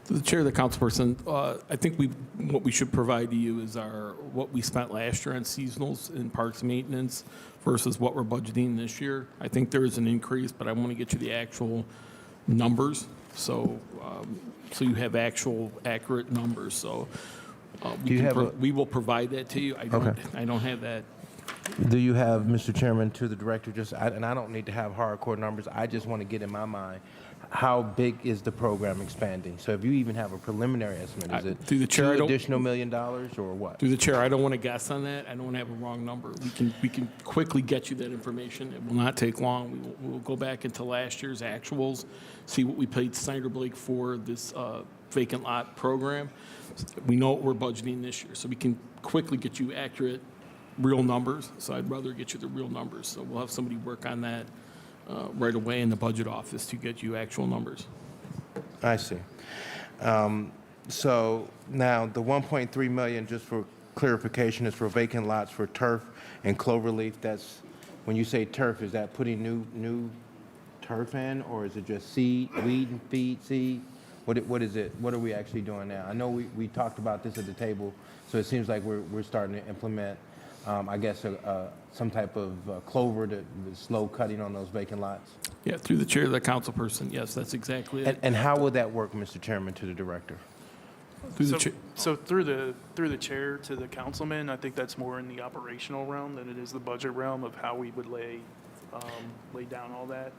To the chair of the councilperson, I think what we should provide to you is what we spent last year on seasonals and parks maintenance versus what we're budgeting this year. I think there is an increase, but I want to get you the actual numbers, so you have actual accurate numbers. So we will provide that to you. I don't have that. Do you have, Mr. Chairman, to the director, and I don't need to have hardcore numbers, I just want to get in my mind, how big is the program expanding? So if you even have a preliminary estimate, is it through the chair, $2 additional million or what? Through the chair, I don't want to guess on that. I don't want to have a wrong number. We can quickly get you that information. It will not take long. We'll go back into last year's actuals, see what we paid Snyder Blake for this vacant lot program. We know what we're budgeting this year, so we can quickly get you accurate, real numbers. So I'd rather get you the real numbers. So we'll have somebody work on that right away in the budget office to get you actual numbers. I see. So now the 1.3 million, just for clarification, is for vacant lots for turf and cloverleaf. That's, when you say turf, is that putting new turf in, or is it just seed, weed and feed seed? What is it? What are we actually doing now? I know we talked about this at the table, so it seems like we're starting to implement, I guess, some type of clover to slow cutting on those vacant lots. Yeah, through the chair of the council person, yes, that's exactly it. And how would that work, Mr. Chairman, to the director? So through the chair to the councilman, I think that's more in the operational realm than it is the budget realm of how we would lay down all that.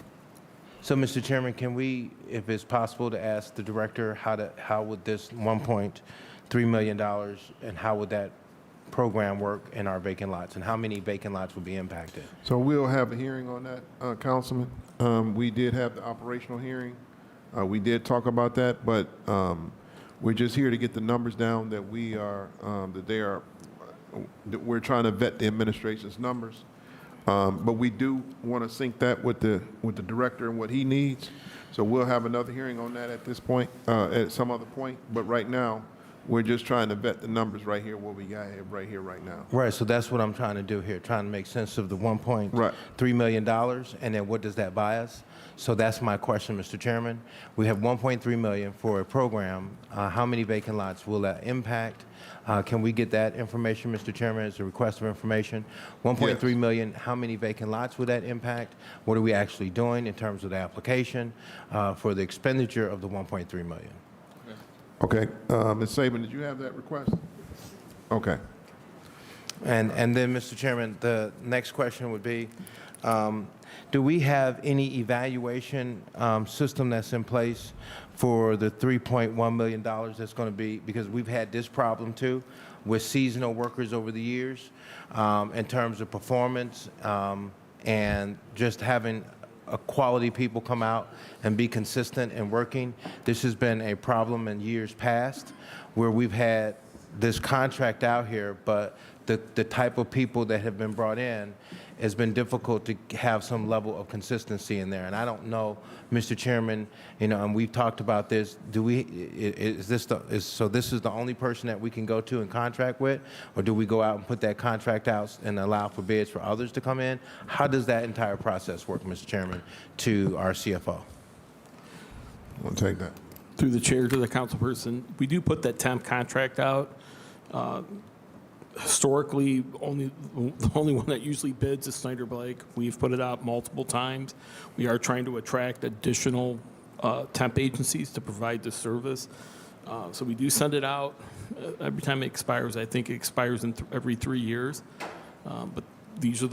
So, Mr. Chairman, can we, if it's possible, to ask the director how would this $1.3 million and how would that program work in our vacant lots, and how many vacant lots would be impacted? So we'll have a hearing on that, Councilman. We did have the operational hearing. We did talk about that, but we're just here to get the numbers down that we're trying to vet the administration's numbers. But we do want to sync that with the director and what he needs. So we'll have another hearing on that at this point, at some other point. But right now, we're just trying to vet the numbers right here, what we got here, right now. Right, so that's what I'm trying to do here, trying to make sense of the $1.3 million, and then what does that buy us? So that's my question, Mr. Chairman. We have $1.3 million for a program. How many vacant lots will that impact? Can we get that information, Mr. Chairman, as a request of information? $1.3 million, how many vacant lots will that impact? What are we actually doing in terms of the application for the expenditure of the $1.3 million? Okay. Ms. Saban, did you have that request? Okay. And then, Mr. Chairman, the next question would be, do we have any evaluation system that's in place for the $3.1 million that's going to be, because we've had this problem too with seasonal workers over the years in terms of performance and just having quality people come out and be consistent in working. This has been a problem in years past where we've had this contract out here, but the type of people that have been brought in has been difficult to have some level of consistency in there. And I don't know, Mr. Chairman, and we've talked about this, so this is the only person that we can go to and contract with, or do we go out and put that contract out and allow for bids for others to come in? How does that entire process work, Mr. Chairman, to our CFO? I'll take that. Through the chair to the council person, we do put that temp contract out. Historically, the only one that usually bids is Snyder Blake. We've put it out multiple times. We are trying to attract additional temp agencies to provide the service. So we do send it out every time it expires. I think it expires every 3 years. But these are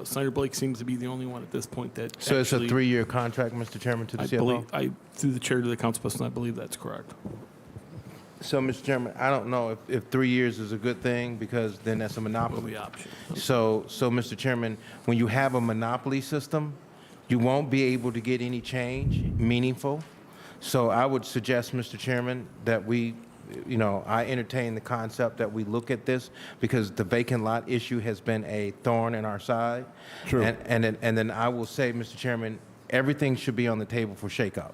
Snyder Blake seems to be the only one at this point that. So it's a 3-year contract, Mr. Chairman, to the CFO? Through the chair to the council person, I believe that's correct. So, Mr. Chairman, I don't know if 3 years is a good thing, because then that's a monopoly. So, Mr. Chairman, when you have a monopoly system, you won't be able to get any change meaningful. So I would suggest, Mr. Chairman, that we I entertain the concept that we look at this because the vacant lot issue has been a thorn in our side. True. And then I will say, Mr. Chairman, everything should be on the table for shakeup.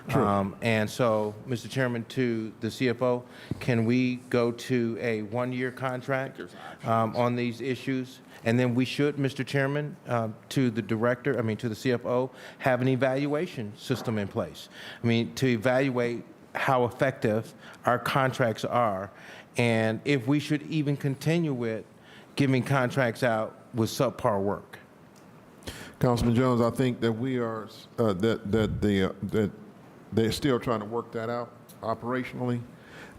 True. And so, Mr. Chairman, to the CFO, can we go to a one-year contract on these issues? And then we should, Mr. Chairman, to the CFO, have an evaluation system in place. To evaluate how effective our contracts are, and if we should even continue with giving contracts out with subpar work. Councilman Jones, I think that we are, that they're still trying to work that out operationally.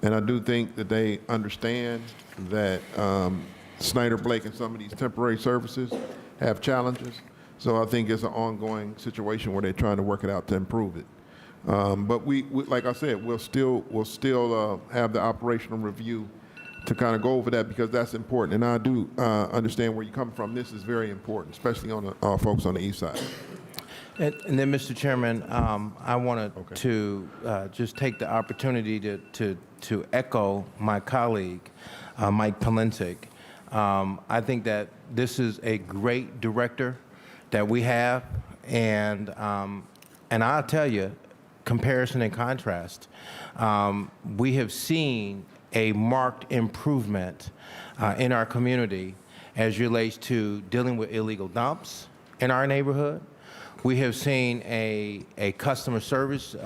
And I do think that they understand that Snyder Blake and some of these temporary services have challenges. So I think it's an ongoing situation where they're trying to work it out to improve it. But we, like I said, we'll still have the operational review to kind of go over that because that's important. And I do understand where you're coming from. This is very important, especially on the folks on the east side. And then, Mr. Chairman, I wanted to just take the opportunity to echo my colleague, Mike Polensek. I think that this is a great director that we have, and I'll tell you, comparison and contrast, we have seen a marked improvement in our community as relates to dealing with illegal dumps in our neighborhood. We have seen a customer service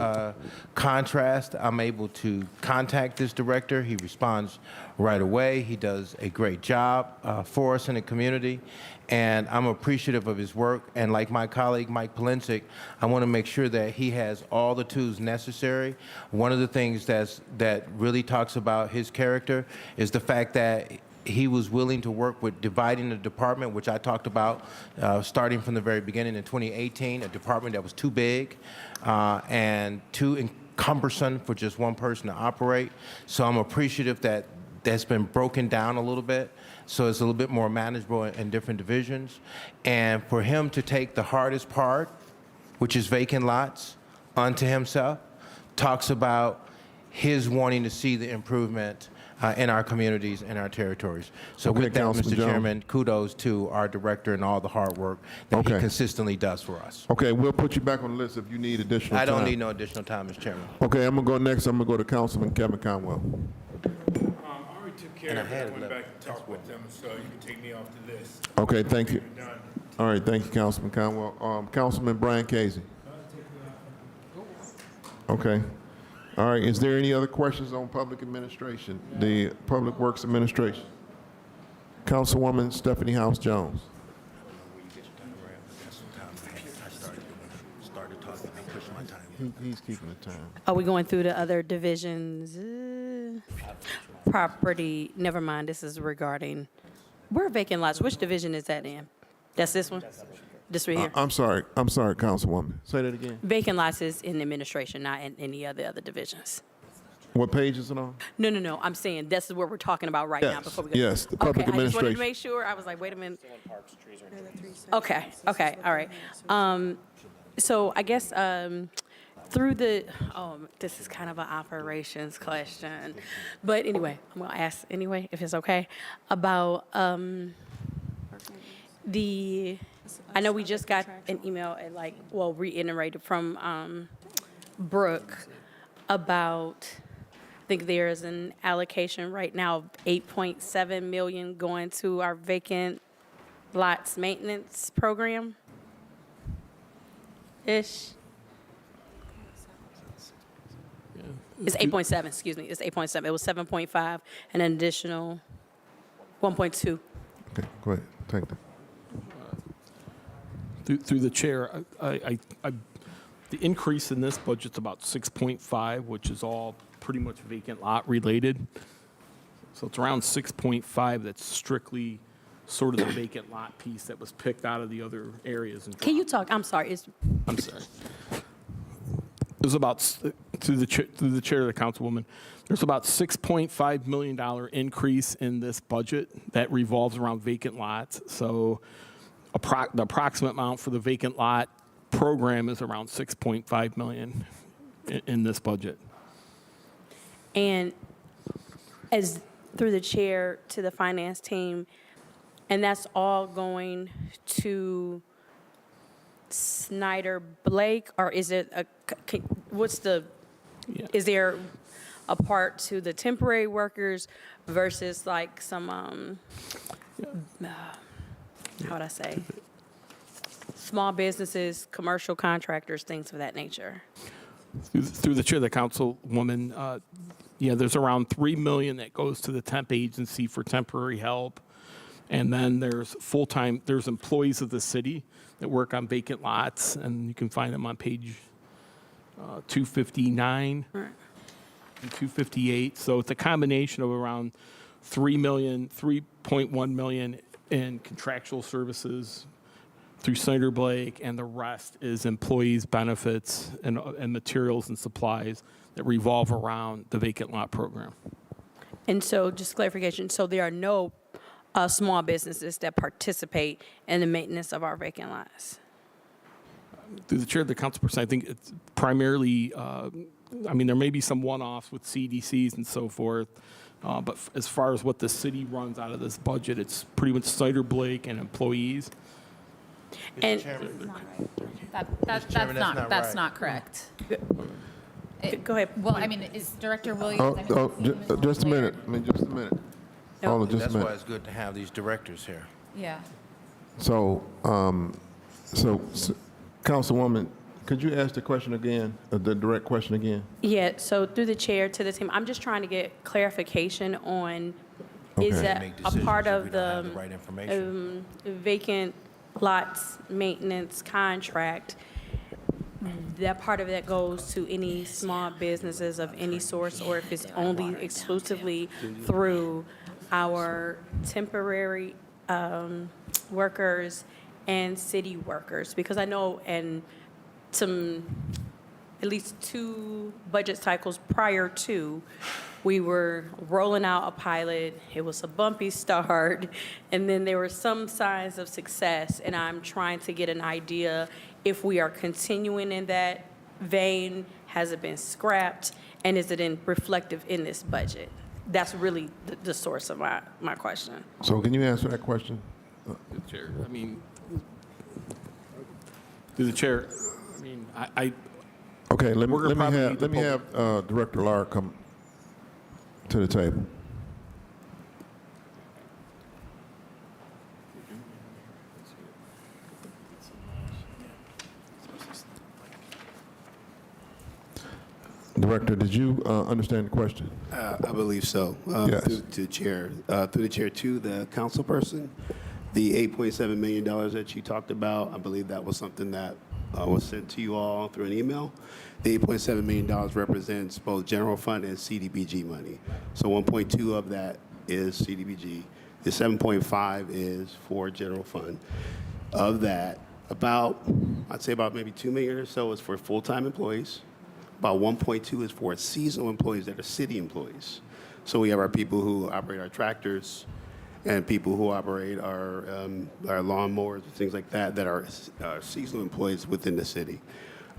contrast. I'm able to contact this director. He responds right away. He does a great job for us in the community, and I'm appreciative of his work. And like my colleague, Mike Polensek, I want to make sure that he has all the tools necessary. One of the things that really talks about his character is the fact that he was willing to work with dividing the department, which I talked about starting from the very beginning in 2018, a department that was too big and too cumbersome for just one person to operate. So I'm appreciative that that's been broken down a little bit, so it's a little bit more manageable in different divisions. And for him to take the hardest part, which is vacant lots, onto himself, talks about his wanting to see the improvement in our communities and our territories. So with that, Councilman Mr. Jones. Chairman, kudos to our director and all the hard work that he consistently does for us. Okay, we'll put you back on the list if you need additional time. I don't need no additional time, Mr. Chairman. Okay, I'm going to go next. I'm going to go to Councilman Kevin Conwell. I already took care of it. I went back and talked with them, so you can take me off the list. Okay, thank you. Done. All right, thank you, Councilman Conwell. Councilman Brian Casey. Okay. All right, is there any other questions on public administration, the Public Works Administration? Councilwoman Stephanie House Jones. He's keeping the time. Are we going through the other divisions? Property, never mind, this is regarding, where are vacant lots? Which division is that in? That's this one? This right here? I'm sorry, Councilwoman. Say that again. Vacant lots is in administration, not in any of the other divisions. What page is it on? No, I'm saying this is what we're talking about right now Yes, before we go. yes, the public Okay, I just wanted administration. to make sure, I was like, wait a minute. Okay, all right. So I guess through the, this is kind of an operations question, but anyway, I'm gonna ask anyway, if it's okay, about I know we just got an email and reiterated from Brooke about, I think there's an allocation right now of 8.7 million going to our vacant lots maintenance program. Ish. It's 8.7, excuse me, it's 8.7. It was 7.5 and an additional 1.2. Okay, go ahead, take that. Through the chair, the increase in this budget's about 6.5, which is all pretty much vacant lot related. So it's around 6.5 that's strictly sort of the vacant lot piece that was picked out of the other areas. And Can you talk? I'm sorry. I'm sorry. There's about, through the chair of the councilwoman, there's about $6.5 million increase in this budget that revolves around vacant lots. So the approximate amount for the vacant lot program is around $6.5 million in this budget. And as through the chair to the finance team, and that's all going to Snyder Blake, or is it is there a part to the temporary workers versus like some, how would I say, small businesses, commercial contractors, things of that nature? Through the chair, the councilwoman, there's around $3 million that goes to the temp agency for temporary help. And then there's there's employees of the city that work on vacant lots, and you can find them on page 259 and 258. So it's a combination of around $3.1 million in contractual services through Snyder Blake, and the rest is employees' benefits and materials and supplies that revolve around the vacant lot program. And so, just clarification, so there are no small businesses that participate in the maintenance of our vacant lots? Through the chair of the council person, I think it's primarily, there may be some one-offs with CDCs and so forth, but as far as what the city runs out of this budget, it's pretty much Snyder Blake and employees. And That's not correct. Go ahead. Well, I mean, is Director Williams? Just a minute. Just a minute. Hold on, just a That's minute. why it's good to have these directors here. Yeah. So, Councilwoman, could you ask the question again, the direct question again? Yeah, so through the chair to the team, I'm just trying to get clarification on, is Okay. that Make a decisions part if of we don't have the the right information. vacant lots maintenance contract, that part of that goes to any small businesses of any source, or if it's only exclusively through our temporary workers and city workers? Because I know in at least 2 budget cycles prior to, we were rolling out a pilot. It was a bumpy start, and then there were some signs of success, and I'm trying to get an idea if we are continuing in that vein. Has it been scrapped, and is it reflective in this budget? That's really the source of my question. So can you answer that question? The chair, through the chair, Okay, let We're gonna me probably have, need the let me have Director Lar come to the table. Director, did you understand the question? I believe so. Yes. Through the chair to the council person, the $8.7 million that you talked about, I believe that was something that was sent to you all through an email. The $8.7 million represents both general fund and CDBG money. So 1.2 of that is CDBG. The 7.5 is for general fund. Of that, I'd say about maybe 2 million or so is for full-time employees. About 1.2 is for seasonal employees that are city employees. So we have our people who operate our tractors and people who operate our lawnmowers and things like that are seasonal employees within the city.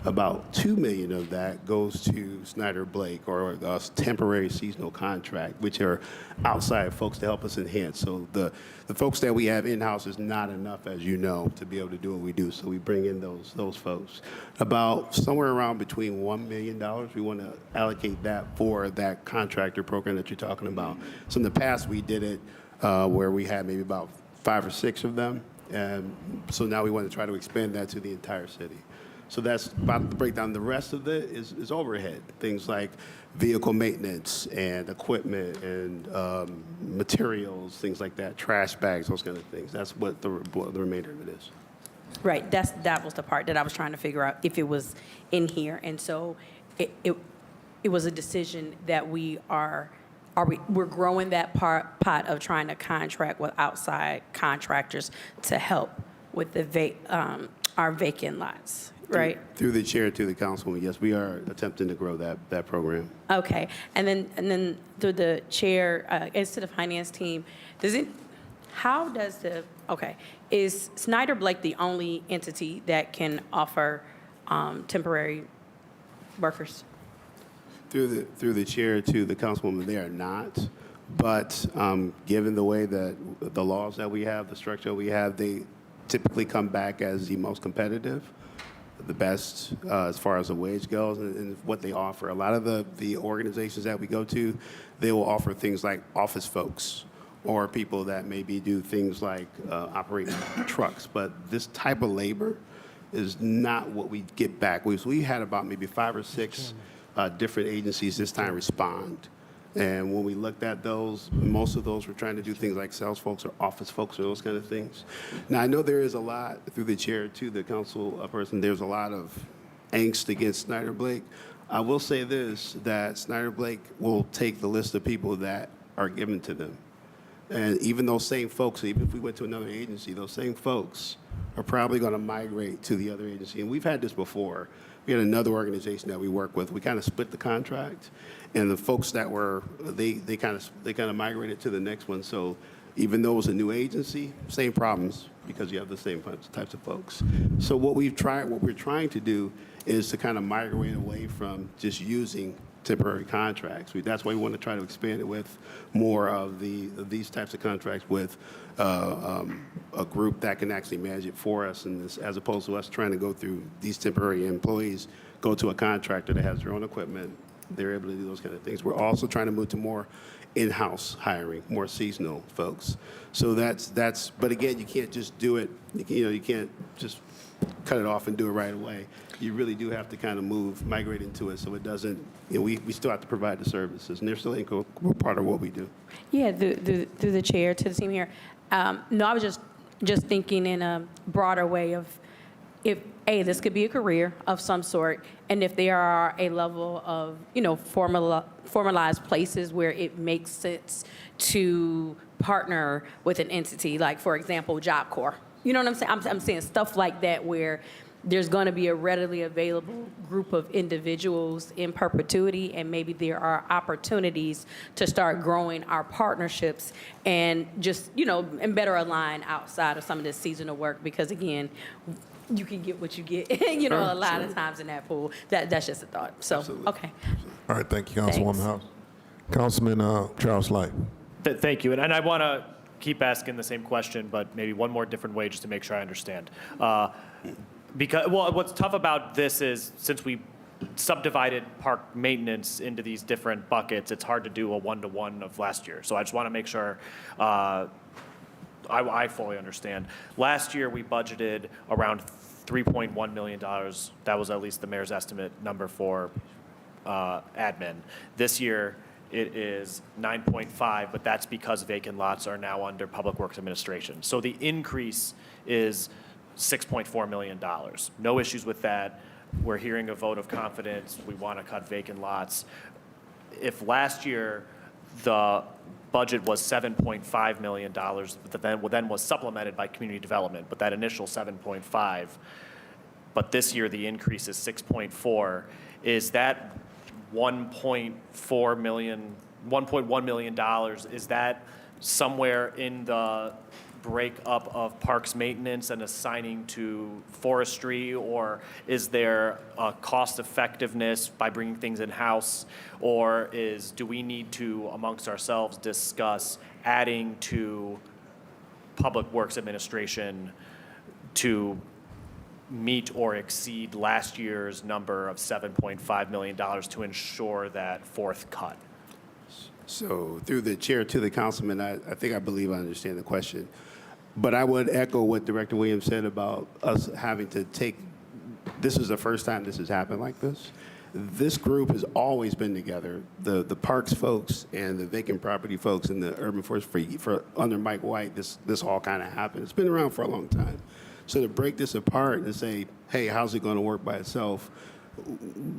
About 2 million of that goes to Snyder Blake, or a temporary seasonal contract, which are outside folks to help us enhance. So the folks that we have in-house is not enough, as you know, to be able to do what we do. So we bring in those folks. About somewhere around between $1 million, we want to allocate that for that contractor program that you're talking about. So in the past, we did it where we had maybe about 5 or 6 of them. And so now we want to try to expand that to the entire city. So that's about the breakdown. The rest of it is overhead, things like vehicle maintenance and equipment and materials, things like that, trash bags, those kind of things. That's what the remainder of it is. Right, that was the part that I was trying to figure out if it was in here. And so it was a decision that we're growing that pot of trying to contract with outside contractors to help with our vacant lots. Right. Through the chair to the councilwoman, yes, we are attempting to grow that program. Okay, and then through the chair, as to the finance team, is Snyder Blake the only entity that can offer temporary workers? Through the chair to the councilwoman, they are not, But given the way that the laws that we have, the structure we have, they typically come back as the most competitive, the best as far as the wage goes and what they offer. A lot of the organizations that we go to, they will offer things like office folks or people that maybe do things like operate trucks. But this type of labor is not what we get back. We had about maybe 5 or 6 different agencies this time respond. And when we looked at those, most of those were trying to do things like sales folks or office folks or those kind of things. Now, I know there is a lot, through the chair to the council person, there's a lot of angst against Snyder Blake. I will say this, that Snyder Blake will take the list of people that are given to them. And even those same folks, even if we went to another agency, those same folks are probably going to migrate to the other agency. And we've had this before. We had another organization that we work with. We kind of split the contract, and the folks that were they kind of migrated to the next one. So even though it was a new agency, same problems because you have the same types of folks. So what we're trying to do is to kind of migrate away from just using temporary contracts. That's why we want to try to expand it with more of these types of contracts with a group that can actually manage it for us, and this, as opposed to us trying to go through these temporary employees, go to a contractor that has their own equipment. They're able to do those kind of things. We're also trying to move to more in-house hiring, more seasonal folks. So that's. But again, you can't just do it. You can't just cut it off and do it right away. You really do have to kind of migrate into it, so it doesn't. We still have to provide the services, and they're still a part of what we do. Yeah, through the chair to the team here. No, I was just thinking in a broader way of if this could be a career of some sort, and if there are a level of formalized places where it makes sense to partner with an entity, like for example, Job Corps. You know what I'm saying? I'm saying stuff like that where there's going to be a readily available group of individuals in perpetuity, and maybe there are opportunities to start growing our partnerships and just, and better align outside of some of this seasonal work, because again, you can get what you get, a lot of times in that pool. That's just a thought. So, Absolutely. Okay. All right, thank you, Councilwoman House. Councilman Charles Light. Thank you. And I want to keep asking the same question, but maybe one more different way just to make sure I understand. Because what's tough about this is since we subdivided park maintenance into these different buckets, it's hard to do a one-to-one of last year. So I just want to make sure I fully understand. Last year we budgeted around $3.1 million. That was at least the mayor's estimate number for admin. This year it is 9.5, but that's because vacant lots are now under Public Works Administration. So the increase is $6.4 million. No issues with that. We're hearing a vote of confidence. We want to cut vacant lots. If last year the budget was $7.5 million, but then was supplemented by community development, but that initial 7.5, but this year the increase is 6.4, is that $1.1 million, is that somewhere in the breakup of parks maintenance and assigning to forestry, or is there a cost effectiveness by bringing things in-house, or do we need to, amongst ourselves, discuss adding to Public Works Administration to meet or exceed last year's number of $7.5 million to ensure that fourth cut? So through the chair to the councilman, I believe I understand the question. But I would echo what Director Williams said about us having to this is the first time this has happened like this. This group has always been together. The parks folks and the vacant property folks and the urban forestry for under Mike White, this all kind of happened. It's been around for a long time. So to break this apart and say, hey, how's it going to work by itself?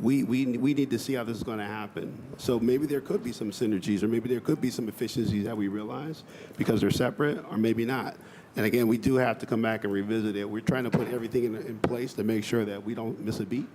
We need to see how this is going to happen. So maybe there could be some synergies, or maybe there could be some efficiencies that we realize because they're separate, or maybe not. And again, we do have to come back and revisit it. We're trying to put everything in place to make sure that we don't miss a beat,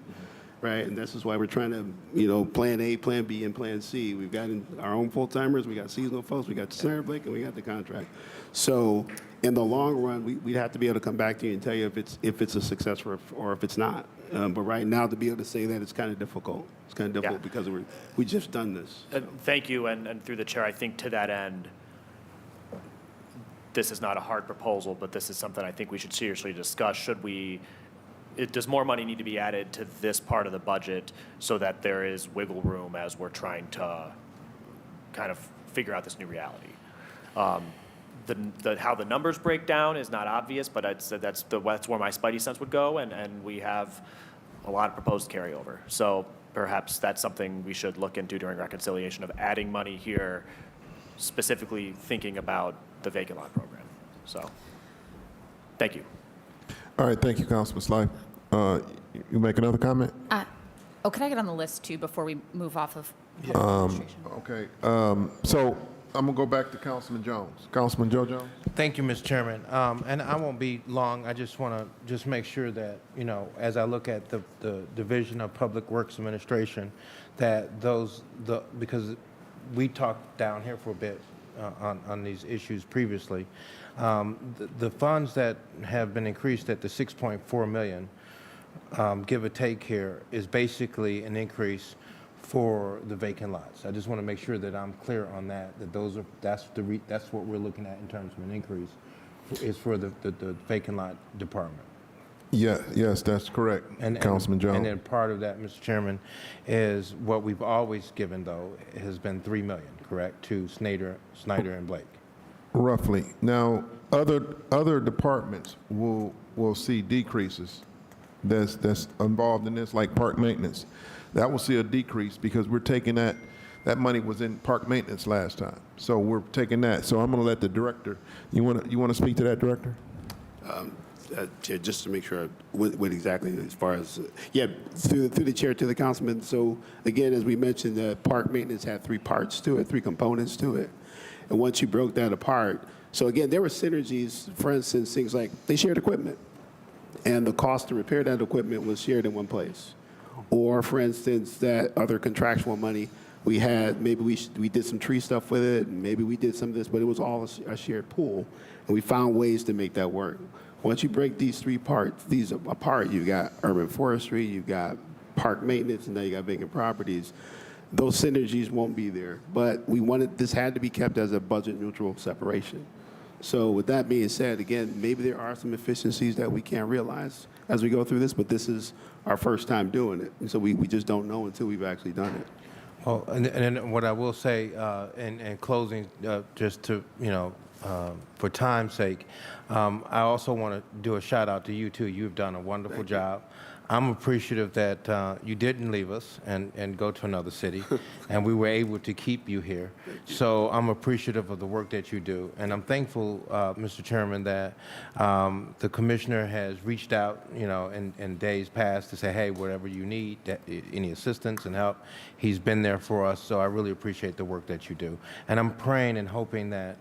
right? And this is why we're trying to, plan A, plan B, and plan C. We've got our own full-timers, we got seasonal folks, we got Snyder Blake, and we got the contract. So in the long run, we'd have to be able to come back to you and tell you if it's a success or if it's not. But right now, to be able to say that, it's kind of difficult. It's kind of difficult because we just done this. Thank you, and through the chair, I think to that end, this is not a hard proposal, but this is something I think we should seriously discuss. Does more money need to be added to this part of the budget so that there is wiggle room as we're trying to kind of figure out this new reality? How the numbers break down is not obvious, but that's where my spidey sense would go, and we have a lot of proposed carryover. So perhaps that's something we should look into during reconciliation of adding money here, specifically thinking about the vacant lot program. So, thank you. All right, thank you, Councilman Slife. You make another comment? Could I get on the list too before we move off of public administration? Okay, so I'm gonna go back to Councilman Jones. Councilman Joe Jones? Thank you, Mr. Chairman. And I won't be long. I just want to make sure that, as I look at the Division of Public Works Administration, that because we talked down here for a bit on these issues previously, the funds that have been increased at the 6.4 million, give or take here, is basically an increase for the vacant lots. I just want to make sure that I'm clear on that that's what we're looking at in terms of an increase, is for the vacant lot department. Yeah, yes, that's correct, Councilman Jones. And then part of that, Mr. Chairman, is what we've always given, though, has been $3 million, correct, to Snyder and Blake. Roughly. Now, other departments will see decreases that's involved in this, like park maintenance. That will see a decrease because we're taking that money was in park maintenance last time. So we're taking that. So I'm going to let the director, you want to speak to that, Director? Chair, just to make sure what exactly as far as, through the chair to the councilman. So again, as we mentioned, the park maintenance had three parts to it, three components to it. And once you broke that apart, so again, there were synergies, for instance, things like they shared equipment and the cost to repair that equipment was shared in one place. Or for instance, that other contractual money we had, maybe we did some tree stuff with it, and maybe we did some of this, but it was all a shared pool. And we found ways to make that work. Once you break these three parts, apart, you've got urban forestry, you've got park maintenance, and now you got vacant properties. Those synergies won't be there. But this had to be kept as a budget neutral separation. So with that being said, again, maybe there are some efficiencies that we can't realize as we go through this, but this is our first time doing it. And so we just don't know until we've actually done it. Well, and then what I will say in closing, just to, for time's sake, I also want to do a shout out to you too. You've done a wonderful job. I'm appreciative that you didn't leave us and go to another city, and we were able to keep you here. So I'm appreciative of the work that you do, and I'm thankful, Mr. Chairman, that the commissioner has reached out, in days past to say, hey, whatever you need, any assistance and help, he's been there for us. So I really appreciate the work that you do, and I'm praying and hoping that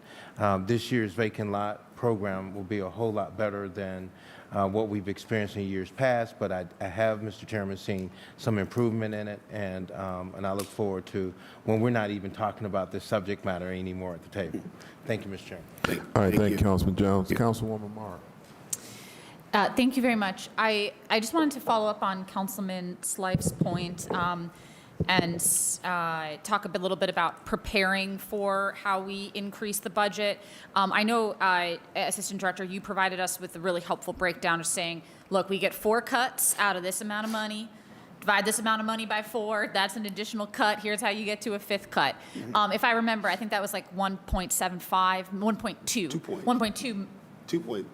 this year's vacant lot program will be a whole lot better than what we've experienced in years past, but I have, Mr. Chairman, seen some improvement in it, and I look forward to when we're not even talking about this subject matter anymore at the table. Thank you, Mr. Chairman. All right, thank you, Councilman Jones. Councilwoman Mara. Thank you very much. I just wanted to follow up on Councilman Slife's point and talk a little bit about preparing for how we increase the budget. I know, Assistant Director, you provided us with a really helpful breakdown of saying, look, we get 4 cuts out of this amount of money, divide this amount of money by 4, that's an additional cut, here's how you get to a 5th cut. If I remember, I think that was like 1.75, 1.2. 2.2.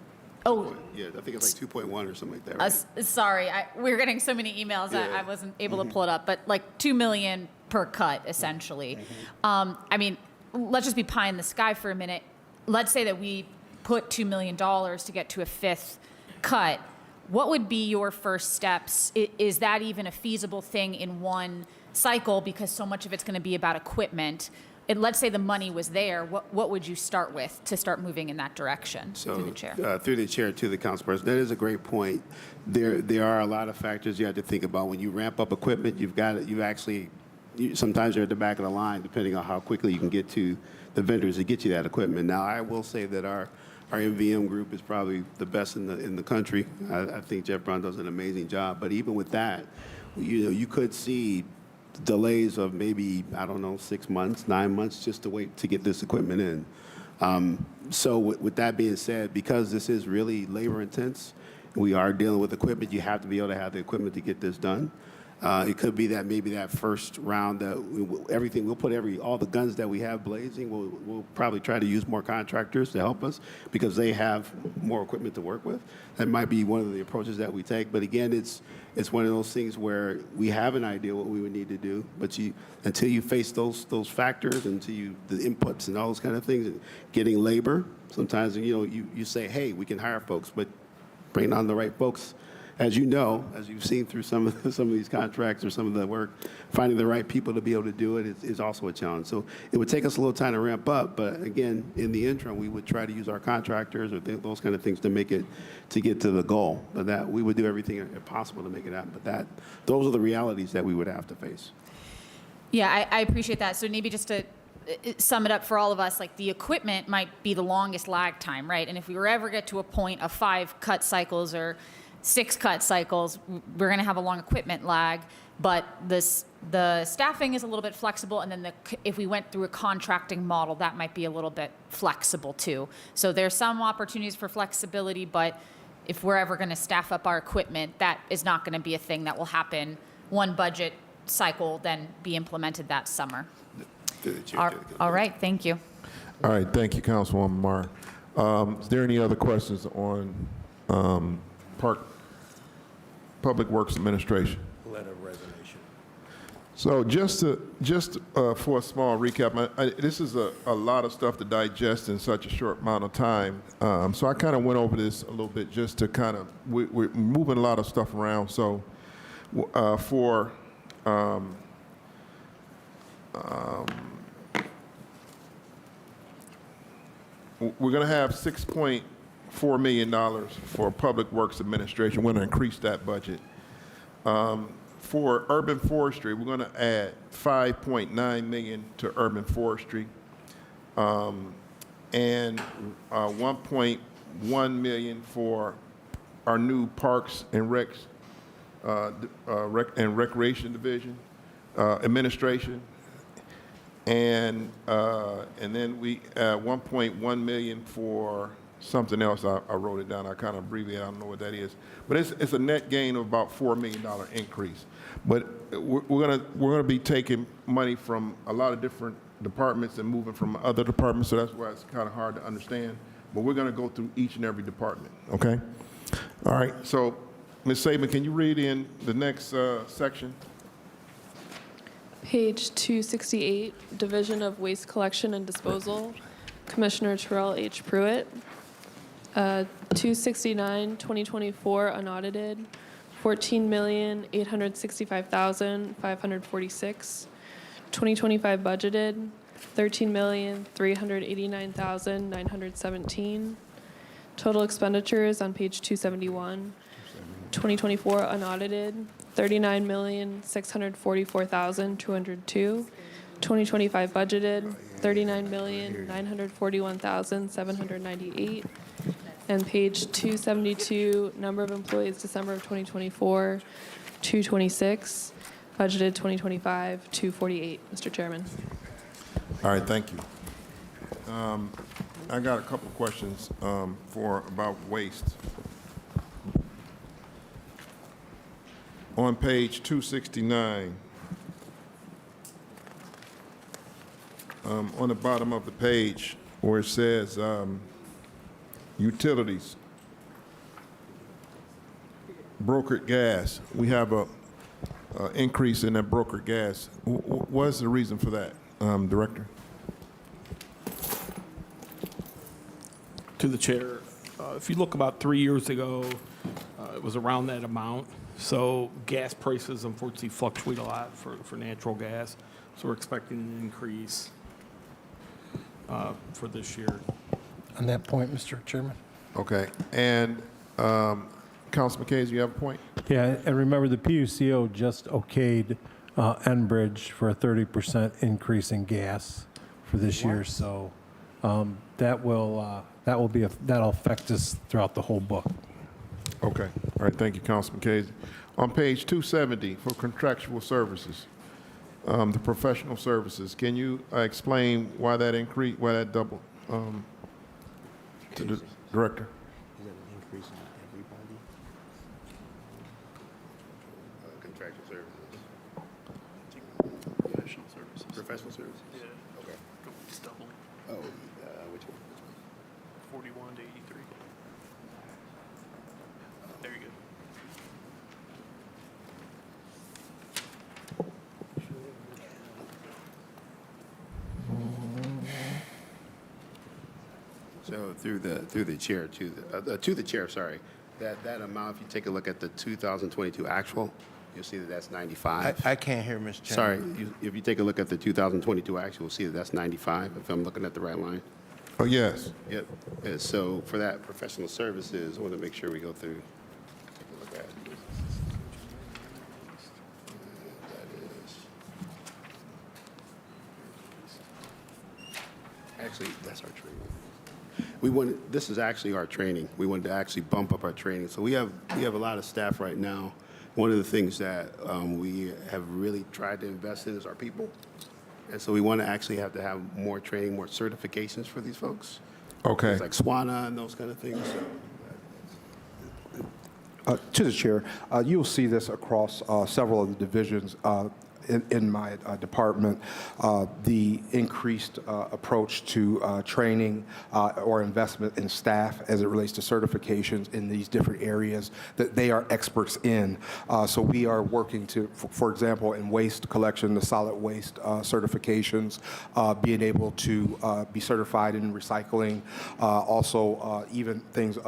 Oh. Yeah, I think it's like 2.1 or something like that, right? Sorry, we were getting so many emails that I wasn't able to pull it up, but like $2 million per cut, essentially. I mean, let's just be pie in the sky for a minute. Let's say that we put $2 million to get to a 5th cut. What would be your first steps? Is that even a feasible thing in one cycle? Because so much of it's going to be about equipment. And let's say the money was there, what would you start with to start moving in that direction? So, through the chair? Through the chair to the councilperson, that is a great point. There are a lot of factors you have to think about. When you ramp up equipment, sometimes you're at the back of the line, depending on how quickly you can get to the vendors to get you that equipment. Now, I will say that our Our MVM group is probably the best in the country. I think Jeff Brown does an amazing job. But even with that, you could see delays of maybe, I don't know, 6 months, 9 months just to wait to get this equipment in. So with that being said, because this is really labor intense, we are dealing with equipment. You have to be able to have the equipment to get this done. It could be that maybe that first round that we'll put all the guns that we have blazing. We'll probably try to use more contractors to help us because they have more equipment to work with. That might be one of the approaches that we take. But again, it's one of those things where we have an idea what we would need to do, but until you face those factors, until the inputs and all those kind of things, getting labor. Sometimes you say, hey, we can hire folks, but bring on the right folks. As you know, as you've seen through some of these contracts or some of the work, finding the right people to be able to do it is also a challenge. So it would take us a little time to ramp up, but again, in the interim, we would try to use our contractors or those kind of things to get to the goal. But that we would do everything possible to make it happen. But those are the realities that we would have to face. Yeah, I appreciate that. So maybe just to sum it up for all of us, like the equipment might be the longest lag time, right? And if we were ever get to a point of 5 cut cycles or 6 cut cycles, we're going to have a long equipment lag, but the staffing is a little bit flexible, and then if we went through a contracting model, that might be a little bit flexible too. So there's some opportunities for flexibility, but if we're ever going to staff up our equipment, that is not going to be a thing that will happen one budget cycle, then be implemented that summer. All right, thank you. All right, thank you, Councilwoman Mar. Is there any other questions on Public Works Administration? Letter of resignation. So just for a small recap, this is a lot of stuff to digest in such a short amount of time. So I kind of went over this a little bit just to kind of, we're moving a lot of stuff around. So we're going to have $6.4 million for Public Works Administration. We're going to increase that budget. For urban forestry, we're going to add $5.9 million to urban forestry, and $1.1 million for our new Parks and Recreation Division administration, and then we $1.1 million for something else. I wrote it down. I kind of abbreviated. I don't know what that is, but it's a net gain of about $4 million increase. But we're gonna be taking money from a lot of different departments and moving from other departments. So that's why it's kind of hard to understand. But we're gonna go through each and every department. Okay. All right. So, Ms. Saban, can you read in the next section? Page 268, Division of Waste Collection and Disposal, Commissioner Terrell H. Pruitt. 269, 2024, unaudited, $14,865,546. 2025 budgeted, $13,389,917. Total expenditures on page 271. 2024 unaudited, $39,644,202. 2025 budgeted, $39,941,798. And page 272, number of employees December of 2024, 226. Budgeted 2025, 248, Mr. Chairman. All right, thank you. I got a couple of questions about waste. On page 269, on the bottom of the page where it says utilities, brokered gas, we have a increase in that brokered gas. What is the reason for that, Director? To the chair, if you look about 3 years ago, it was around that amount. So gas prices unfortunately fluctuate a lot for natural gas. So we're expecting an increase for this year. On that point, Mr. Chairman? Okay. And Councilman Kays, you have a point? Yeah, and remember the PUCO just okayed Enbridge for a 30% increase in gas for this year. So that will that'll affect us throughout the whole book. Okay. All right, thank you, Councilman Casey. On page 270 for contractual services, the professional services, can you explain why that increase, why that double, to the director? Is that an increase in everybody? Contractual services. Professional services. Professional services? Yeah. Okay. It's doubling, Oh, which one? 41 to 83. There you go. So through the chair, to the chair, sorry, that amount, if you take a look at the 2022 actual, you'll see that that's 95. I can't hear, Mr. Sorry, Chairman. if you take a look at the 2022 actual, you'll see that that's 95, if I'm looking at the right line. Oh, yes. Yep. So for that professional services, I want to make sure we go through, take a look at. Actually, that's our training. This is actually our training. We wanted to actually bump up our training. So we have a lot of staff right now. One of the things that we have really tried to invest in is our people. And so we want to actually have more training, more certifications for these folks. Okay. Things like SWANA and those kind of things. To the chair, you'll see this across several of the divisions in my department, the increased approach to training or investment in staff as it relates to certifications in these different areas that they are experts in. So we are working to, for example, in waste collection, the solid waste certifications, being able to be certified in recycling, also even things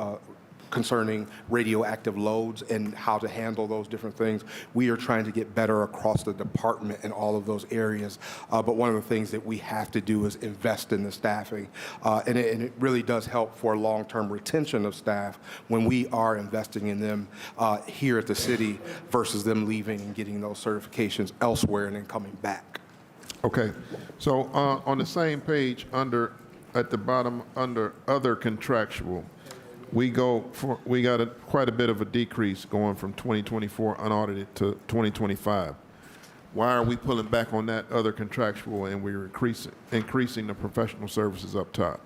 concerning radioactive loads and how to handle those different things. We are trying to get better across the department in all of those areas. But one of the things that we have to do is invest in the staffing. And it really does help for long-term retention of staff when we are investing in them here at the city versus them leaving and getting those certifications elsewhere and then coming back. Okay. So on the same page, at the bottom, under other contractual, we got quite a bit of a decrease going from 2024 unaudited to 2025. Why are we pulling back on that other contractual and we're increasing the professional services up top?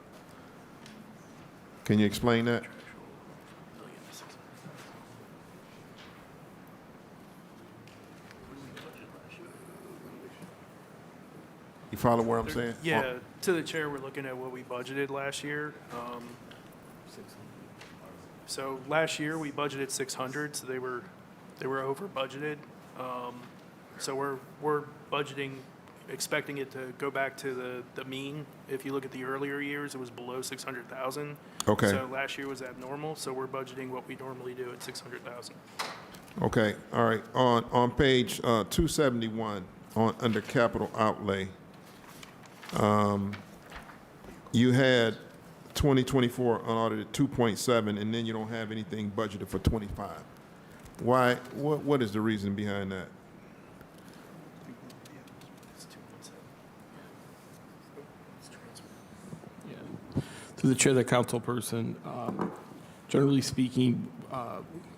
Can you explain that? You follow where I'm saying? Yeah, to the chair, we're looking at what we budgeted last year. So last year, we budgeted 600, so they were over budgeted. So we're budgeting, expecting it to go back to the mean. If you look at the earlier years, it was below 600,000. Okay. So last year was abnormal, so we're budgeting what we normally do at 600,000. Okay, all right. On page 271, under capital outlay, you had 2024 unaudited 2.7, and then you don't have anything budgeted for 25. Why? What is the reason behind that? To the chair, the council person, generally speaking,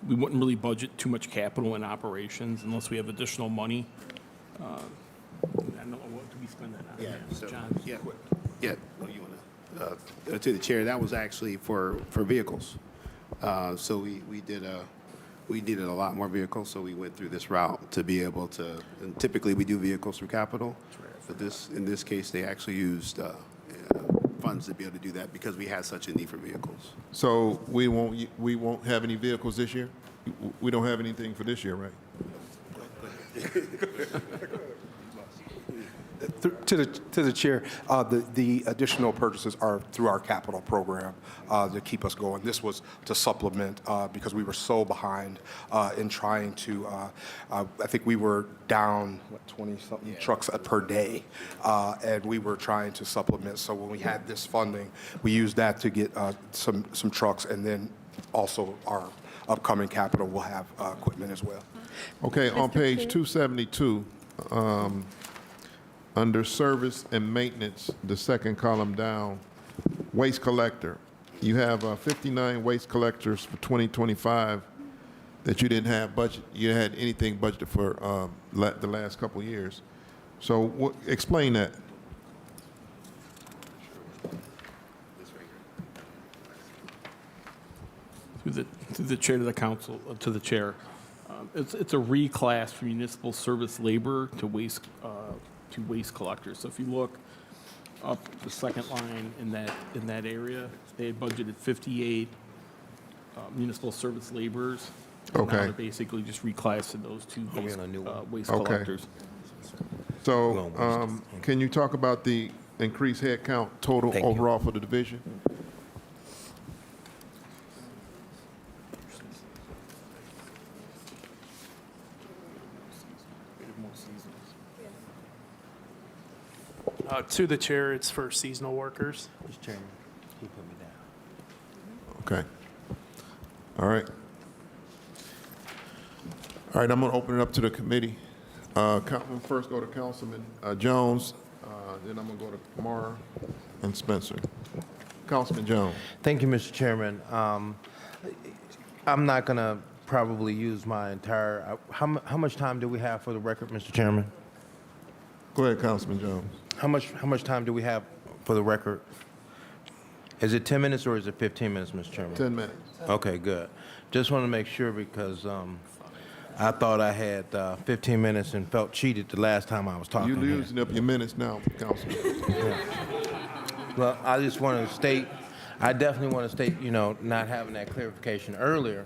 we wouldn't really budget too much capital in operations unless we have additional money. I don't know, what do we spend that on? Yeah, so, John? yeah. Oh, you want to? To the chair, that was actually for vehicles. So we needed a lot more vehicles, so we went through this route to be able to, and typically we do vehicles through capital, but in this case, they actually used funds to be able to do that because we had such a need for vehicles. So we won't have any vehicles this year? We don't have anything for this year, right? To the chair, the additional purchases are through our capital program to keep us going. This was to supplement because we were so behind in trying to, I think we were down, 20-something trucks per day, and we were trying to supplement. So when we had this funding, we used that to get some trucks, and then also our upcoming capital will have equipment as well. Okay, on page 272, under service and maintenance, the second column down, waste collector, You have 59 waste collectors for 2025 that you didn't have budget. You had anything budgeted for the last couple of years. So explain that. Through the chair to the council, to the chair. It's a reclass from municipal service labor to waste collectors. So if you look up the second line in that area, they had budgeted 58 municipal service laborers. And now Okay. they're basically just reclassing those two waste Okay. collectors. So can you talk about the increased head count total overall for the division? To the chair, it's for seasonal workers. Mr. Chairman, he put me down. Okay. All right. All right, I'm going to open it up to the committee. First go to Councilman Jones, then I'm going to go to Kamara and Spencer. Councilman Jones. Thank you, Mr. Chairman. I'm not going to probably use my entire, how much time do we have for the record, Mr. Chairman? Go ahead, Councilman Jones. How much time do we have for the record? Is it 10 minutes or is it 15 minutes, Mr. Chairman? 10 minutes. Okay, good. Just want to make sure because I thought I had 15 minutes and felt cheated the last time I was talking You're here. using up your minutes now, Councilman. Well, I just want to state, I definitely want to state, not having that clarification earlier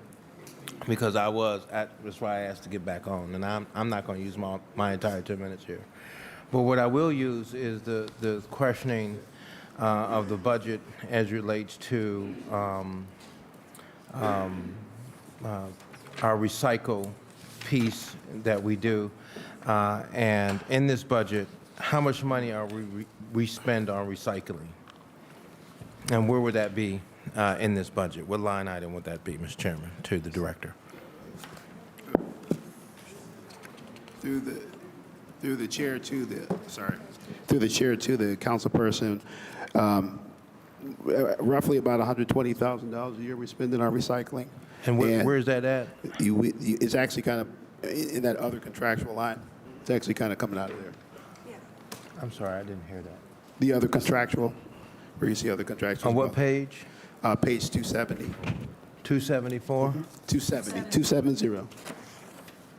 because that's why I asked to get back on. And I'm not going to use my entire 10 minutes here. But what I will use is the questioning of the budget as relates to our recycle piece that we do. And in this budget, how much money are we spend on recycling? And where would that be in this budget? What line item would that be, Mr. Chairman, to the director? Through the chair to the councilperson, roughly about $120,000 a year we spend in our recycling. And where is that at? It's actually kind of in that other contractual line. It's actually kind of coming out of there. I'm sorry, I didn't hear that. The other contractual, where you see other contractual. On what page? Page 270. 274? 270. 270.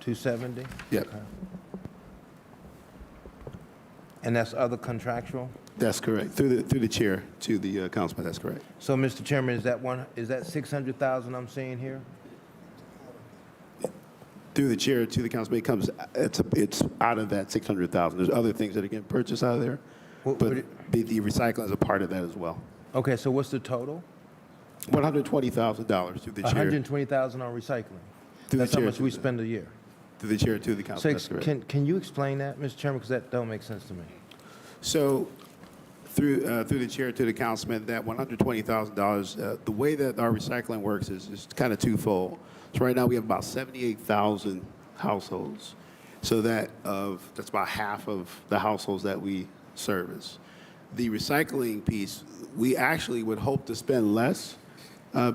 270? Yep. Okay. And that's other contractual? That's correct. Through the chair to the councilman. That's correct. So, Mr. Chairman, is that 600,000 I'm seeing here? Through the chair to the councilman, it's out of that 600,000. There's other things that are getting purchased out of there, but the recycling is a part of that as well. Okay, so what's the total? $120,000 through the chair. 120,000 on recycling. Through That's the how chair much to we the- spend a year. Through the chair to the council. So That's correct. can you explain that, Mr. Chairman, because that don't make sense to me. So through the chair to the councilman, that $120,000, the way that our recycling works is kind of twofold. So right now we have about 78,000 households. So that's about half of the households that we service. The recycling piece, we actually would hope to spend less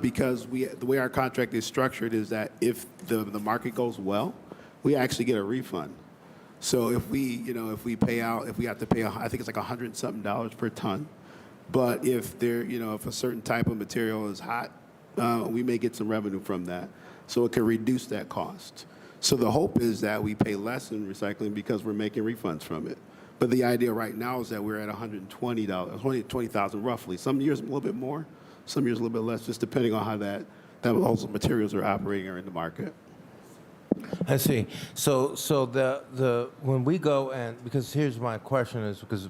because the way our contract is structured is that if the market goes well, we actually get a refund. So if we have to pay, I think it's like $100 and something per ton. But if if a certain type of material is hot, we may get some revenue from that. So it can reduce that cost. So the hope is that we pay less in recycling because we're making refunds from it. But the idea right now is that we're at $120,000 roughly. Some years a little bit more, some years a little bit less, just depending on how those materials are operating or in the market. I see. So when we go and, because here's my question is, because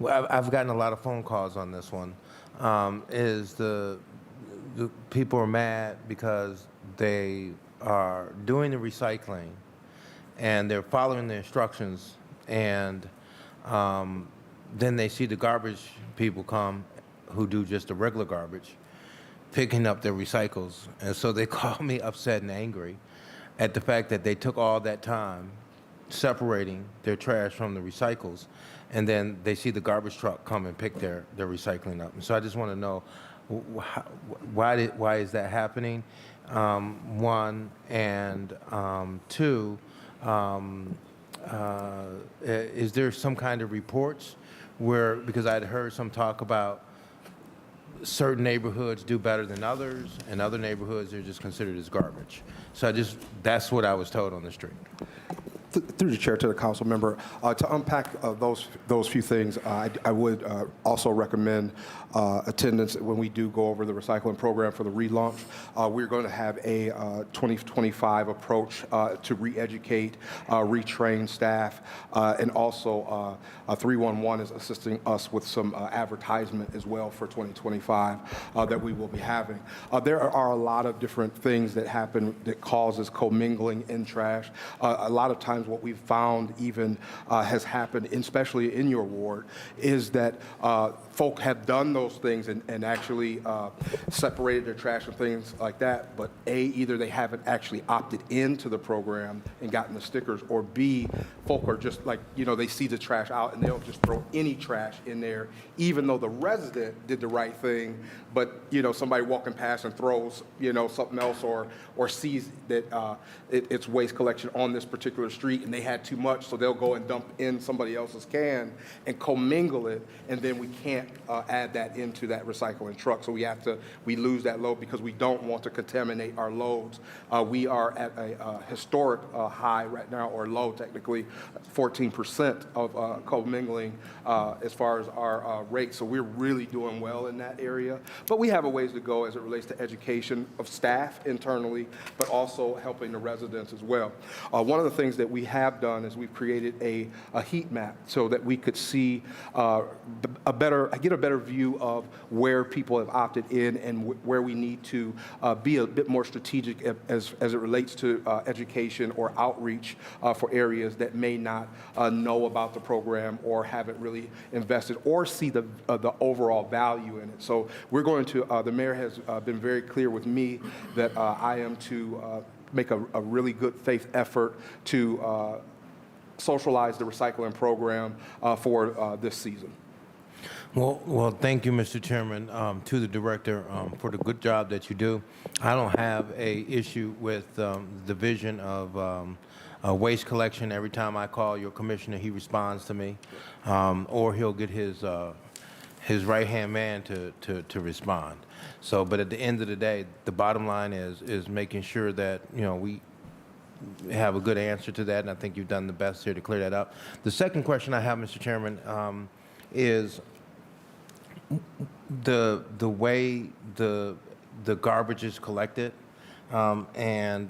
I've gotten a lot of phone calls on this one, is the people are mad because they are doing the recycling and they're following the instructions, and then they see the garbage people come who do just the regular garbage, picking up their recycles, and so they call me upset and angry at the fact that they took all that time separating their trash from the recycles, and then they see the garbage truck come and pick their recycling up. And so I just want to know why is that happening? One, and two, is there some kind of reports where, because I'd heard some talk about certain neighborhoods do better than others, and other neighborhoods are just considered as garbage. So that's what I was told on the street. Through the chair to the council member, to unpack those few things, I would also recommend attendance when we do go over the recycling program for the relaunch. We're going to have a 2025 approach to re-educate, retrain staff, and also 311 is assisting us with some advertisement as well for 2025 that we will be having. There are a lot of different things that happen that causes commingling in trash. A lot of times what we've found even has happened, especially in your ward, is that folk have done those things and actually separated their trash and things like that, but A, either they haven't actually opted into the program and gotten the stickers, or B, folk are just like, they see the trash out and they'll just throw any trash in there, even though the resident did the right thing, but, somebody walking past and throws, something else, or sees that it's waste collection on this particular street and they had too much, so they'll go and dump in somebody else's can and commingle it, and then we can't add that into that recycling truck. So we lose that load because we don't want to contaminate our loads. We are at a historic high right now, or low technically, 14% of commingling as far as our rate. So we're really doing well in that area. But we have a ways to go as it relates to education of staff internally, but also helping the residents as well. One of the things that we have done is we've created a heat map so that we could see get a better view of where people have opted in and where we need to be a bit more strategic as it relates to education or outreach for areas that may not know about the program or haven't really invested or see the overall value in it. So we're going to, the mayor has been very clear with me that I am to make a really good faith effort to socialize the recycling program for this season. Well, thank you, Mr. Chairman, to the director for the good job that you do. I don't have a issue with the division of waste collection. Every time I call your commissioner, he responds to me, or he'll get his right-hand man to respond. So, but at the end of the day, the bottom line is making sure that, we have a good answer to that, and I think you've done the best here to clear that up. The second question I have, Mr. Chairman, is the way the garbage is collected, and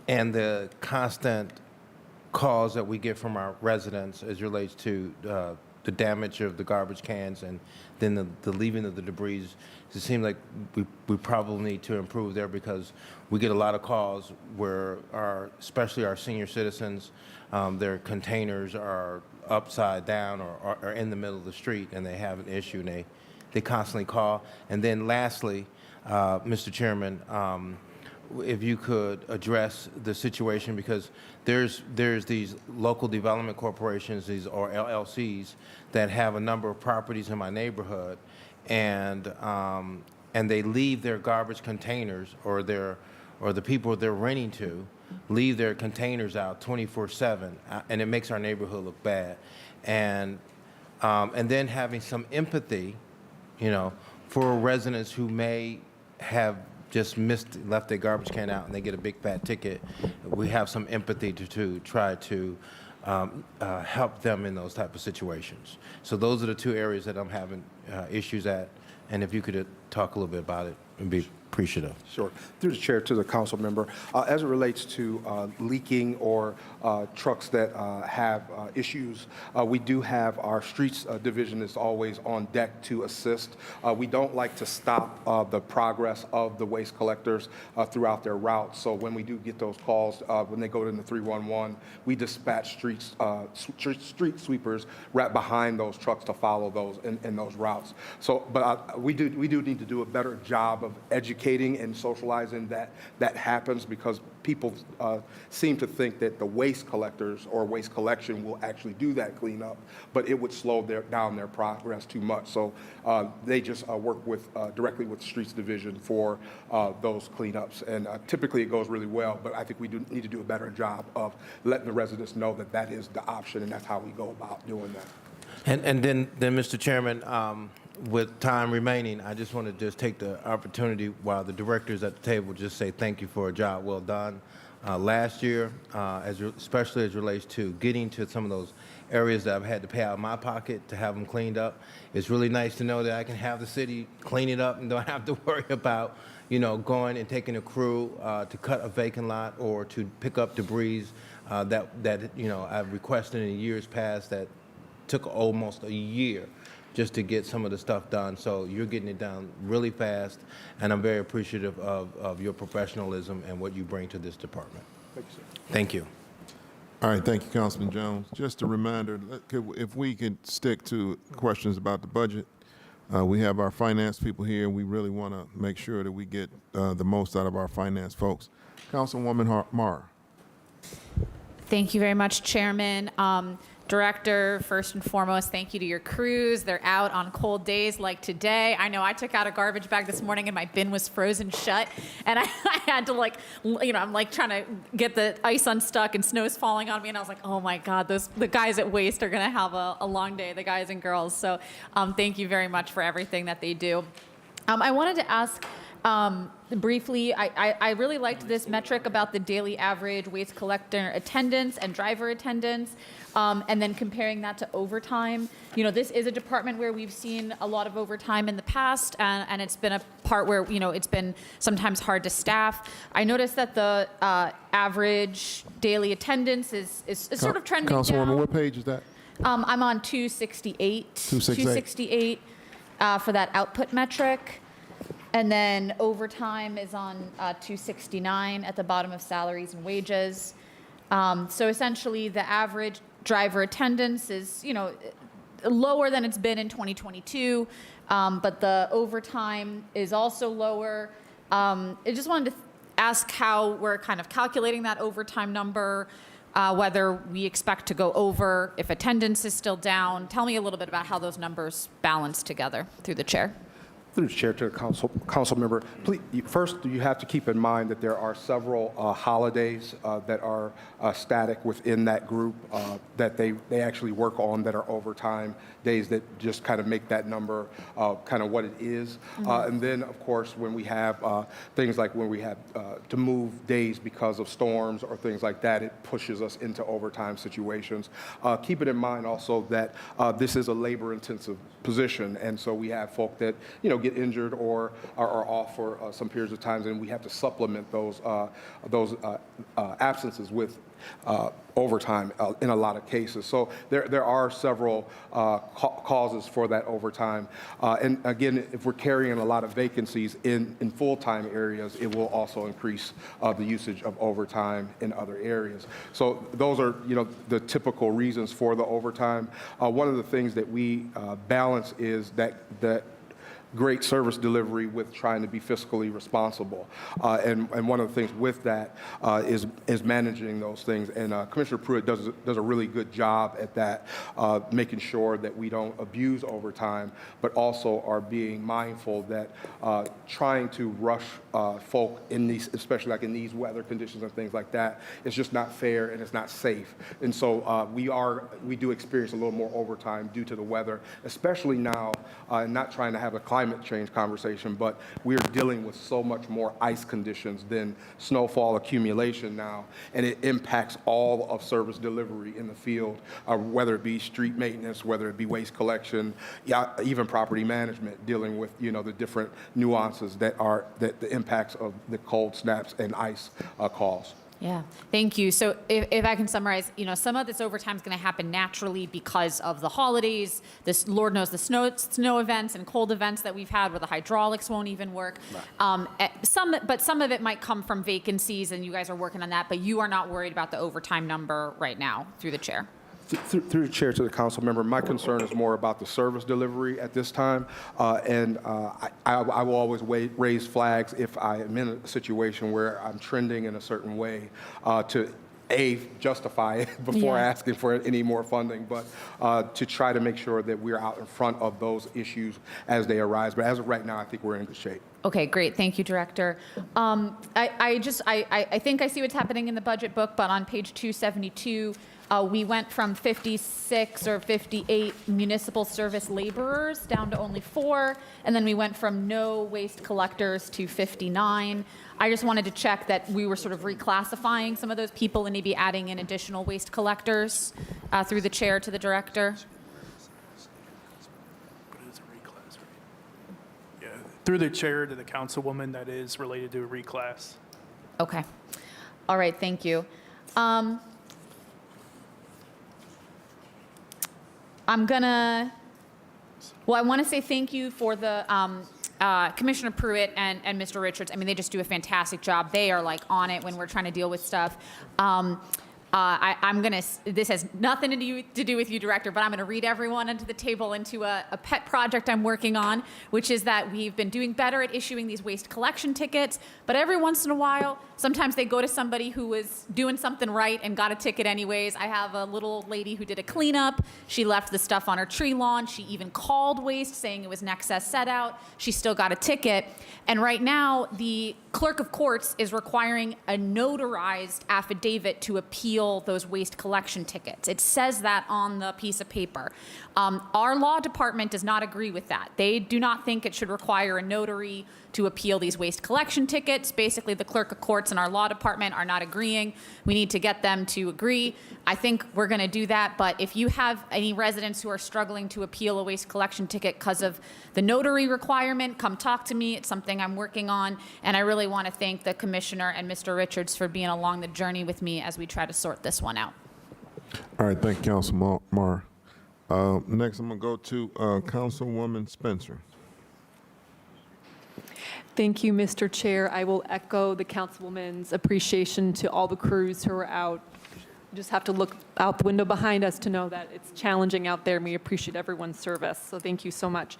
the constant calls that we get from our residents as relates to the damage of the garbage cans and then the leaving of the debris. It seems like we probably need to improve there, because we get a lot of calls where especially our senior citizens, their containers are upside down or are in the middle of the street, and they have an issue, and they constantly call. And then lastly, Mr. Chairman, if you could address the situation, because there's these local development corporations, or LLCs, that have a number of properties in my neighborhood, and they leave their garbage containers, or the people they're renting to leave their containers out 24/7, and it makes our neighborhood look bad. And then having some empathy, for residents who may have just left their garbage can out and they get a big fat ticket. We have some empathy to try to help them in those type of situations. So those are the two areas that I'm having issues at, and if you could talk a little bit about it, it'd be appreciative. Sure. Through the chair to the council member, as it relates to leaking or trucks that have issues, we do have our streets division is always on deck to assist. We don't like to stop the progress of the waste collectors throughout their routes. So when we do get those calls, when they go into 311, we dispatch street sweepers right behind those trucks to follow those in those routes. So, but we do need to do a better job of educating educating and socializing that happens, because people seem to think that the waste collectors or waste collection will actually do that cleanup, but it would slow down their progress too much. So they just work directly with the Streets Division for those cleanups. And typically it goes really well, but I think we need to do a better job of letting the residents know that that is the option, and that's how we go about doing that. And then, Mr. Chairman, with time remaining, I just want to just take the opportunity while the director's at the table, just say thank you for a job well done last year, especially as relates to getting to some of those areas that I've had to pay out of my pocket to have them cleaned up. It's really nice to know that I can have the city clean it up and don't have to worry about, going and taking a crew to cut a vacant lot or to pick up debris that I've requested in years past that took almost a year just to get some of the stuff done. So you're getting it done really fast, and I'm very appreciative of your professionalism and what you bring to this department. Thank you, sir. Thank you. All right, thank you, Councilman Jones. Just a reminder, if we could stick to questions about the budget. We have our finance people here. We really want to make sure that we get the most out of our finance folks. Councilwoman Mar. Thank you very much, Chairman. Director, first and foremost, thank you to your crews. They're out on cold days like today. I know I took out a garbage bag this morning and my bin was frozen shut. And I had to I'm like trying to get the ice unstuck and snow's falling on me. And I was like, oh my God, the guys at Waste are gonna have a long day, the guys and girls. So thank you very much for everything that they do. I wanted to ask, briefly, I really liked this metric about the daily average waste collector attendance and driver attendance, and then comparing that to overtime. This is a department where we've seen a lot of overtime in the past, and it's been a part where, it's been sometimes hard to staff. I noticed that the average daily attendance is sort of trending down. Councilwoman, what page is that? I'm on 268. 268 for that output metric. And then overtime is on 269 at the bottom of salaries and wages. So essentially, the average driver attendance is, lower than it's been in 2022, but the overtime is also lower. I just wanted to ask how we're kind of calculating that overtime number, whether we expect to go over, if attendance is still down. Tell me a little bit about how those numbers balance together through the chair. Through the chair to the council member, please, first you have to keep in mind that there are several holidays that are static within that group that they actually work on that are overtime days that just kind of make that number kind of what it is. And then, of course, when we have things like when we have to move days because of storms or things like that, it pushes us into overtime situations. Keep it in mind also that this is a labor-intensive position, and so we have folk that get injured or are off for some periods of times, and we have to supplement those absences with overtime in a lot of cases. So there are several causes for that overtime. And again, if we're carrying a lot of vacancies in full-time areas, it will also increase the usage of overtime in other areas. So those are, the typical reasons for the overtime. One of the things that we balance is that great service delivery with trying to be fiscally responsible. And one of the things with that is managing those things. And Commissioner Pruitt does a really good job at that, making sure that we don't abuse overtime, but also are being mindful that trying to rush folk in these, especially like in these weather conditions and things like that, it's just not fair and it's not safe. And so we do experience a little more overtime due to the weather, especially now, not trying to have a climate change conversation, but we're dealing with so much more ice conditions than snowfall accumulation now, and it impacts all of service delivery in the field, whether it be street maintenance, whether it be waste collection, even property management, dealing with the different nuances that the impacts of the cold snaps and ice cause. Yeah, thank you. So if I can summarize, some of this overtime is going to happen naturally because of the holidays, this Lord knows the snow events and cold events that we've had where the hydraulics won't even work. Right. Some of it might come from vacancies, and you guys are working on that, but you are not worried about the overtime number right now through the chair. Through the chair to the council member, my concern is more about the service delivery at this time. I will always raise flags if I am in a situation where I'm trending in a certain way to justify it before asking for any more funding, but to try to make sure that we're out in front of those issues as they arise. But as of right now, I think we're in good shape. Okay, great. Thank you, Director. I think I see what's happening in the budget book, but on page 272, we went from 56 or 58 municipal service laborers down to only 4, and then we went from no waste collectors to 59. I just wanted to check that we were sort of reclassifying some of those people and maybe adding in additional waste collectors through the chair to the director. Through the chair to the councilwoman, that is related to a reclass. Okay. All right, thank you. I'm gonna, well, I want to say thank you for the Commissioner Pruitt and Mr. Richards. I mean, they just do a fantastic job. They are like on it when we're trying to deal with stuff. This has nothing to do with you, Director, but I'm going to read everyone under the table into a pet project I'm working on, which is that we've been doing better at issuing these waste collection tickets, but every once in a while, sometimes they go to somebody who was doing something right and got a ticket anyways. I have a little lady who did a cleanup. She left the stuff on her tree lawn. She even called waste saying it was an excess set out. She still got a ticket. And right now, the clerk of courts is requiring a notarized affidavit to appeal those waste collection tickets. It says that on the piece of paper. Our law department does not agree with that. They do not think it should require a notary to appeal these waste collection tickets. Basically, the clerk of courts and our law department are not agreeing. We need to get them to agree. I think we're going to do that, but if you have any residents who are struggling to appeal a waste collection ticket because of the notary requirement, come talk to me. It's something I'm working on, and I really want to thank the Commissioner and Mr. Richards for being along the journey with me as we try to sort this one out. All right, thank you, Councilman Marr. Next, I'm going to go to Councilwoman Spencer. Thank you, Mr. Chair. I will echo the councilwoman's appreciation to all the crews who are out. You just have to look out the window behind us to know that it's challenging out there, and we appreciate everyone's service. So thank you so much.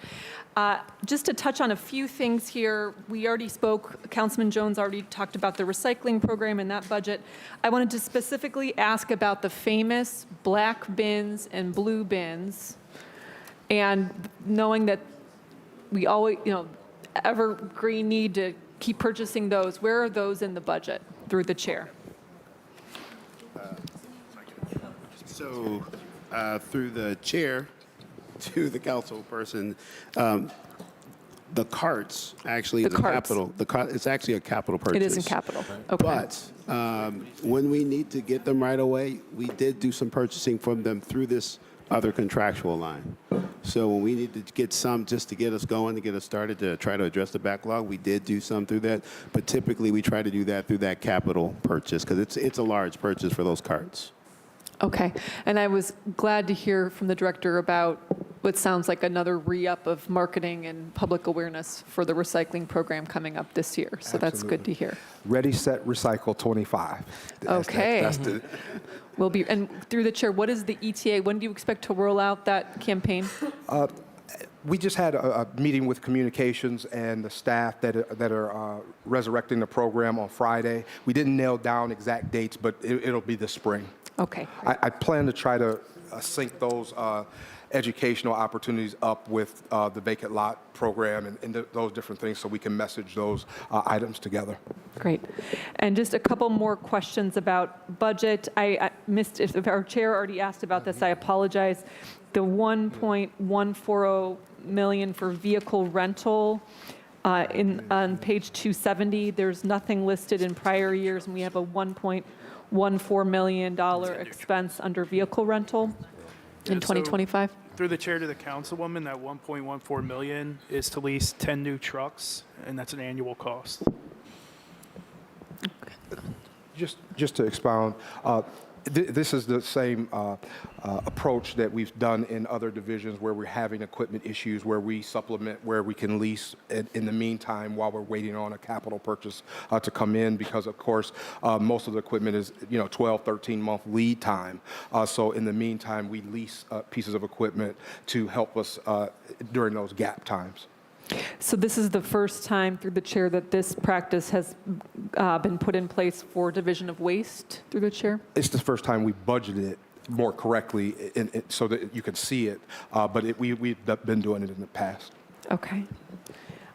Just to touch on a few things here, we already spoke, Councilman Jones already talked about the recycling program and that budget. I wanted to specifically ask about the famous black bins and blue bins, and knowing that we always, evergreen need to keep purchasing those. Where are those in the budget through the chair? So, through the chair to the council person, the carts actually is a capital. It's actually a capital purchase. It is in capital. Okay. But when we need to get them right away, we did do some purchasing from them through this other contractual line. So when we need to get some just to get us going, to get us started, to try to address the backlog, we did do some through that. But typically, we try to do that through that capital purchase because it's a large purchase for those carts. Okay. And I was glad to hear from the director about what sounds like another re-up of marketing and public awareness for the recycling program coming up this year. So that's good to hear. Ready, set, recycle 25. Okay. We'll be, and through the chair, what is the ETA? When do you expect to roll out that campaign? We just had a meeting with communications and the staff that are resurrecting the program on Friday. We didn't nail down exact dates, but it'll be this spring. Okay. I plan to try to sync those educational opportunities up with the vacant lot program and those different things so we can message those items together. Great. And just a couple more questions about budget. I missed, if our chair already asked about this, I apologize. The $1.140 million for vehicle rental, on page 270, there's nothing listed in prior years, and we have a $1.14 million expense under vehicle rental in 2025. Through the chair to the councilwoman, that $1.14 million is to lease 10 new trucks, and that's an annual cost. Just to expound, This is the same approach that we've done in other divisions where we're having equipment issues, where we supplement, where we can lease in the meantime while we're waiting on a capital purchase to come in, because of course most of the equipment is 12, 13-month lead time. So in the meantime, we lease pieces of equipment to help us during those gap times. So this is the first time through the chair that this practice has been put in place for division of waste through the chair? It's the first time we budgeted it more correctly so that you can see it, but we've been doing it in the past. Okay.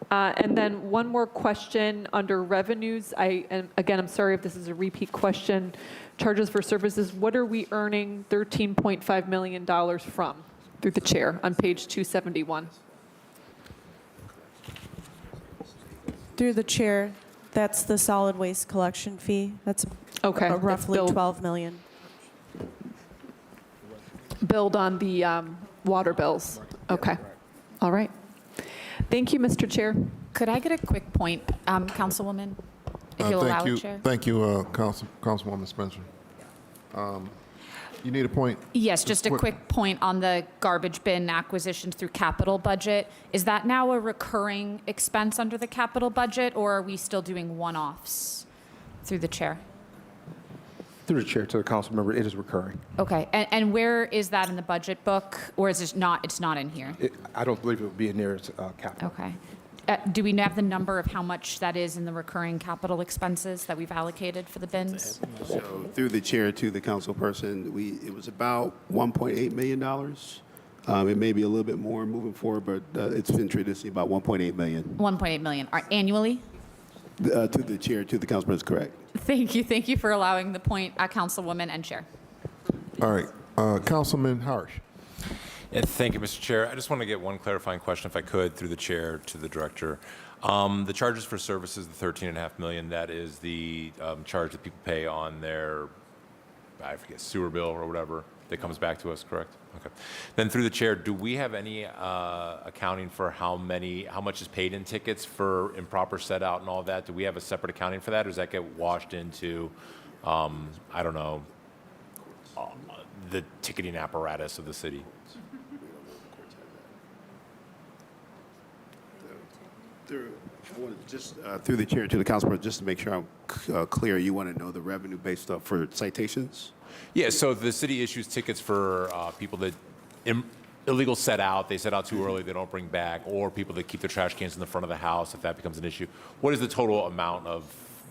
And then one more question under revenues. I'm sorry if this is a repeat question. Charges for services, what are we earning $13.5 million from through the chair on page 271? Through the chair, that's the solid waste collection fee. That's roughly billed- $12 million. Billed on the water bills. Okay. All right. Thank you, Mr. Chair. Could I get a quick point, Councilwoman, if you'll allow it, Chair? Thank you, Councilwoman Spencer. You need a point? Yes, just a quick point on the garbage bin acquisitions through capital budget. Is that now a recurring expense under the capital budget, or are we still doing one-offs through the chair? Through the chair to the council member, it is recurring. Okay, and where is that in the budget book, or is it not? It's not in here. I don't believe it would be in there as capital. Okay. Do we have the number of how much that is in the recurring capital expenses that we've allocated for the bins? So through the chair to the council person, it was about $1.8 million. It may be a little bit more moving forward, but it's been traditionally about $1.8 million. 1.8 million annually? To the chair, to the council person, correct. Thank you. Thank you for allowing the point, Councilwoman and Chair. All right. Councilman Harsh. Yeah, thank you, Mr. Chair. I just want to get one clarifying question, if I could, through the chair to the director. The charges for services, the $13.5 million, that is the charge that people pay on their, I forget, sewer bill or whatever that comes back to us, correct? Okay. Then through the chair, do we have any accounting for how much is paid in tickets for improper set out and all that? Do we have a separate accounting for that, or does that get washed into, I don't know, the ticketing apparatus of the city? Through the chair to the council person, just to make sure I'm clear, you want to know the revenue based up for citations? Yeah, so if the city issues tickets for people that illegal set out, they set out too early, they don't bring back, or people that keep their trash cans in the front of the house, if that becomes an issue, what is the total amount of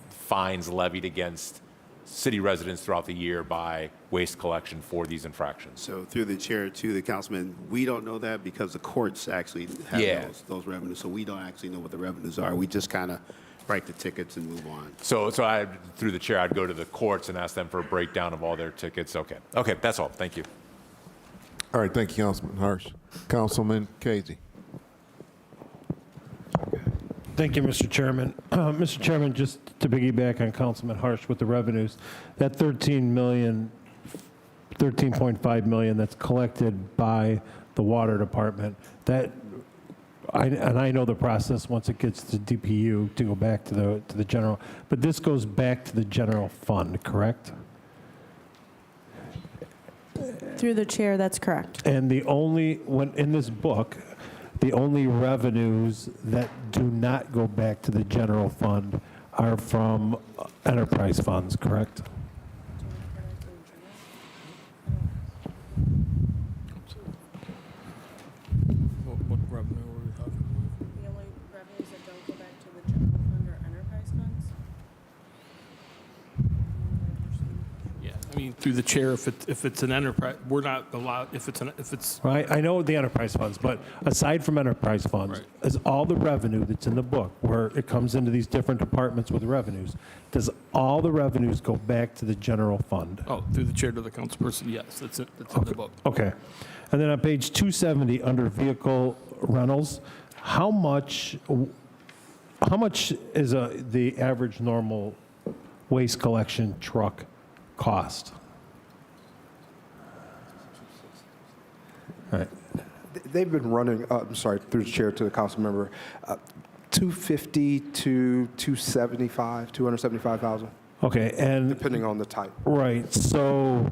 fines levied against city residents throughout the year by waste collection for these infractions? So through the chair to the councilman, we don't know that because the courts actually have those revenues, so we don't actually know what the revenues are. We just kind of write the tickets and move on. So through the chair, I'd go to the courts and ask them for a breakdown of all their tickets. Okay, that's all. Thank you. All right. Thank you, Councilman Harsh. Councilman Casey. Thank you, Mr. Chairman. Mr. Chairman, just to piggyback on Councilman Harsh with the revenues, that $13.5 million that's collected by the water department, I know the process once it gets to DPU to go back to the general, but this goes back to the general fund, correct? Through the chair, that's correct. And in this book, the only revenues that do not go back to the general fund are from enterprise funds, correct? What revenue are we talking about? The only revenues that don't go back to the general fund are enterprise funds? Yeah, I mean, through the chair, if it's an enterprise, we're not allowed, if it's. Right, I know the enterprise funds, but aside from enterprise funds, is all the revenue that's in the book, where it comes into these different departments with revenues, does all the revenues go back to the general fund? Oh, through the chair to the council person, yes, that's in the book. Okay. And then on page 270, under vehicle rentals, how much is the average normal waste collection truck cost? All right. They've been running, I'm sorry, through the chair to the council member, 250 to 275, 275,000. Okay, and, depending on the type. right, so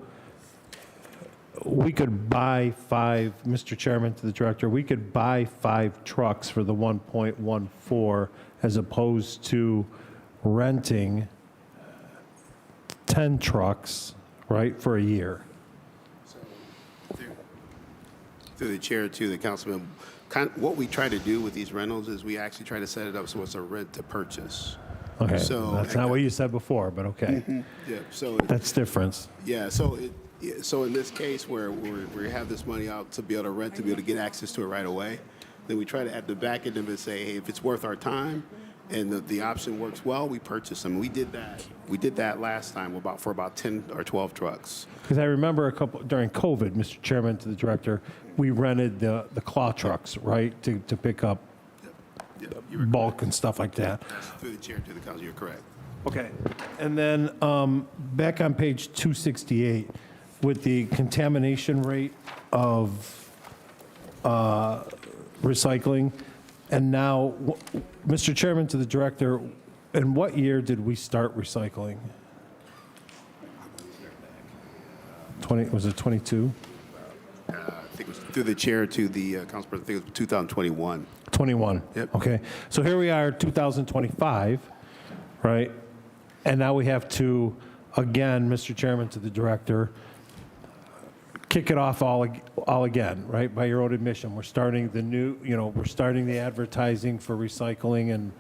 we could buy 5, Mr. Chairman, to the director, we could buy 5 trucks for the 1.14 as opposed to renting 10 trucks, right, for a year. Through the chair to the councilman, what we try to do with these rentals is we actually try to set it up so it's a rent to purchase. Okay, So- that's not what you said before, but okay. Yeah, so. That's difference. Yeah, so so in this case where we have this money out to be able to rent, to be able to get access to it right away, then we try to at the back end of it say, hey, if it's worth our time and the option works well, we purchase them. We did that. We did that last time for about 10 or 12 trucks. Because I remember during COVID, Mr. Chairman, to the director, we rented the claw trucks, right, to pick up bulk and stuff like that. Through the chair to the council, you're correct. Okay, and then back on page 268, with the contamination rate of recycling, and now, Mr. Chairman, to the director, in what year did we start recycling? Was it 22? I think it was through the chair to the council president, I think it was 2021. 21. Yep. Okay, so here we are, 2025, right? And now we have to, again, Mr. Chairman, to the director, kick it off all again, right? By your own admission, we're starting we're starting the advertising for recycling and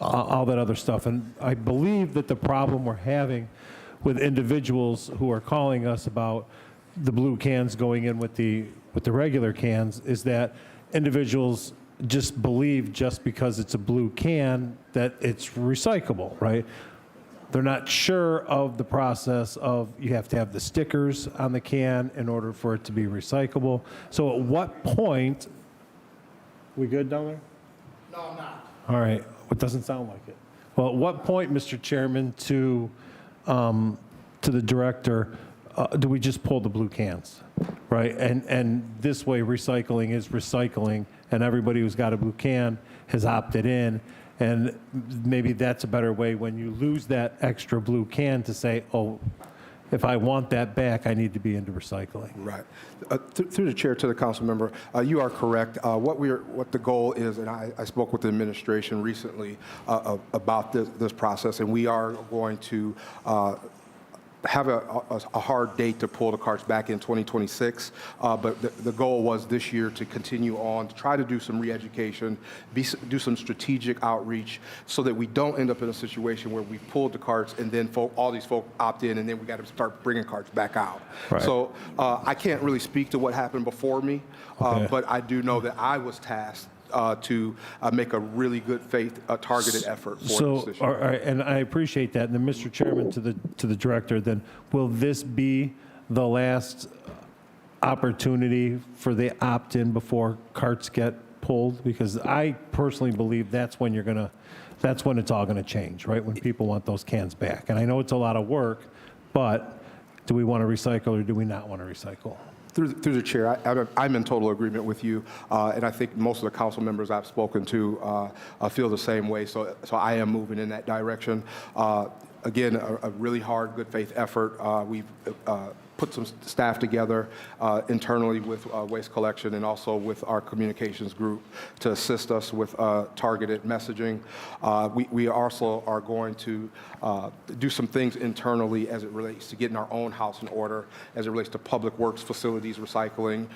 all that other stuff. And I believe that the problem we're having with individuals who are calling us about the blue cans going in with the regular cans is that individuals just believe just because it's a blue can that it's recyclable, right? They're not sure of the process of you have to have the stickers on the can in order for it to be recyclable. So at what point, we good down there? No, I'm not. All right, it doesn't sound like it. Well, at what point, Mr. Chairman, to the director, do we just pull the blue cans, right? And this way, recycling is recycling, and everybody who's got a blue can has opted in. And maybe that's a better way when you lose that extra blue can to say, oh, if I want that back, I need to be into recycling. Right. Through the chair to the council member, you are correct. What the goal is, and I spoke with the administration recently about this process, and we are going to have a hard date to pull the carts back in 2026, but the goal was this year to continue on, to try to do some re-education, do some strategic outreach so that we don't end up in a situation where we pulled the carts and then all these folk opt in and then we got to start bringing carts back out. Right. So I can't really speak to what happened before me, Okay. but I do know that I was tasked to make a really good faith targeted effort for this issue. All right, and I appreciate that. And then, Mr. Chairman, to the director, then will this be the last opportunity for the opt-in before carts get pulled? Because I personally believe that's when it's all gonna change, right? When people want those cans back. And I know it's a lot of work, but do we want to recycle or do we not want to recycle? Through the chair, I'm in total agreement with you, and I think most of the council members I've spoken to feel the same way, so I am moving in that direction. Again, a really hard, good faith effort. We've put some staff together internally with waste collection and also with our communications group to assist us with targeted messaging. We also are going to do some things internally as it relates to getting our own house in order, as it relates to public works facilities, recycling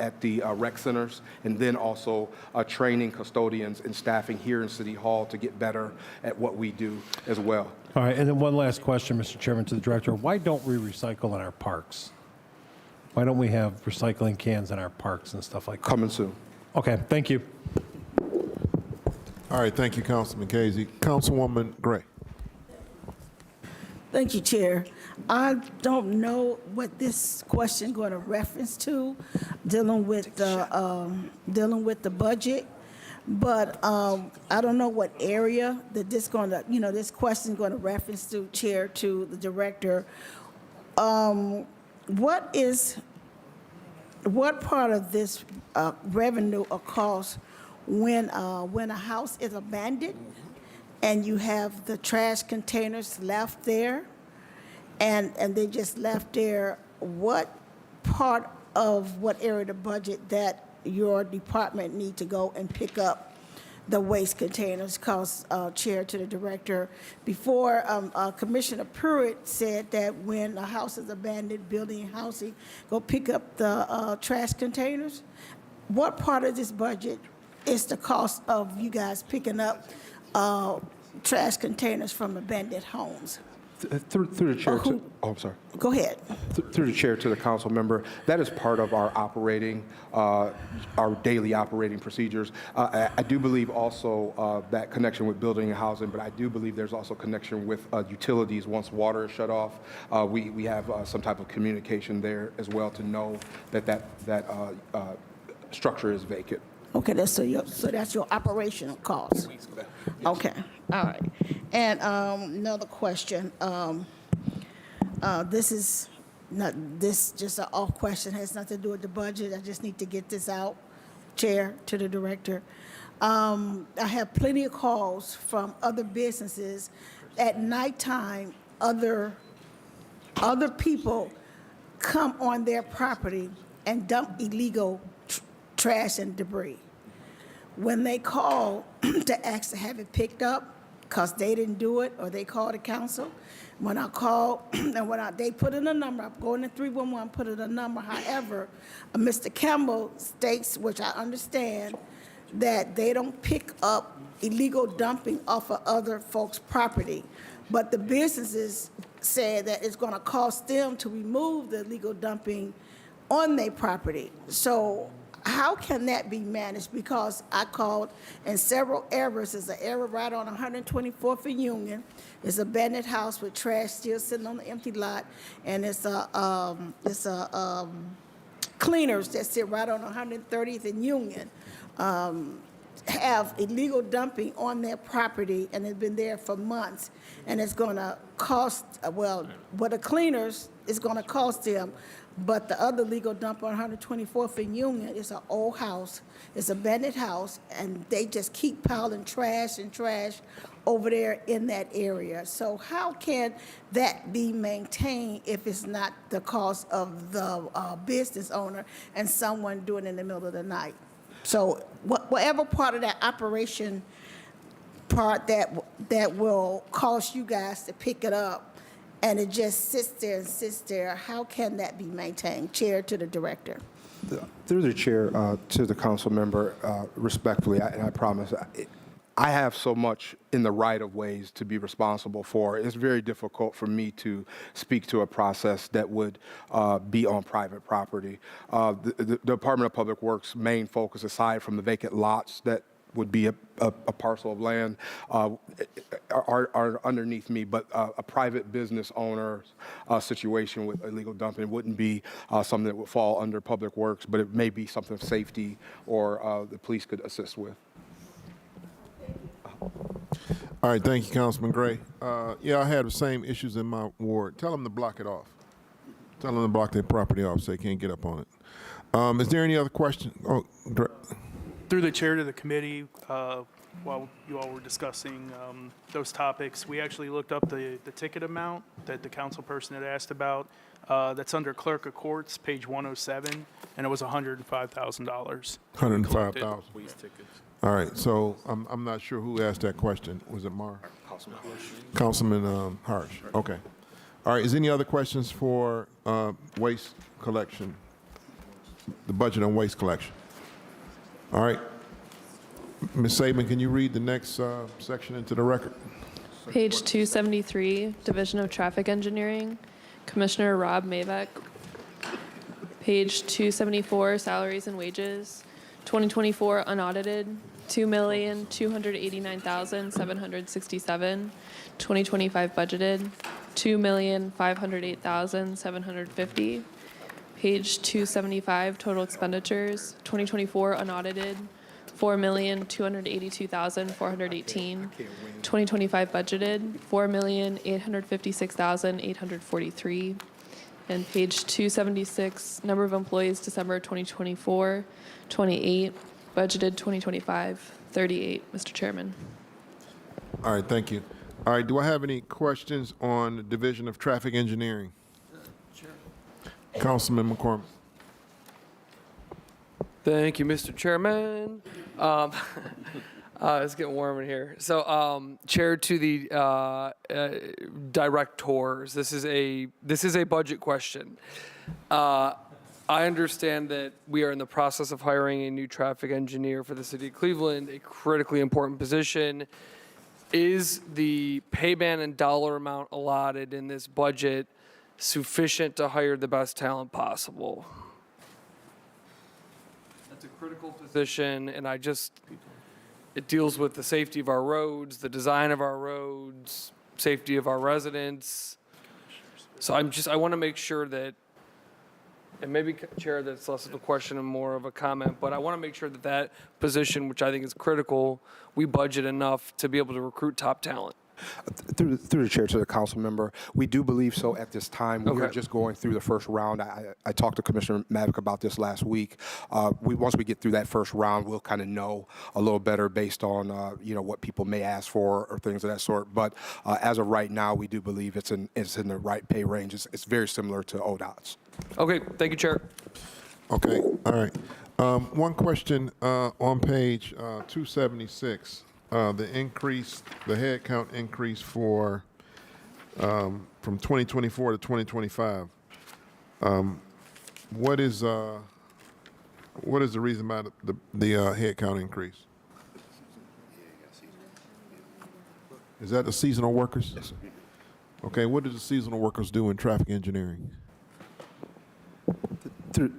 at the rec centers, and then also training custodians and staffing here in City Hall to get better at what we do as well. All right, and then one last question, Mr. Chairman, to the director. Why don't we recycle in our parks? Why don't we have recycling cans in our parks and stuff like that? Coming soon. Okay, thank you. All right, thank you, Councilman Casey. Councilwoman Gray. Thank you, Chair. I don't know what this question going to reference to, dealing with the budget, but I don't know what area that this going to, this question going to reference to, Chair, to the director. What part of this revenue or cost when a house is abandoned and you have the trash containers left there, and they just left there, what part of what area of the budget that your department need to go and pick up the waste containers? Because, Chair, to the Director, before Commissioner Pruitt said that when a house is abandoned, building and housing, go pick up the trash containers. What part of this budget is the cost of you guys picking up trash containers from abandoned homes? Through the chair, who- I'm sorry. Go ahead. Through the chair to the council member, that is part of our operating, our daily operating procedures. I do believe also that connection with building and housing, but I do believe there's also connection with utilities once water is shut off. We have some type of communication there as well to know that structure is vacant. Okay, so that's your operational cost. Okay, all right. And another question. This is not just an off question. Has nothing to do with the budget. I just need to get this out, Chair, to the Director. I have plenty of calls from other businesses at nighttime. Other people come on their property and dump illegal trash and debris. When they call to ask to have it picked up because they didn't do it or they call the council, when I call and they put in a number, I'm going to 311, put in a number. However, Mr. Campbell states, which I understand, that they don't pick up illegal dumping off of other folks' property. But the businesses said that it's going to cost them to remove the illegal dumping on their property. So how can that be managed? Because I called in several areas. There's an area right on 124th and Union. It's a abandoned house with trash still sitting on the empty lot, and it's a cleaners that sit right on 130th and Union. Have illegal dumping on their property, and it's been there for months, and it's going to cost, what the cleaners is going to cost them, but the other legal dump on 124th and Union is an old house, it's an abandoned house, and they just keep piling trash and trash over there in that area. So how can that be maintained if it's not the cost of the business owner and someone doing it in the middle of the night? So whatever part of that operation part that will cost you guys to pick it up, and it just sits there, how can that be maintained? Chair, to the Director. Through the chair to the council member, respectfully, and I promise, I have so much in the right of ways to be responsible for. It's very difficult for me to speak to a process that would be on private property. The Department of Public Works' main focus, aside from the vacant lots that would be a parcel of land, are underneath me, but a private business owner's situation with illegal dumping wouldn't be something that would fall under Public Works, but it may be something of safety or the police could assist with. All right, thank you, Councilman Gray. Yeah, I had the same issues in my ward. Tell them to block it off. Tell them to block their property off so they can't get up on it. Is there any other question? Oh, Through the chair to the committee, while you all were discussing those topics, we actually looked up the ticket amount that the council person had asked about. That's under Clerk of Courts, page 107, and it was $105,000. $105,000. All right, so I'm not sure who asked that question. Was it Mar? Councilman Harsh. Okay. All right, is any other questions for waste collection, the budget on waste collection? All right. Ms. Saban, can you read the next section into the record? Page 273, Division of Traffic Engineering, Commissioner Rob Mavek. Page 274, Salaries and Wages, 2024 unaudited, $2,289,767. 2025 budgeted, $2,508,750. Page 275, total expenditures, 2024 unaudited, $4,282,418. 2025 budgeted, $4,856,843. And page 276, number of employees December 2024, 28, budgeted 2025, 38, Mr. Chairman. All right, thank you. All right, do I have any questions on the Division of Traffic Engineering? Councilman McCormick. Thank you, Mr. Chairman. It's getting warm in here. So, Chair, to the directors, this is a budget question. I understand that we are in the process of hiring a new traffic engineer for the city of Cleveland, a critically important position. Is the pay band and dollar amount allotted in this budget sufficient to hire the best talent possible? That's a critical position, and it deals with the safety of our roads, the design of our roads, safety of our residents. So I want to make sure that, and maybe, Chair, that's less of a question and more of a comment, but I want to make sure that that position, which I think is critical, we budget enough to be able to recruit top talent. Through the chair to the council member, we do believe so at this time. We're Okay. just going through the first round. I talked to Commissioner Mavick about this last week. Once we get through that first round, we'll kind of know a little better based on what people may ask for or things of that sort. But as of right now, we do believe it's in the right pay range. It's very similar to ODOT's. Okay, thank you, Chair. Okay, all right. One question on page 276, the head count increase for from 2024 to 2025. What is the reason behind the head count increase? Is that the seasonal workers? Yes, sir. Okay, what do the seasonal workers do in traffic engineering? To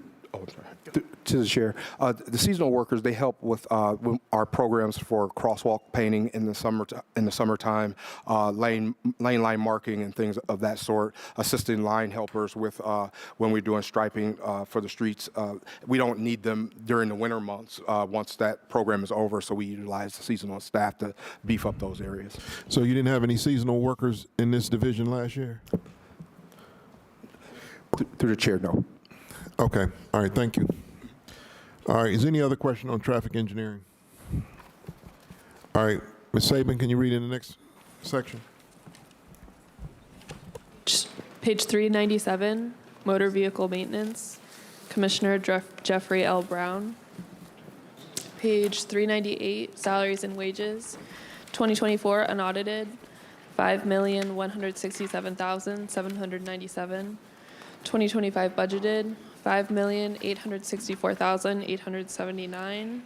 the chair, the seasonal workers, they help with our programs for crosswalk painting in the summertime, lane line marking and things of that sort, assisting line helpers with when we're doing striping for the streets. We don't need them during the winter months once that program is over, so we utilize the seasonal staff to beef up those areas. So you didn't have any seasonal workers in this division last year? Through the chair, no. Okay, all right, thank you. All right, is there any other question on traffic engineering? All right, Ms. Saban, can you read in the next section? Page 397, motor vehicle maintenance, Commissioner Jeffrey L. Brown. Page 398, salaries and wages, 2024 unaudited, $5,167,797. 2025 budgeted, $5,864,879.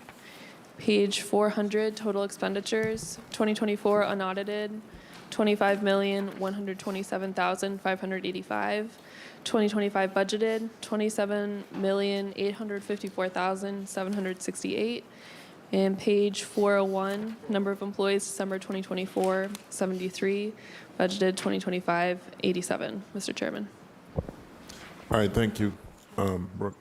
Page 400, total expenditures, 2024 unaudited, $25,127,585. 2025 budgeted, $27,854,768. And page 401, number of employees, December 2024, 73. Budgeted 2025, 87. Mr. Chairman. All right, thank you, Brooke.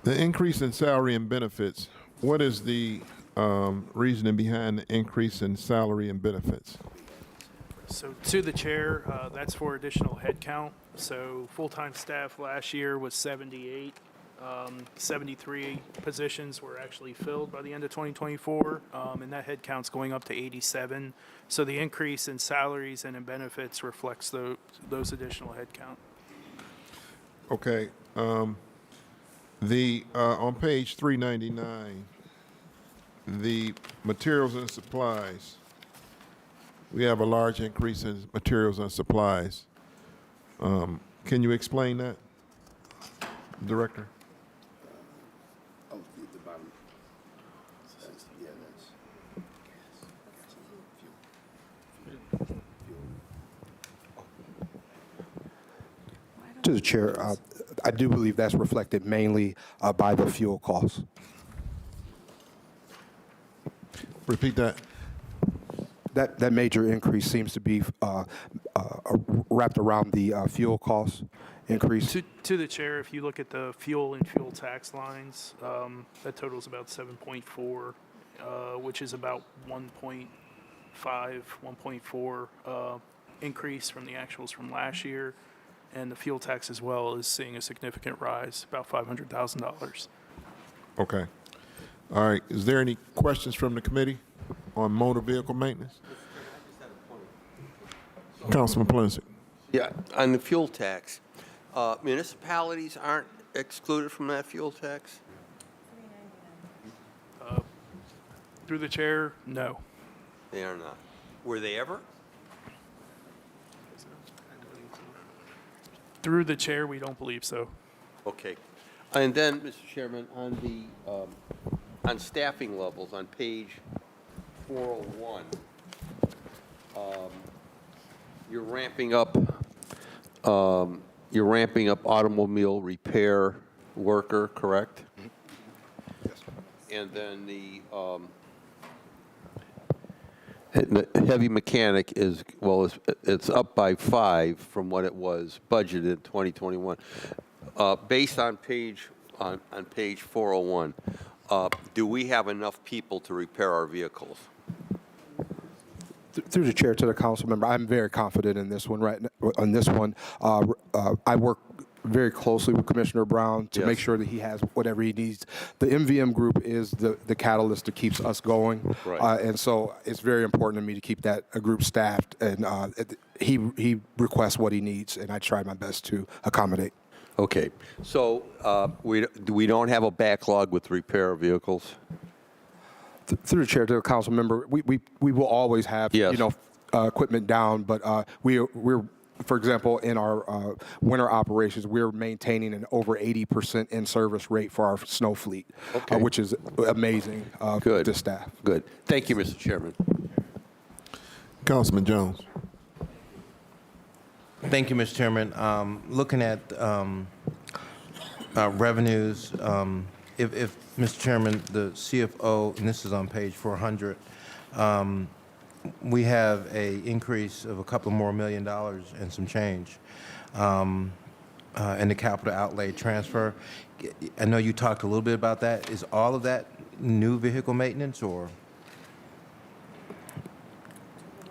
The increase in salary and benefits, what is the reasoning behind the increase in salary and benefits? So to the chair, that's for additional headcount. So full-time staff last year was 78. 73 positions were actually filled by the end of 2024, and that headcount's going up to 87. So the increase in salaries and in benefits reflects those additional headcount. Okay, on page 399, the materials and supplies, we have a large increase in materials and supplies. Can you explain that, Director? To the chair, I do believe that's reflected mainly by the fuel costs. Repeat that. That major increase seems to be wrapped around the fuel costs increase. To the chair, if you look at the fuel and fuel tax lines, that totals about 7.4, which is about 1.5, 1.4 increase from the actuals from last year. And the fuel tax as well is seeing a significant rise, about $500,000. Okay. All right, is there any questions from the committee on motor vehicle maintenance? Councilman Plinsick. Yeah, on the fuel tax, municipalities aren't excluded from that fuel tax? Through the chair, no. They are not. Were they ever? Through the chair, we don't believe so. Okay. And then, Mr. Chairman, on the, on staffing levels, on page 401, you're ramping up automobile repair worker, correct? Yes. And then the heavy mechanic is, well, it's up by 5 from what it was budgeted in 2021. Based on page 401, do we have enough people to repair our vehicles? Through the chair to the council member, I'm very confident in this one. On this one, I work very closely with Commissioner Brown to make sure that he has whatever he needs. The MVM group is the catalyst that keeps us going, and so it's very important to me to keep that group staffed. And he requests what he needs, and I try my best to accommodate. Okay, so we don't have a backlog with repair vehicles? Through the chair to the council member, we will always have equipment down, but we're for example, in our winter operations, we're maintaining an over 80% in-service rate for our snow fleet, which is amazing to staff. Good. Thank you, Mr. Chairman. Councilman Jones. Thank you, Mr. Chairman. Looking at revenues, if Mr. Chairman, the CFO, and this is on page 400, we have a increase of a couple more $1 million and some change in the capital outlay transfer. I know you talked a little bit about that. Is all of that new vehicle maintenance, or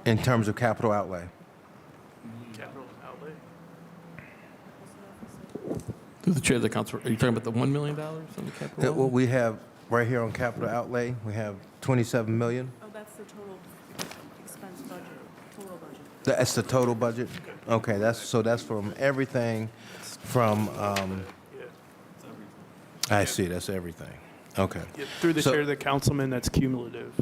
in terms of capital outlay? Capital outlay? Through the chair of the council, are you talking about the $1 million on the capital outlay? Well, we have right here on capital outlay, we have $27 million. Oh, that's the total expense budget, total budget. That's the total budget? Okay, that's from everything from, I see, that's everything. Okay. Yeah, through the So- chair of the councilman, that's cumulative.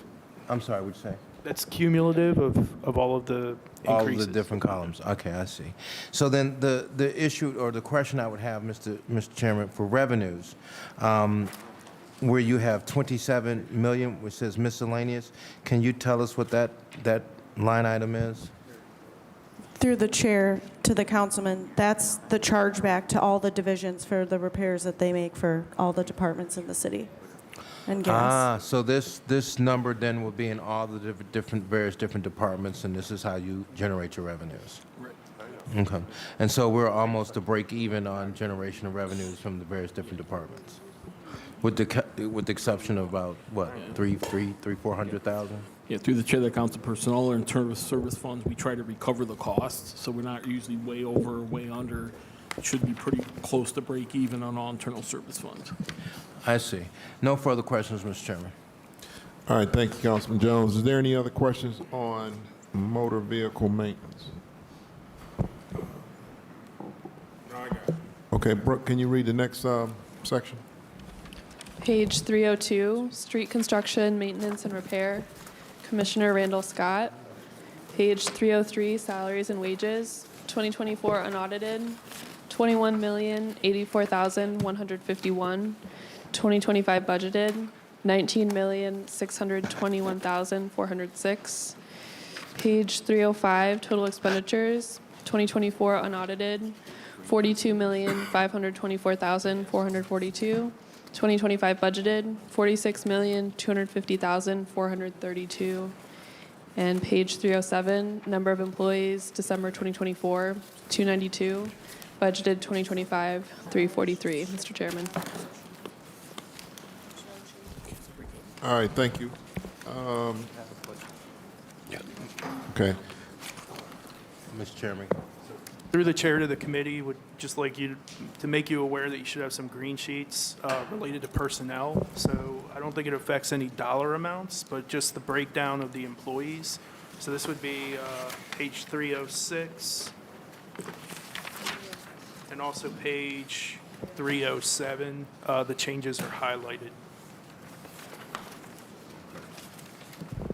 I'm sorry, what'd you say? That's cumulative of all of the All of increases. the different columns. Okay, I see. So then the issue or the question I would have, Mr. Chairman, for revenues, where you have 27 million, which says miscellaneous, can you tell us what that line item is? Through the chair to the councilman, that's the chargeback to all the divisions for the repairs that they make for all the departments in the city and gas. So this number then will be in all the various different departments, and this is how you generate your revenues? Right. Okay. And so we're almost to break even on generation of revenues from the various different departments, with the exception of about, what, 400,000? Yeah, through the chair of the council personnel or internal service funds, we try to recover the costs, so we're not usually way over or way under. It should be pretty close to break even on all internal service funds. I see. No further questions, Mr. Chairman. All right, thank you, Councilman Jones. Is there any other questions on motor vehicle maintenance? Okay, Brooke, can you read the next section? Page 302, street construction, maintenance, and repair. Commissioner Randall Scott. Page 303, salaries and wages. 2024 unaudited, $21,084,151. 2025 budgeted, $19,621,406. Page 305, total expenditures. 2024 unaudited, $42,524,442. 2025 budgeted, $46,250,432. And page 307, number of employees, December 2024, 292. Budgeted 2025, 343. Mr. Chairman. All right, thank you. Okay. Mr. Chairman. Through the chair to the committee, would just like you to make you aware that you should have some green sheets related to personnel. So I don't think it affects any dollar amounts, but just the breakdown of the employees. So this would be page 306 and also page 307. The changes are highlighted.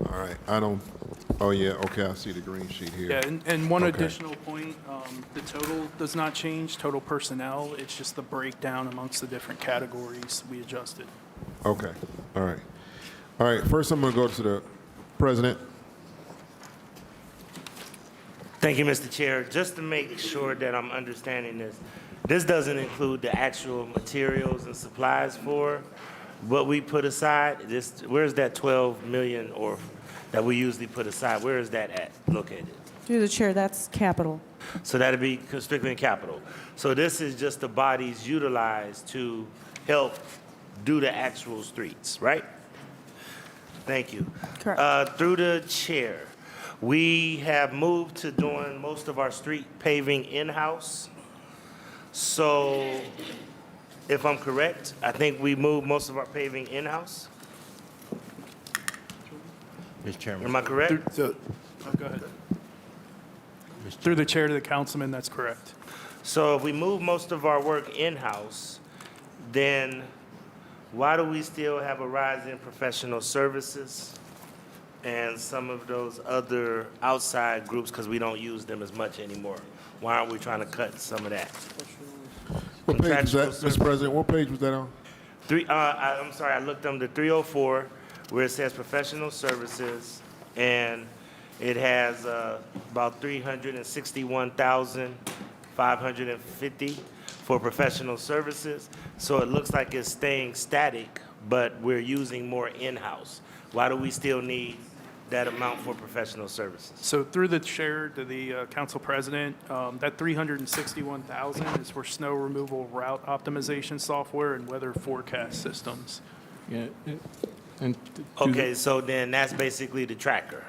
All right, I don't, oh yeah, okay, I see the green sheet here. Yeah, and one Okay. additional point, the total does not change, total personnel. It's just the breakdown amongst the different categories we adjusted. Okay, all right. All right, first I'm gonna go to the president. Thank you, Mr. Chair. Just to make sure that I'm understanding this, this doesn't include the actual materials and supplies for what we put aside. Where's that 12 million or that we usually put aside? Where is that at, located? Through the chair, that's capital. So that'd be strictly in capital. So this is just the bodies utilized to help do the actual streets, right? Thank you. Correct. Through the chair, we have moved to doing most of our street paving in-house. So if I'm correct, I think we moved most of our paving in-house. Mr. Chairman. Am I correct? Go ahead. Through the chair to the councilman, that's correct. So if we move most of our work in-house, then why do we still have a rise in professional services and some of those other outside groups because we don't use them as much anymore? Why aren't we trying to cut some of that? What page was that, Contractual Mr. President? What page was that on? I'm sorry, I looked under 304 where it says professional services, and it has about 361,550 for professional services. So it looks like it's staying static, but we're using more in-house. Why do we still need that amount for professional services? So through the chair to the council president, that 361,000 is for snow removal route optimization software and weather forecast systems. Yeah, and Okay, so then that's basically the tracker.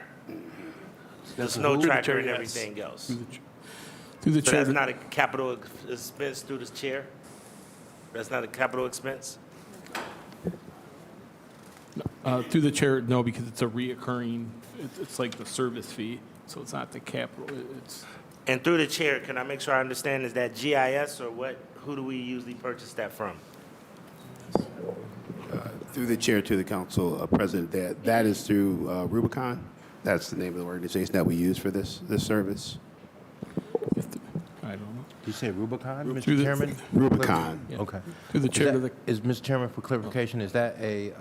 The snow tracker and everything else. through the So chair. that's not a capital expense through the chair? That's not a capital expense? Through the chair, no, because it's a reoccurring, it's like the service fee, so it's not the capital, it's, And through the chair, can I make sure I understand, is that GIS or what? Who do we usually purchase that from? Through the chair to the council president, that is through Rubicon. That's the name of the organization that we use for this service. I don't know. Did you say Rubicon, Through Mr. the- Chairman? Rubicon. Yeah. Okay. Through the chair to the, Mr. Chairman, for clarification, is that a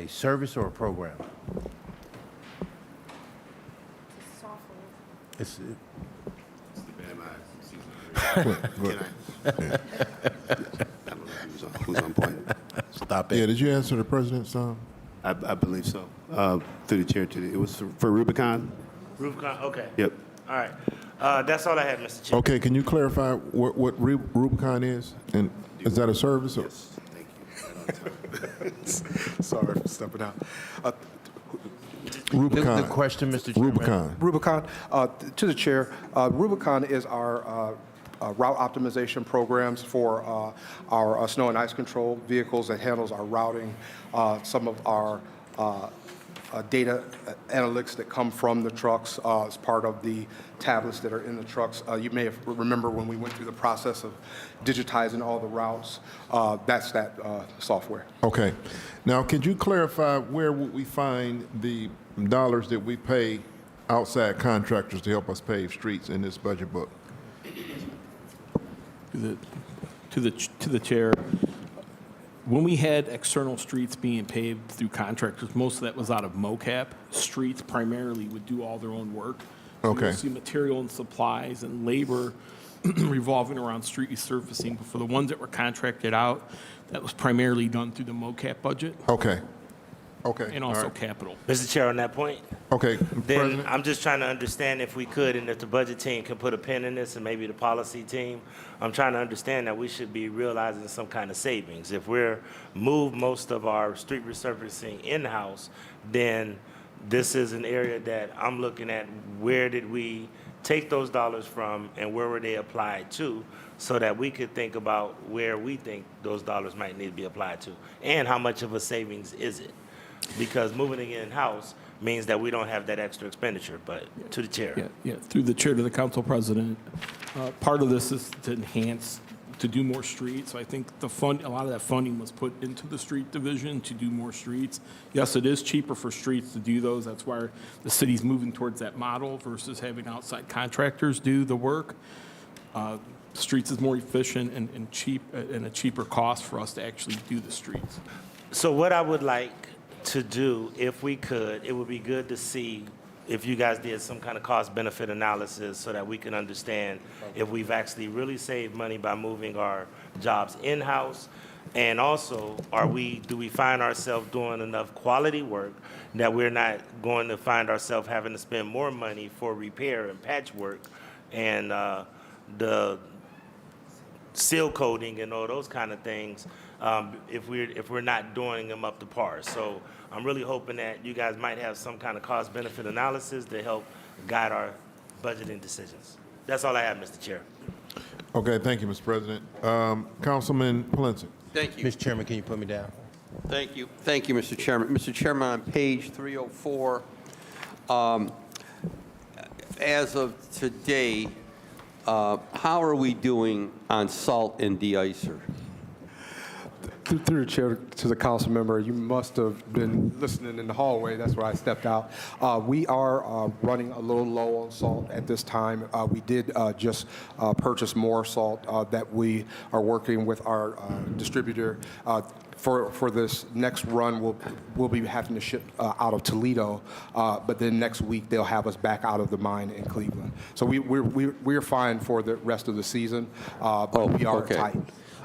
service or a program? It's, Who's on point? stop Yeah, it. did you answer the president's, I believe so. Through the chair it was for Rubicon? Rubicon, okay. Yep. All right. That's all I had, Mr. Chair. okay, can you clarify what Rubicon is? And is that a service? Or? Thank you. Sorry for stepping out. Rubicon. The question, Mr. Chairman. Rubicon. Rubicon, to the chair, Rubicon is our route optimization programs for our snow and ice control vehicles that handles our routing, some of our data analytics that come from the trucks as part of the tablets that are in the trucks. You may have remember when we went through the process of digitizing all the routes. That's that software. Okay. Now, could you clarify where would we find the dollars that we pay outside contractors to help us pave streets in this budget book? to the chair, when we had external streets being paved through contractors, most of that was out of MOCAP. Streets primarily would do all their own work. So Okay. you'll see material and supplies and labor revolving around street resurfacing. But for the ones that were contracted out, that was primarily done through the MOCAP budget Okay. Okay. and all also right. capital. Mr. Chair, on that point, Okay. then President? I'm just trying to understand if we could, and if the budget team can put a pin in this, and maybe the policy team, I'm trying to understand that we should be realizing some kind of savings. If we're move most of our street resurfacing in-house, then this is an area that I'm looking at, where did we take those dollars from and where were they applied to, so that we could think about where we think those dollars might need to be applied to, and how much of a savings is it? Because moving it in-house means that we don't have that extra expenditure, but to the chair. Yeah, through the chair to the council president. Part of this is to enhance, to do more streets. So I think a lot of that funding was put into the street division to do more streets. Yes, it is cheaper for streets to do those. That's why the city's moving towards that model versus having outside contractors do the work. Streets is more efficient and cheap, and a cheaper cost for us to actually do the streets. So what I would like to do, if we could, it would be good to see if you guys did some kind of cost-benefit analysis so that we can understand if we've actually really saved money by moving our jobs in-house, and also, do we find ourselves doing enough quality work that we're not going to find ourselves having to spend more money for repair and patchwork and the seal coating and all those kind of things, if we're not doing them up to par. So I'm really hoping that you guys might have some kind of cost-benefit analysis to help guide our budgeting decisions. That's all I have, Mr. Chair. Okay, thank you, Mr. President. Councilman Palencia. Thank you. Mr. Chairman, can you put me down? Thank you. Thank you, Mr. Chairman. Mr. Chairman, on page 304, as of today, how are we doing on salt and de-icer? Through the chair to the council member, you must have been listening in the hallway. That's where I stepped out. We are running a little low on salt at this time. We did just purchase more salt that we are working with our distributor. For this next run, we'll be having to ship out of Toledo, but then next week they'll have us back out of the mine in Cleveland. So we're fine for the rest of the season, but we are tight.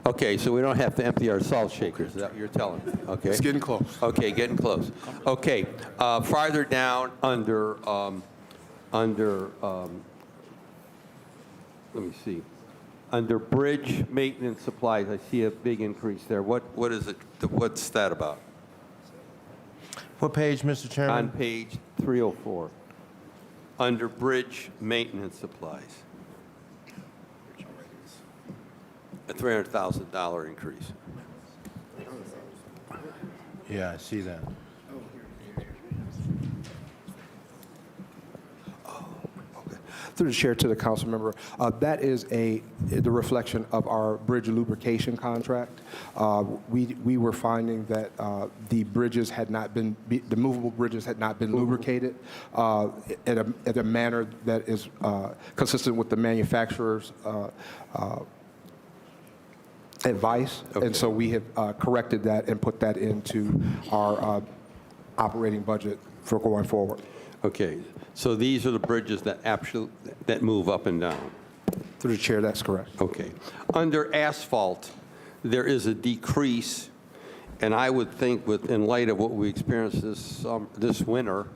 Okay, so we don't have to empty our salt shakers, is that what you're telling me? Okay. It's getting close. Okay, getting close. Okay, farther down under, let me see, under bridge maintenance supplies, I see a big increase there. What is it, what's that about? What page, Mr. Chairman? On page 304, under bridge maintenance supplies. A $300,000 increase. Yeah, I see that. Through the chair to the council member, that is the reflection of our bridge lubrication contract. We were finding that the bridges had not been, the movable bridges had not been lubricated in a manner that is consistent with the manufacturer's advice. Okay. And so we have corrected that and put that into our operating budget for going forward. Okay, so these are the bridges that that move up and down. Through the chair, that's correct. Okay. Under asphalt, there is a decrease, and I would think in light of what we experienced this winter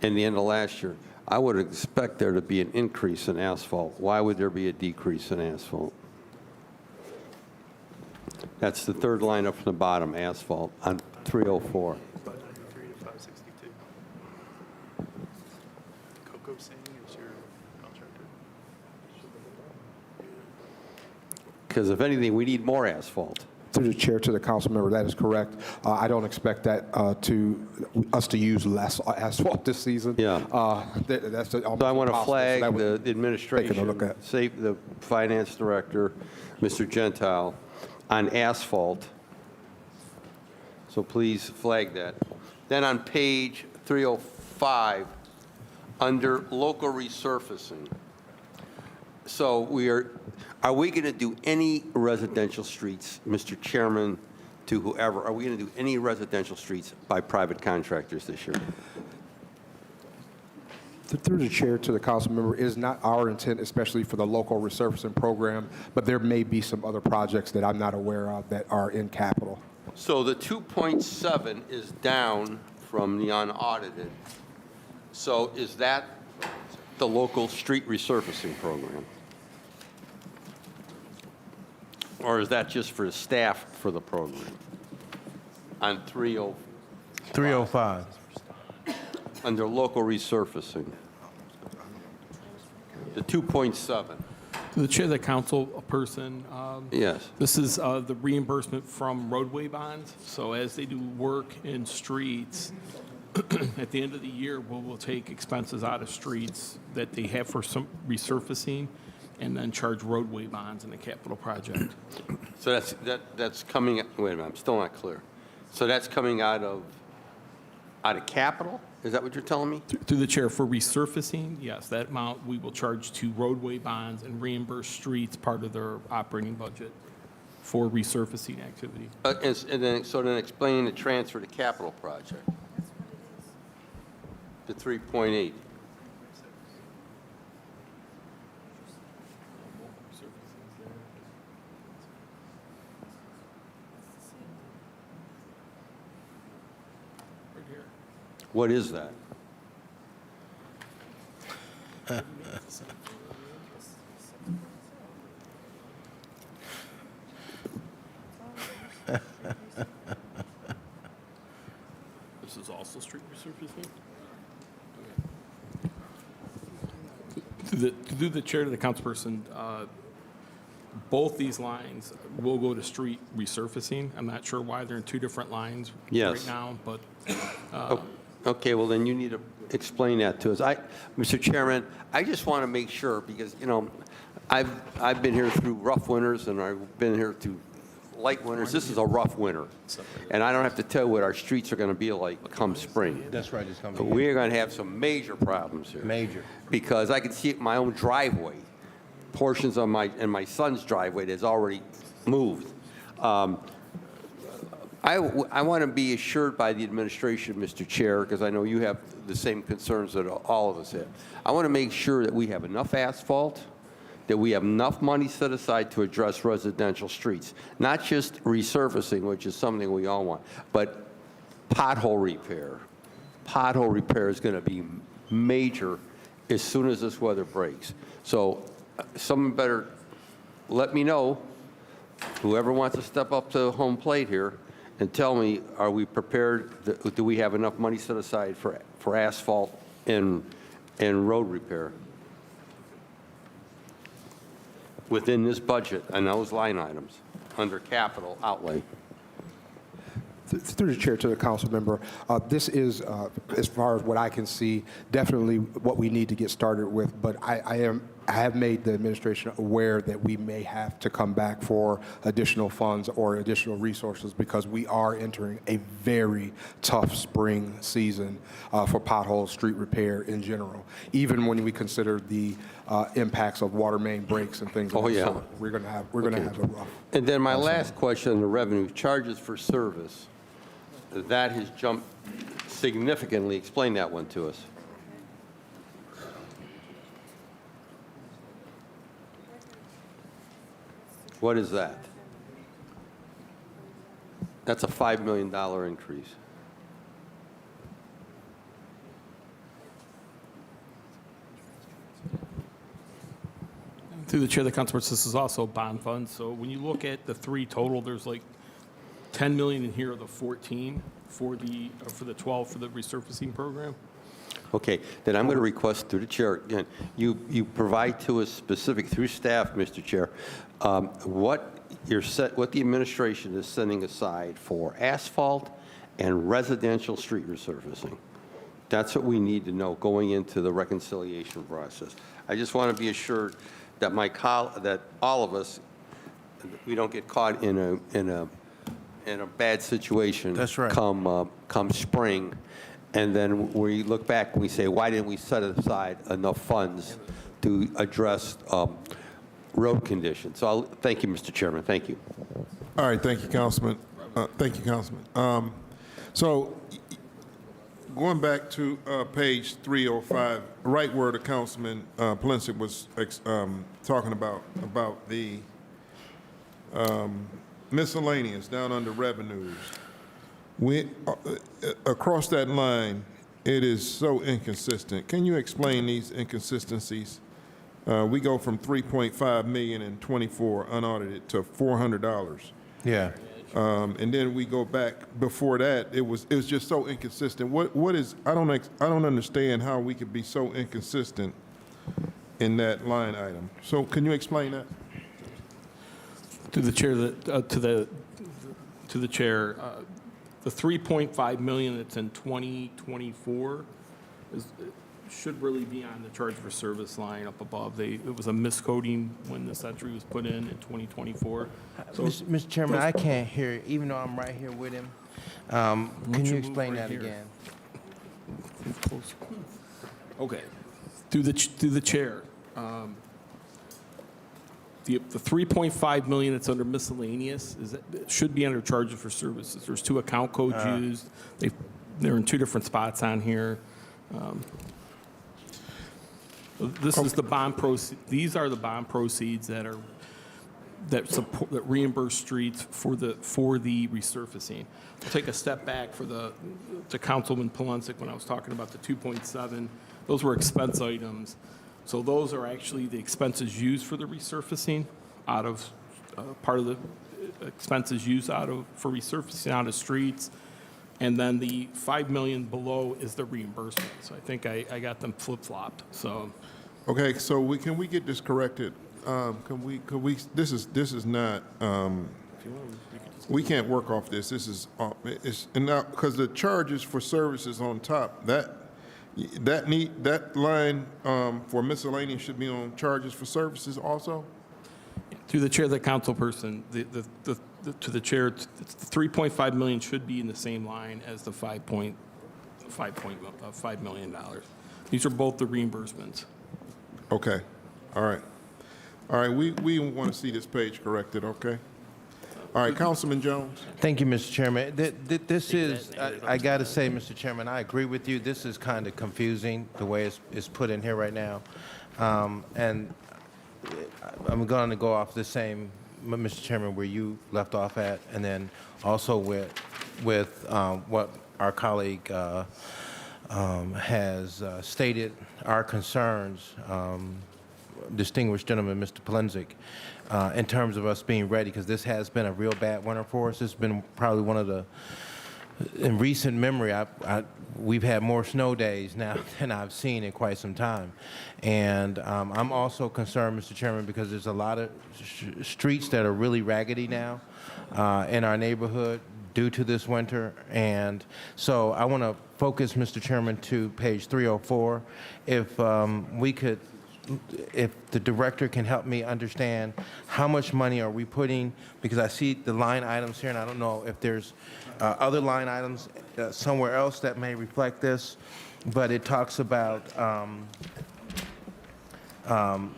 and the end of last year, I would expect there to be an increase in asphalt. Why would there be a decrease in asphalt? That's the third line up from the bottom, asphalt, on 304. Because if anything, we need more asphalt. Through the chair to the council member, that is correct. I don't expect that us to use less asphalt this season. Yeah. That's So I want to flag the Taking a administration, look at. the finance director, Mr. Gentile, on asphalt. So please flag that. Then on page 305, under local resurfacing. So are we going to do any residential streets, Mr. Chairman, to whoever, are we going to do any residential streets by private contractors this year? Through the chair to the council member, it is not our intent, especially for the local resurfacing program, but there may be some other projects that I'm not aware of that are in capital. So the 2.7 is down from the unaudited. So is that the local street resurfacing program? Or is that just for the staff for the program? On 305. Under local resurfacing. The 2.7. To the chair of the council person, Yes. this is the reimbursement from roadway bonds. So as they do work in streets, at the end of the year, we'll take expenses out of streets that they have for some resurfacing and then charge roadway bonds in the capital project. So that's coming, wait a minute, I'm still not clear. So that's coming out of capital? Is that what you're telling me? Through the chair, for resurfacing, yes, that amount we will charge to roadway bonds and reimburse streets part of their operating budget for resurfacing activity. So then explain the transfer to capital project. The 3.8. What is that? This is also street resurfacing? Through the chair to the councilperson, both these lines will go to street resurfacing. I'm not sure why they're in two different lines Yes. right now, but Okay, well, then you need to explain that to us. Mr. Chairman, I just want to make sure, because, I've been here through rough winters, and I've been here through light winters. This is a rough winter. And I don't have to tell you what our streets are going to be like come spring. That's right, it's But coming. we're going to have some major problems here. Major. Because I can see it in my own driveway, portions of my son's driveway that's already moved. I want to be assured by the administration, Mr. Chair, because I know you have the same concerns that all of us have. I want to make sure that we have enough asphalt, that we have enough money set aside to address residential streets, not just resurfacing, which is something we all want, but pothole repair. Pothole repair is going to be major as soon as this weather breaks. So someone better let me know, whoever wants to step up to home plate here, and tell me, are we prepared, do we have enough money set aside for asphalt and road repair within this budget and those line items under capital outlay? Through the chair to the council member, this is, as far as what I can see, definitely what we need to get started with. But I have made the administration aware that we may have to come back for additional funds or additional resources because we are entering a very tough spring season for pothole street repair in general. Even when we consider the impacts of water main breaks and things. Oh, of that yeah. sort. We're going to have a rough. And then my last question on the revenue, charges for service. That has jumped significantly. Explain that one to us. What is that? That's a $5 million increase. through the chair of the council, this is also bond funds. So when you look at the three total, there's like 10 million in here of the 14 for the 12 for the resurfacing program. Okay, then I'm going to request through the chair, again, you provide to us specific, through staff, Mr. Chair, what the administration is setting aside for asphalt and residential street resurfacing. That's what we need to know going into the reconciliation process. I just want to be assured that that all of us, we don't get caught in a bad situation. That's right. Come spring. And then we look back and we say, why didn't we set aside enough funds to address road conditions? So thank you, Mr. Chairman. Thank you. All right, thank you, Councilman. Thank you, Councilman. So going back to page 305, right where the Councilman Plinsick was talking about the miscellaneous down under revenues. We, across that line, it is so inconsistent. Can you explain these inconsistencies? We go from 3.5 million in '24 unaudited to $400. Yeah. And then we go back before that. It was just so inconsistent. What is I don't understand how we could be so inconsistent in that line item. So can you explain that? To the chair, to the chair, the 3.5 million that's in 2024 should really be on the charge for service line up above. It was a miscoding when this entry was put in 2024. So Mr. Chairman, I can't hear you, even though I'm right here with him. Can you explain that again? Okay. Through the chair, the 3.5 million that's under miscellaneous it should be under charges for services. There's two account codes used. They're in two different spots on here. This is the bond proceeds. These are the bond proceeds that reimburse streets for the resurfacing. I'll take a step back to Councilman Polensek when I was talking about the 2.7. Those were expense items. So those are actually the expenses used for the resurfacing out of part of the expenses used for resurfacing out of streets. And then the 5 million below is the reimbursement. So I think I got them flip-flopped. So, Okay, so can we get this corrected? This is not, we can't work off this. This is, and now, because the charges for services on top, that line for miscellaneous should be on charges for services also? through the chair of the council person, to the chair, the 3.5 million should be in the same line as the $5 million. These are both the reimbursements. Okay, all right. All right, we want to see this page corrected, okay? All right, Councilman Jones. Thank you, Mr. Chairman. This is, I got to say, Mr. Chairman, I agree with you. This is kind of confusing, the way it's put in here right now. And I'm going to go off the same, Mr. Chairman, where you left off at, and then also with what our colleague has stated, our concerns, distinguished gentleman, Mr. Polensek, in terms of us being ready, because this has been a real bad winter for us. It's been probably one of the, in recent memory, we've had more snow days now than I've seen in quite some time. And I'm also concerned, Mr. Chairman, because there's a lot of streets that are really raggedy now in our neighborhood due to this winter. And so I want to focus, Mr. Chairman, to page 304. If we could, if the director can help me understand how much money are we putting, because I see the line items here, and I don't know if there's other line items somewhere else that may reflect this, but it talks about on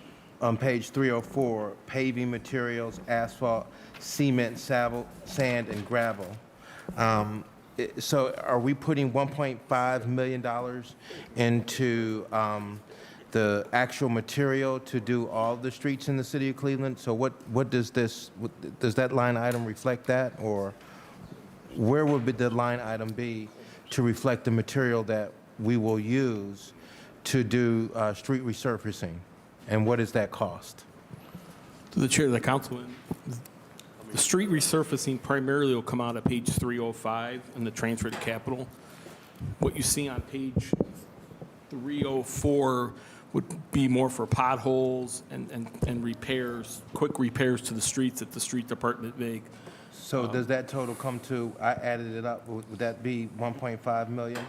page 304, paving materials, asphalt, cement, sand, and gravel. So are we putting $1.5 million into the actual material to do all the streets in the city of Cleveland? So what does that line item reflect that, or where would the line item be to reflect the material that we will use to do street resurfacing, and what does that cost? To the chair of the council, the street resurfacing primarily will come out of page 305 in the transfer to capital. What you see on page 304 would be more for potholes and repairs, quick repairs to the streets that the street department make. So does that total come to, I added it up, would that be 1.5 million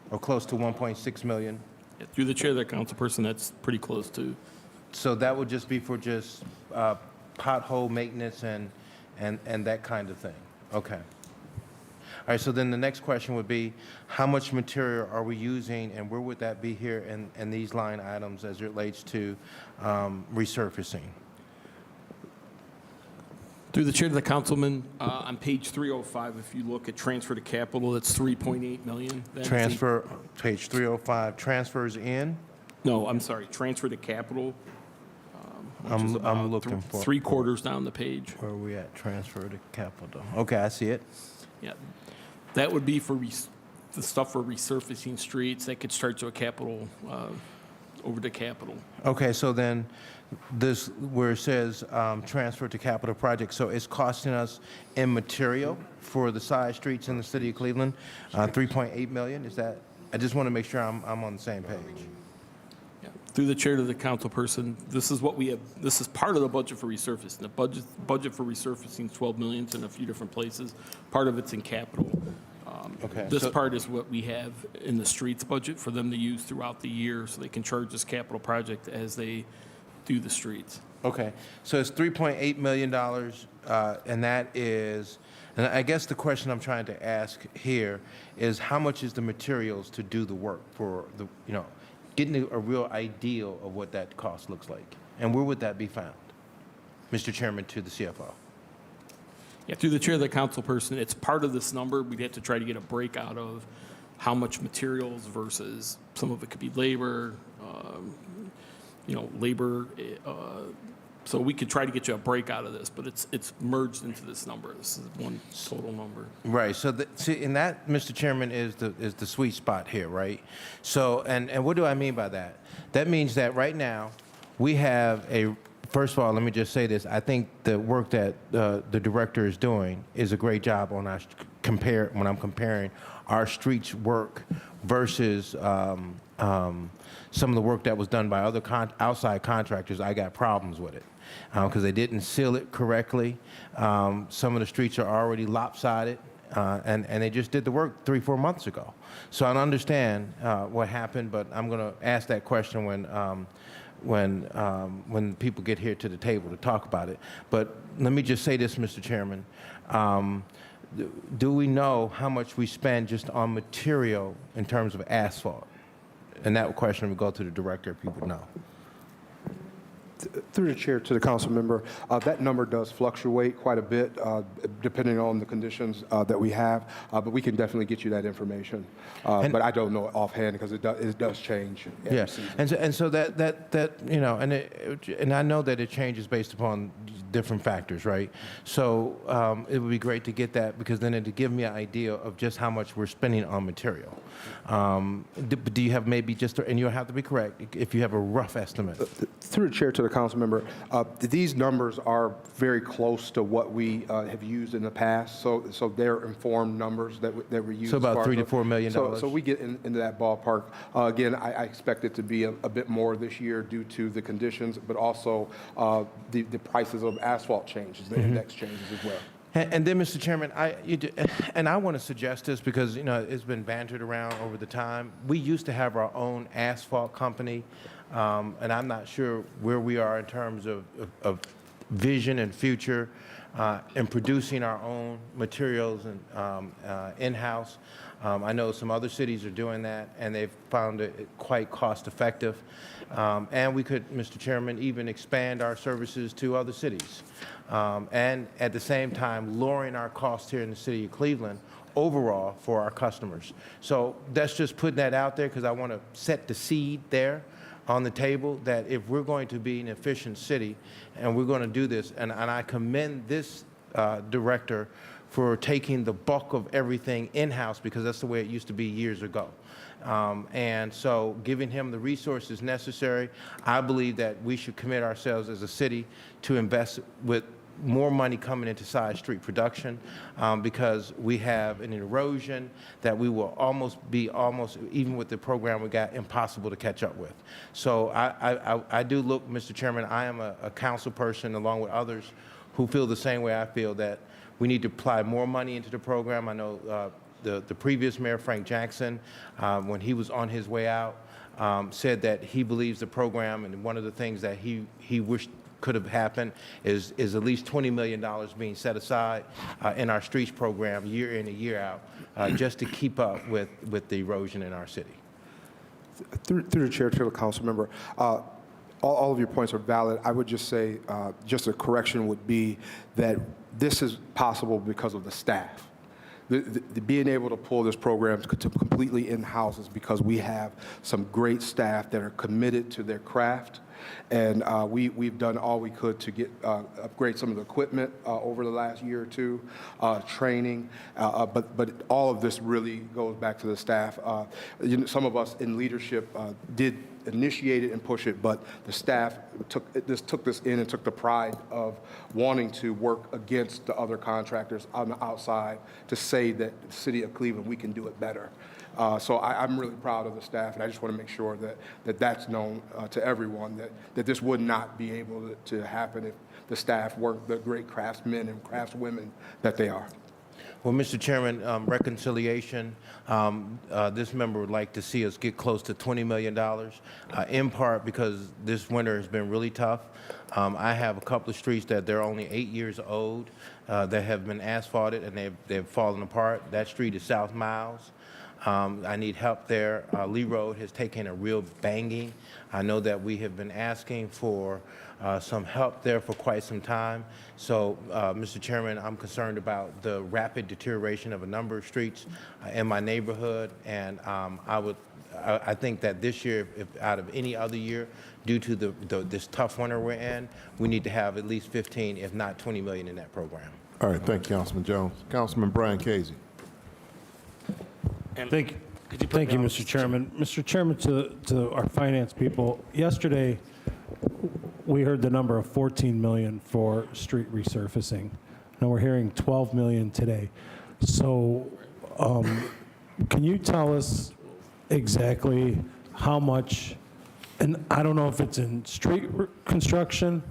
or close to 1.6 million? Through the chair of the council person, that's pretty close to. So that would just be for just pothole maintenance and that kind of thing? Okay. All right, so then the next question would be, how much material are we using, and where would that be here in these line items as it relates to resurfacing? Through the chair to the councilman, on page 305, if you look at transfer to capital, that's 3.8 million. That is Transfer, page 305, transfers in? No, I'm sorry, transfer to capital. Which is I'm about looking for. 3/4 down the page. Where are we at? Transfer to capital. Okay, I see it. Yeah, that would be for the stuff for resurfacing streets. That could start to a capital, over to capital. Okay, so then this, where it says transfer to capital project, so it's costing us in material for the side streets in the city of Cleveland, 3.8 million, is that? I just want to make sure I'm on the same page. Yeah. Through the chair to the council person, this is what we have, this is part of the budget for resurfacing. The budget for resurfacing is 12 million in a few different places. Part of it's in capital. Okay, This so- part is what we have in the streets budget for them to use throughout the year, so they can charge this capital project as they do the streets. Okay, so it's $3.8 million, and that is, and I guess the question I'm trying to ask here is how much is the materials to do the work for the, getting a real idea of what that cost looks like? And where would that be found? Mr. Chairman, to the CFO. Yeah, through the chair of the council person, it's part of this number. We'd have to try to get a breakout of how much materials versus some of it could be labor, labor. So we could try to get you a breakout of this, but it's merged into this number. This is one total number. Right. So, and that, Mr. Chairman, is the sweet spot here, right? So, and what do I mean by that? That means that right now we have a. First of all, let me just say this. I think the work that the director is doing is a great job on when I'm comparing our streets work versus some of the work that was done by other outside contractors. I got problems with it because they didn't seal it correctly. Some of the streets are already lopsided, and they just did the work 3-4 months ago. So I don't understand what happened, but I'm going to ask that question when people get here to the table to talk about it. But let me just say this, Mr. Chairman. Do we know how much we spend just on material in terms of asphalt? And that question would go to the director if people know. Through the chair to the council member, that number does fluctuate quite a bit depending on the conditions that we have, but we can definitely get you that information. But I don't know it offhand because it does change. Yeah, and so that and I know that it changes based upon different factors, right? So it would be great to get that because then it'd give me an idea of just how much we're spending on material. Do you have maybe just, and you'll have to be correct if you have a rough estimate. Through the chair to the council member, these numbers are very close to what we have used in the past. So they're informed numbers that we use. So about $3 to $4 million. So we get into that ballpark. Again, I expect it to be a bit more this year due to the conditions, but also the prices of asphalt changes, the index changes as well. And then, Mr. Chairman, I want to suggest this because it's been bantered around over the time. We used to have our own asphalt company, and I'm not sure where we are in terms of vision and future in producing our own materials and in-house. I know some other cities are doing that, and they've found it quite cost-effective. And we could, Mr. Chairman, even expand our services to other cities. And at the same time, lowering our costs here in the city of Cleveland overall for our customers. So that's just putting that out there because I want to set the seed there on the table that if we're going to be an efficient city and we're going to do this, and I commend this director for taking the bulk of everything in-house because that's the way it used to be years ago. And so giving him the resources necessary, I believe that we should commit ourselves as a city to invest with more money coming into side street production because we have an erosion that we will almost even with the program we got, impossible to catch up with. So I do look, Mr. Chairman, I am a council person along with others who feel the same way I feel that we need to apply more money into the program. I know the previous mayor, Frank Jackson, when he was on his way out, said that he believes the program, and one of the things that he wished could have happened is at least $20 million being set aside in our streets program year in and year out just to keep up with the erosion in our city. Through the chair to the council member, all of your points are valid. I would just say, just a correction would be that this is possible because of the staff. The being able to pull this program to completely in-house is because we have some great staff that are committed to their craft. And we've done all we could to upgrade some of the equipment over the last year or two, training. But all of this really goes back to the staff. Some of us in leadership did initiate it and push it, but the staff took this in and took the pride of wanting to work against the other contractors on the outside to say that the city of Cleveland, we can do it better. So I'm really proud of the staff, and I just want to make sure that that's known to everyone, that this would not be able to happen if the staff weren't the great craftsmen and craftswomen that they are. Well, Mr. Chairman, reconciliation, this member would like to see us get close to $20 million, in part because this winter has been really tough. I have a couple of streets that they're only 8 years old that have been asphalted and they've fallen apart. That street is South Miles. I need help there. Lee Road has taken a real banging. I know that we have been asking for some help there for quite some time. So, Mr. Chairman, I'm concerned about the rapid deterioration of a number of streets in my neighborhood, and I think that this year, if out of any other year, due to this tough winter we're in, we need to have at least 15, if not 20 million in that program. All right, thank you, Councilman Jones. Councilman Brian Casey. Thank you, Mr. Chairman. Mr. Chairman, to our finance people, yesterday, we heard the number of 14 million for street resurfacing. Now we're hearing 12 million today. So can you tell us exactly how much, and I don't know if it's in street construction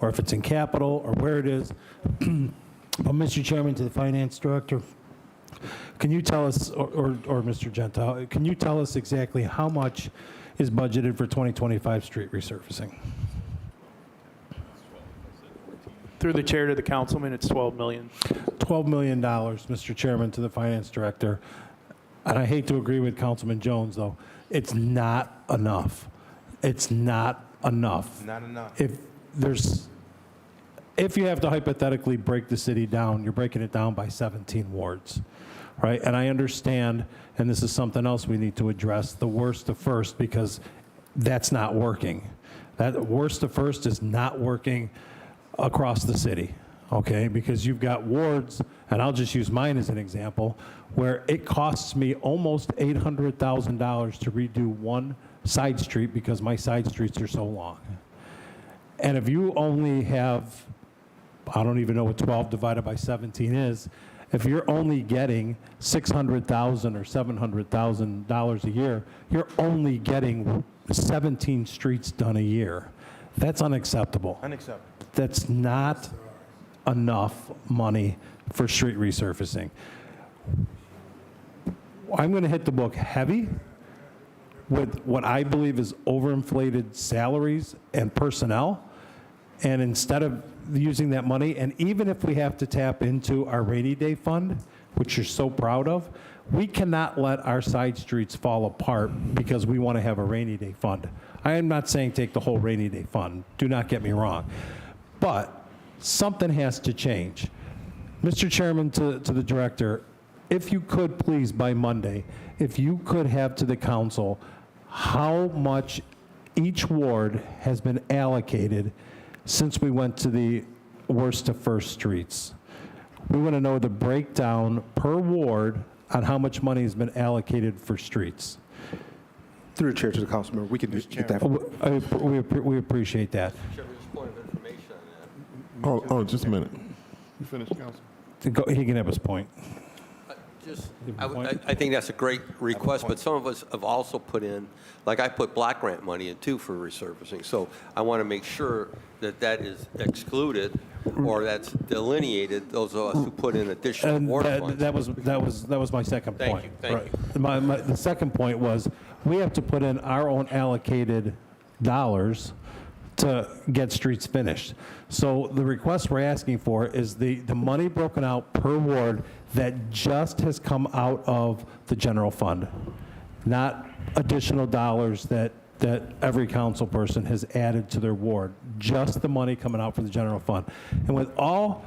or if it's in capital or where it is, but Mr. Chairman, to the finance director, can you tell us, or Mr. Gentile, can you tell us exactly how much is budgeted for 2025 street resurfacing? Through the chair to the councilman, it's 12 million. $12 million, Mr. Chairman, to the finance director. And I hate to agree with Councilman Jones, though. It's not enough. It's not enough. Not enough. If you have to hypothetically break the city down, you're breaking it down by 17 wards, right? And I understand, and this is something else we need to address, the worst to first, because that's not working. That worst to first is not working across the city, okay? Because you've got wards, and I'll just use mine as an example, where it costs me almost $800,000 to redo one side street because my side streets are so long. And if you only have, I don't even know what 12 divided by 17 is, if you're only getting $600,000 or $700,000 a year, you're only getting 17 streets done a year. That's unacceptable. Unacceptable. That's not enough money for street resurfacing. I'm going to hit the book heavy with what I believe is overinflated salaries and personnel. And instead of using that money, and even if we have to tap into our rainy day fund, which you're so proud of, we cannot let our side streets fall apart because we want to have a rainy day fund. I am not saying take the whole rainy day fund. Do not get me wrong. But something has to change. Mr. Chairman, to the director, if you could please by Monday, if you could have to the council how much each ward has been allocated since we went to the worst to first streets. We want to know the breakdown per ward on how much money has been allocated for streets. Through the chair to the councilman, we can get that. We appreciate that. Oh, just a minute. You finished, Councilman? He can have his point. I think that's a great request, but some of us have also put in, like I put block grant money in too for resurfacing. So I want to make sure that that is excluded or that's delineated, those of us who put in additional ward funds. That was my second point. Thank you. The second point was we have to put in our own allocated dollars to get streets finished. So the request we're asking for is the money broken out per ward that just has come out of the general fund, not additional dollars that every council person has added to their ward, just the money coming out from the general fund. And with all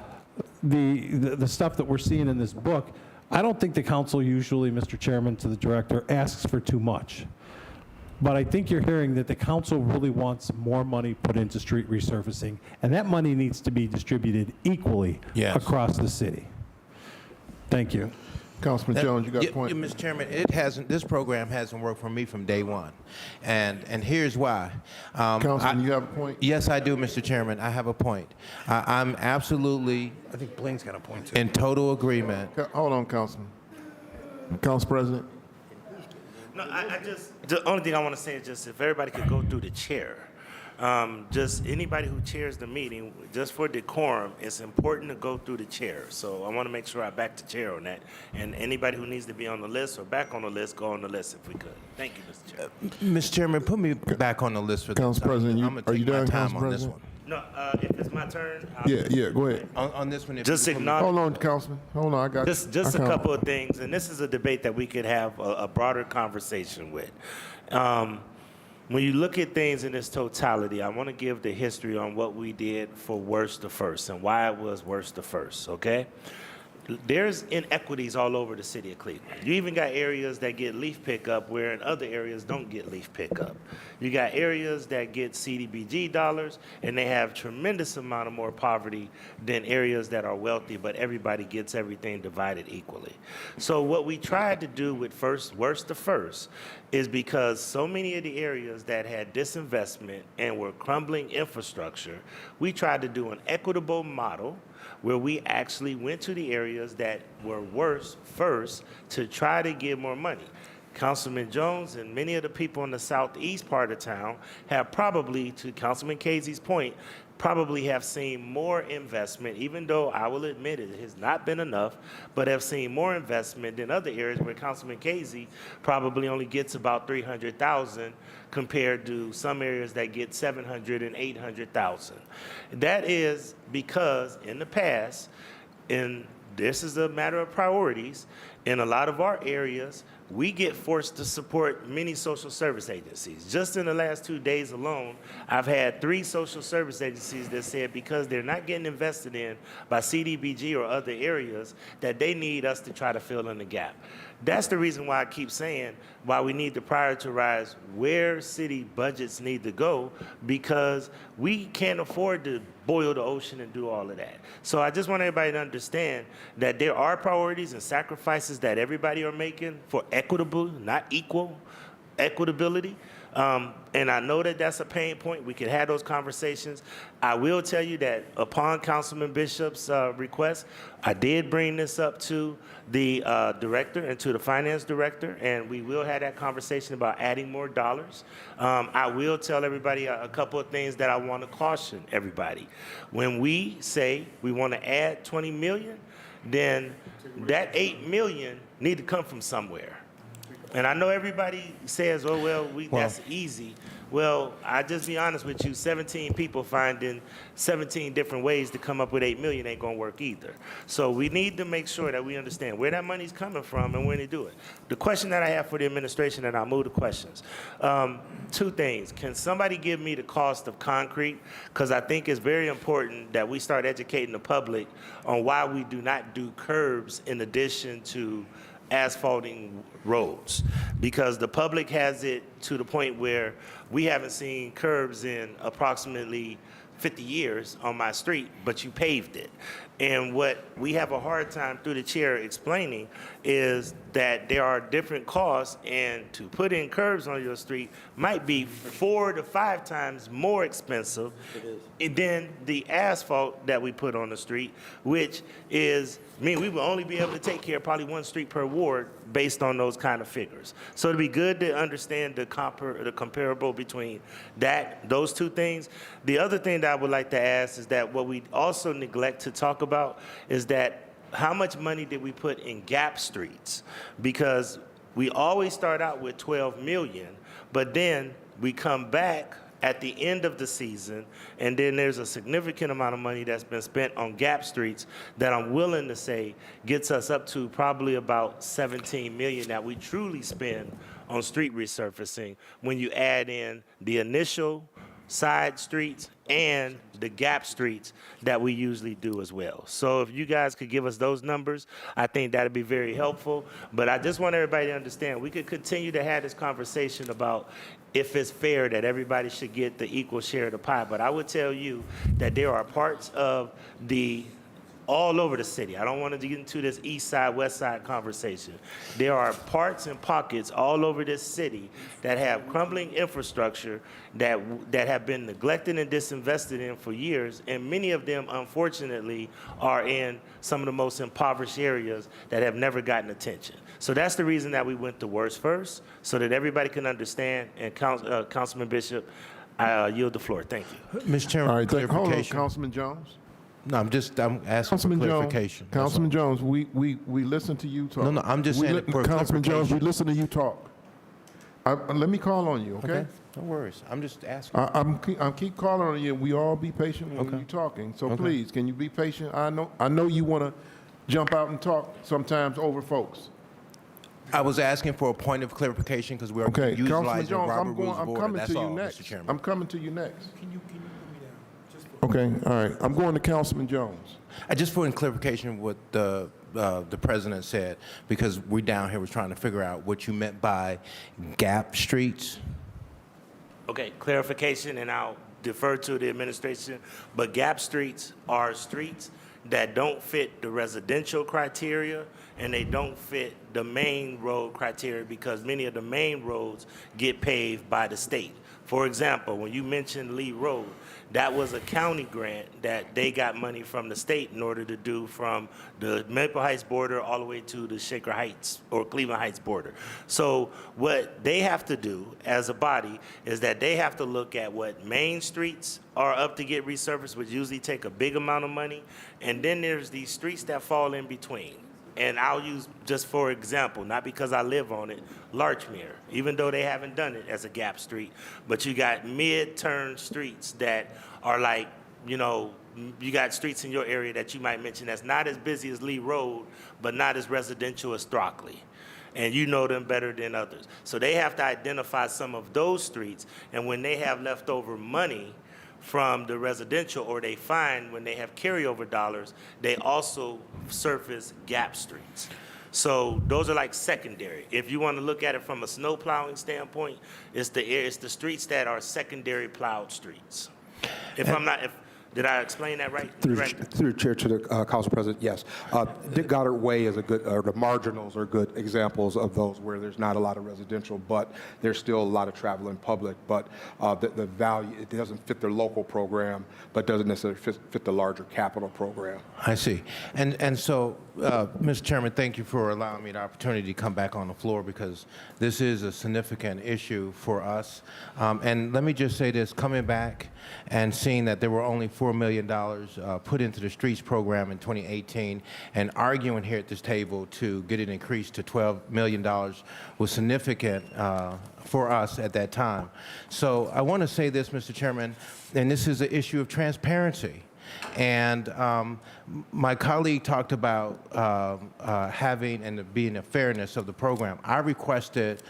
the stuff that we're seeing in this book, I don't think the council usually, Mr. Chairman, to the director, asks for too much. But I think you're hearing that the council really wants more money put into street resurfacing, and that money needs to be distributed equally across the city. Thank you. Councilman Jones, you got a point? Mr. Chairman, this program hasn't worked for me from day one. And here's why. Councilman, you have a point? Yes, I do, Mr. Chairman. I have a point. I'm absolutely, I think Blaine's got a point too. in total agreement. Hold on, Councilman. Council President? No, I just, the only thing I want to say is just if everybody could go through the chair. Just anybody who chairs the meeting, just for decorum, it's important to go through the chair. So I want to make sure I back the chair on that. And anybody who needs to be on the list or back on the list, go on the list if we could. Thank you, Mr. Chair. Mr. Chairman, put me back on the list for this. Council President, I'm gonna are take you my done, time Council on this President? one. No, if it's my turn, Yeah, go ahead. On this one, if just you put me- acknowledge. Hold on, Councilman. Hold on, I got Just a couple of things, and this is a debate that we could have a broader conversation with. When you look at things in its totality, I want to give the history on what we did for Worst to First and why it was Worst to First, okay? There's inequities all over the city of Cleveland. You even got areas that get leaf pickup where in other areas don't get leaf pickup. You got areas that get CDBG dollars and they have tremendous amount of more poverty than areas that are wealthy, but everybody gets everything divided equally. So what we tried to do with Worst to First is because so many of the areas that had disinvestment and were crumbling infrastructure, we tried to do an equitable model where we actually went to the areas that were worse first to try to get more money. Councilman Jones and many of the people in the southeast part of town have probably, to Councilman Casey's point, probably have seen more investment, even though I will admit it has not been enough, but have seen more investment than other areas where Councilman Casey probably only gets about 300,000 compared to some areas that get 700 and 800,000. That is because in the past, and this is a matter of priorities, in a lot of our areas, we get forced to support many social service agencies. Just in the last 2 days alone, I've had 3 social service agencies that said because they're not getting invested in by CDBG or other areas, that they need us to try to fill in the gap. That's the reason why I keep saying why we need to prioritize where city budgets need to go, because we can't afford to boil the ocean and do all of that. So I just want everybody to understand that there are priorities and sacrifices that everybody are making for equitable, not equal, equitability. And I know that that's a pain point. We can have those conversations. I will tell you that upon Councilman Bishop's request, I did bring this up to the director and to the finance director, and we will have that conversation about adding more dollars. I will tell everybody a couple of things that I want to caution everybody. When we say we want to add 20 million, then that 8 million need to come from somewhere. And I know everybody says, oh, well, that's easy. Well, I just be honest with you, 17 people finding 17 different ways to come up with 8 million ain't gonna work either. So we need to make sure that we understand where that money's coming from and when to do it. The question that I have for the administration, and I'll move to questions. 2 things. Can somebody give me the cost of concrete? Because I think it's very important that we start educating the public on why we do not do curbs in addition to asphalting roads, because the public has it to the point where we haven't seen curbs in approximately 50 years on my street, but you paved it. And what we have a hard time through the chair explaining is that there are different costs, and to put in curbs on your street might be 4 to 5 times more expensive than the asphalt that we put on the street, which is, we will only be able to take care of probably 1 street per ward based on those kind of figures. So it'd be good to understand the comparable between those 2 things. The other thing that I would like to ask is that what we also neglect to talk about is that how much money did we put in gap streets? Because we always start out with 12 million, but then we come back at the end of the season, and then there's a significant amount of money that's been spent on gap streets that I'm willing to say gets us up to probably about 17 million that we truly spend on street resurfacing when you add in the initial side streets and the gap streets that we usually do as well. So if you guys could give us those numbers, I think that'd be very helpful. But I just want everybody to understand, we could continue to have this conversation about if it's fair that everybody should get the equal share of the pie. But I would tell you that there are parts of the all over the city. I don't want to get into this east side, west side conversation. There are parts and pockets all over this city that have crumbling infrastructure that have been neglected and disinvested in for years, and many of them, unfortunately, are in some of the most impoverished areas that have never gotten attention. So that's the reason that we went to worst first, so that everybody can understand. And Councilman Bishop, I yield the floor. Thank you. Mr. Chairman, All right, hold on, clarification. Councilman Jones. No, I'm asking Councilman for clarification. Jones, Councilman Jones, we listen to you talk. No, I'm just saying for Councilman Jones, we clarification. listen to you talk. Let me call on you, okay? No worries. I'm just asking. I'm keep calling on you. We all be patient when you're talking. So please, can you be patient? I know you want to jump out and talk sometimes over folks. I was asking for a point of clarification because we're Okay, Councilman utilizing Jones, Robert Rules of I'm Order. coming That's to you all, next. Mr. Chairman. I'm coming to you next. Okay, all right. I'm going to Councilman Jones. Just for clarification, what the president said, because we down here was trying to figure out what you meant by gap streets. Okay, clarification, and I'll defer to the administration, but gap streets are streets that don't fit the residential criteria and they don't fit the main road criteria because many of the main roads get paved by the state. For example, when you mentioned Lee Road, that was a county grant that they got money from the state in order to do from the Maple Heights border all the way to the Shaker Heights or Cleveland Heights border. So what they have to do as a body is that they have to look at what main streets are up to get resurfaced, which usually take a big amount of money, and then there's these streets that fall in between. And I'll use, just for example, not because I live on it, Larchmere, even though they haven't done it as a gap street, but you got mid-turn streets that are like, you know, you got streets in your area that you might mention that's not as busy as Lee Road, but not as residential as Stockley. And you know them better than others. So they have to identify some of those streets, and when they have leftover money from the residential, or they find when they have carryover dollars, they also surface gap streets. So those are like secondary. If you want to look at it from a snow plowing standpoint, it's the streets that are secondary plowed streets. Did I explain that right? Through Chair to the Council President, yes. Dick Goddard Way is a good, or the marginals are good examples of those where there's not a lot of residential, but there's still a lot of travel in public. But the value, it doesn't fit their local program, but doesn't necessarily fit the larger capital program. I see. And so, Mr. Chairman, thank you for allowing me the opportunity to come back on the floor because this is a significant issue for us. And let me just say this, coming back and seeing that there were only $4 million put into the streets program in 2018 and arguing here at this table to get it increased to $12 million was significant for us at that time. So I want to say this, Mr. Chairman, and this is an issue of transparency. And my colleague talked about having and being a fairness of the program. I requested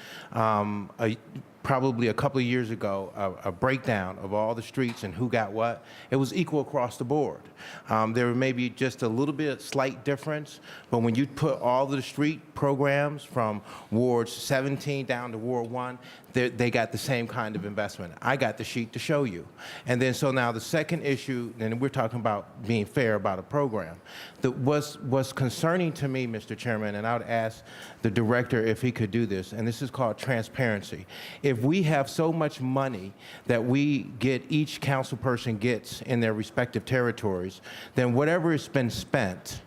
probably a couple of years ago a breakdown of all the streets and who got what. It was equal across the board. There may be just a little bit slight difference, but when you put all of the street programs from Ward 17 down to Ward 1, they got the same kind of investment. I got the sheet to show you. And then so now the second issue, and we're talking about being fair about a program, what's concerning to me, Mr. Chairman, and I would ask the director if he could do this, and this is called transparency. If we have so much money that each council person gets in their respective territories, then whatever has been spent,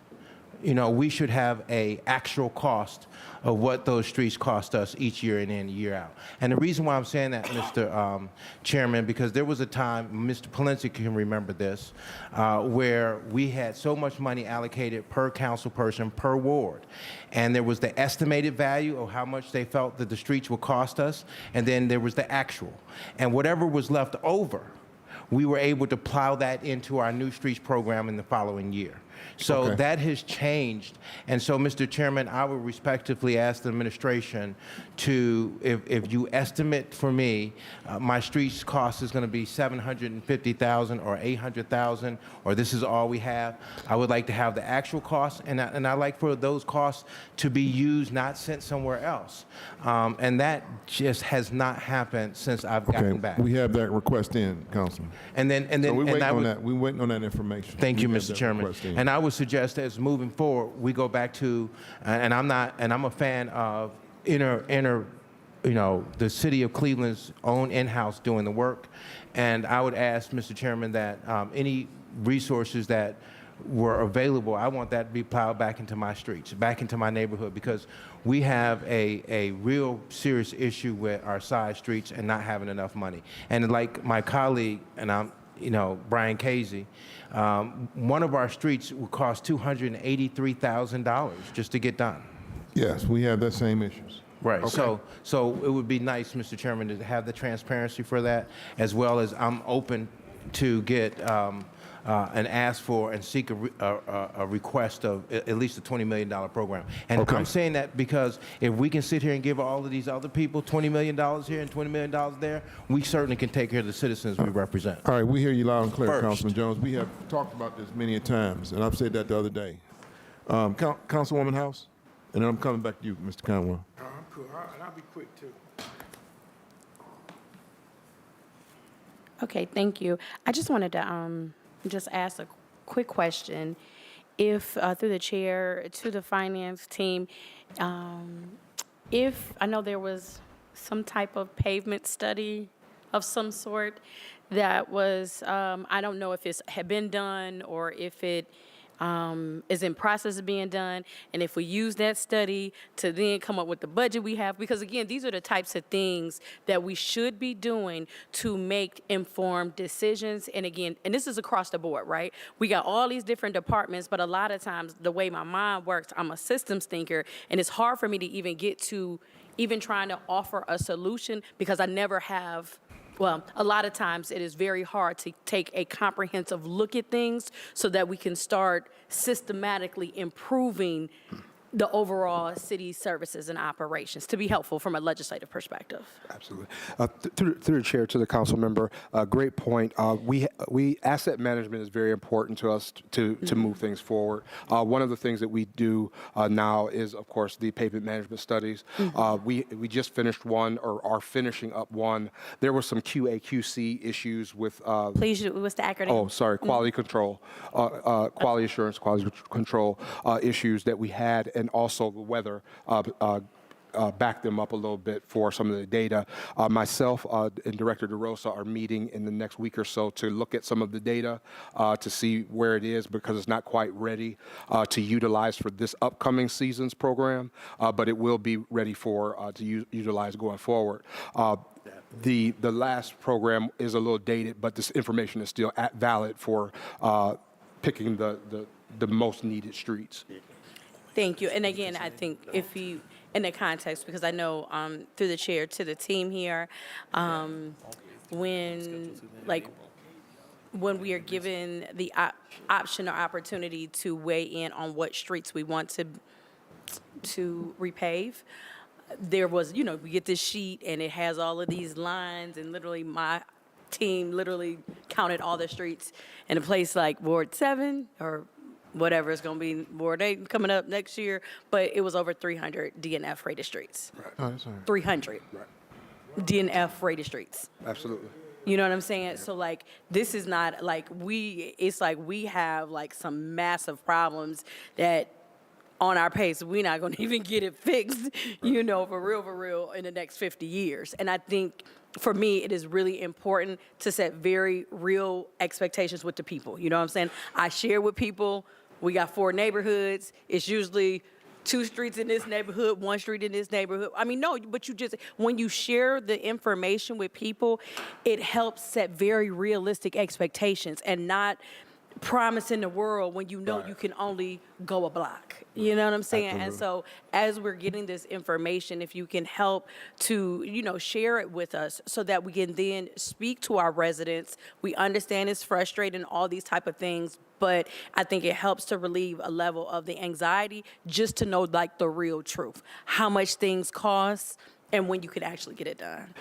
you know, we should have an actual cost of what those streets cost us each year in and year out. And the reason why I'm saying that, Mr. Chairman, because there was a time, Mr. Polinsky can remember this, where we had so much money allocated per council person per ward. And there was the estimated value of how much they felt that the streets would cost us, and then there was the actual. And whatever was left over, we were able to plow that into our new streets program in the following year. So that has changed. And so, Mr. Chairman, I would respectively ask the administration to, if you estimate for me, my streets cost is going to be $750,000 or $800,000, or this is all we have, I would like to have the actual costs, and I'd like for those costs to be used, not sent somewhere else. And that just has not happened since I've gotten back. We have that request in, Councilman. And then So we're waiting on that. We're waiting on that information. Thank you, We have Mr. that Chairman. request in. And I would suggest as moving forward, we go back to, and I'm a fan of the city of Cleveland's own in-house doing the work. And I would ask, Mr. Chairman, that any resources that were available, I want that to be plowed back into my streets, back into my neighborhood, because we have a real serious issue with our side streets and not having enough money. And like my colleague, and Brian Casey, one of our streets would cost $283,000 just to get done. Yes, we have that same issues. Right. Okay. So it would be nice, Mr. Chairman, to have the transparency for that, as well as I'm open to get and ask for and seek a request of at least a $20 million program. And Okay. I'm saying that because if we can sit here and give all of these other people $20 million here and $20 million there, we certainly can take care of the citizens we represent. All right, we hear you loud and clear, First. Councilman Jones. We have talked about this many a times, and I've said that the other day. Councilwoman House, and then I'm coming back to you, Mr. Conwell. I'm cool, and I'll be quick too. Okay, thank you. I just wanted to just ask a quick question. If, through the chair, to the finance team, if, I know there was some type of pavement study of some sort that was, I don't know if it had been done or if it is in process of being done, and if we use that study to then come up with the budget we have, because again, these are the types of things that we should be doing to make informed decisions. And again, and this is across the board, right? We got all these different departments, but a lot of times the way my mind works, I'm a systems thinker, and it's hard for me to even get to even trying to offer a solution because I never have. Well, a lot of times it is very hard to take a comprehensive look at things so that we can start systematically improving the overall city services and operations to be helpful from a legislative perspective. Absolutely. Through the chair to the council member, great point. We asset management is very important to us to move things forward. One of the things that we do now is, of course, the pavement management studies. We just finished one or are finishing up one. There were some QA/QC issues with. Please, what's the acronym? Oh, sorry, quality control, quality assurance, quality control issues that we had, and also the weather backed them up a little bit for some of the data. Myself and Director DeRosa are meeting in the next week or so to look at some of the data to see where it is, because it's not quite ready to utilize for this upcoming season's program, but it will be ready for to utilize going forward. The last program is a little dated, but this information is still valid for picking the most needed streets. Thank you. And again, I think if you, in the context, because I know through the chair to the team here, when we are given the option or opportunity to weigh in on what streets we want to repave, there was, we get this sheet and it has all of these lines, and literally my team literally counted all the streets in a place like Ward 7 or whatever it's going to be, Ward 8 coming up next year, but it was over 300 DNF rated streets. Right. Oh, that's all right. 300 DNF rated streets. Absolutely. You know what I'm saying? So this is not it's like we have some massive problems that on our pace, we're not going to even get it fixed, for real in the next 50 years. And I think for me, it is really important to set very real expectations with the people. You know what I'm saying? I share with people, we got 4 neighborhoods. It's usually 2 streets in this neighborhood, 1 street in this neighborhood. I mean, no, but when you share the information with people, it helps set very realistic expectations and not promising the world when you know you can only go a block. You know what I'm saying? Absolutely. And so as we're getting this information, if you can help to, share it with us so that we can then speak to our residents. We understand it's frustrating, all these type of things, but I think it helps to relieve a level of the anxiety just to know the real truth, how much things cost and when you could actually get it done.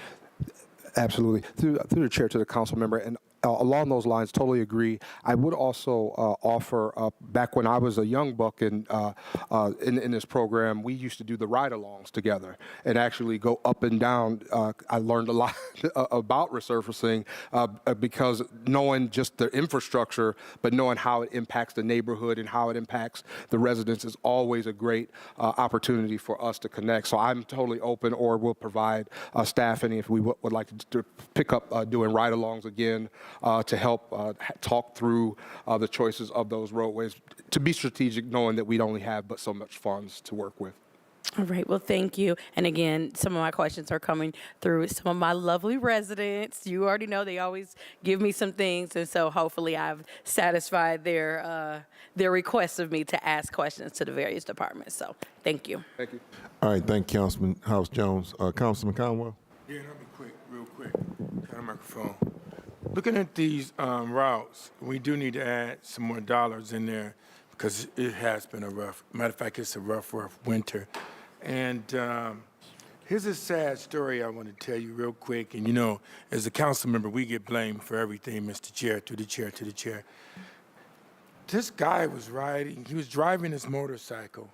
Absolutely. Through the chair to the council member, and along those lines, totally agree. I would also offer, back when I was a young buck in this program, we used to do the ride-alongs together and actually go up and down. I learned a lot about resurfacing because knowing just the infrastructure, but knowing how it impacts the neighborhood and how it impacts the residents is always a great opportunity for us to connect. So I'm totally open, or will provide staffing if we would like to pick up doing ride-alongs again to help talk through the choices of those roadways, to be strategic, knowing that we'd only have but so much funds to work with. All right, well, thank you. And again, some of my questions are coming through some of my lovely residents. You already know they always give me some things, and so hopefully I've satisfied their requests of me to ask questions to the various departments. So thank you. Thank you. All right, thank you, Councilman House Jones. Councilman Conwell? Yeah, and I'll be quick, real quick. Turn the microphone. Looking at these routes, we do need to add some more dollars in there because it has been a rough, matter of fact, it's a rough winter. And here's a sad story I want to tell you real quick. And you know, as a council member, we get blamed for everything, Mr. Chair, to the chair, to the chair. This guy was he was driving his motorcycle.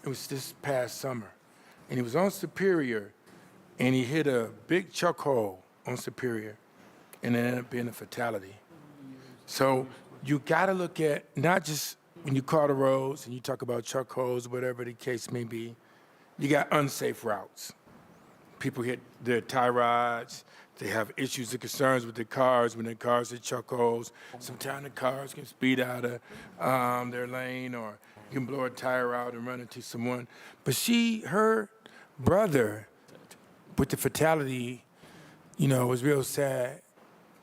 It was this past summer. And he was on Superior, and he hit a big chuck hole on Superior, and it ended up being a fatality. So you got to look at, not just when you call the roads and you talk about chuck holes, whatever the case may be, you got unsafe routes. People hit their tie rods. They have issues and concerns with their cars when their cars hit chuck holes. Sometimes the cars can speed out of their lane, or you can blow a tire out and run into someone. But her brother, with the fatality, you know, it was real sad.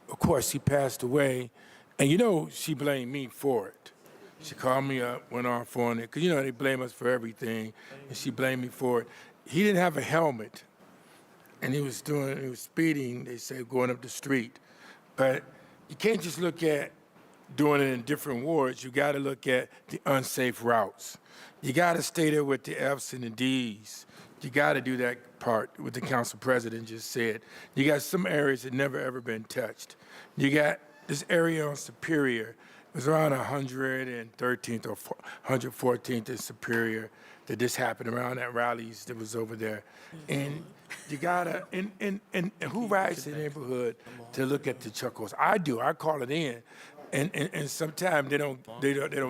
Of course, he passed away, and you know, she blamed me for it. She called me up, went off on it, because you know, they blame us for everything, and she blamed me for it. He didn't have a helmet, and he was speeding, they say, going up the street. But you can't just look at doing it in different wards. You got to look at the unsafe routes. You got to stay there with the Fs and the Ds. You got to do that part, what the council president just said. You got some areas that never ever been touched. You got this area on Superior. It was around 113th or 114th in Superior that this happened, around that rallies that was over there. And you gotta, and who rides the neighborhood to look at the chuck holes? I do. I call it in, and sometimes they don't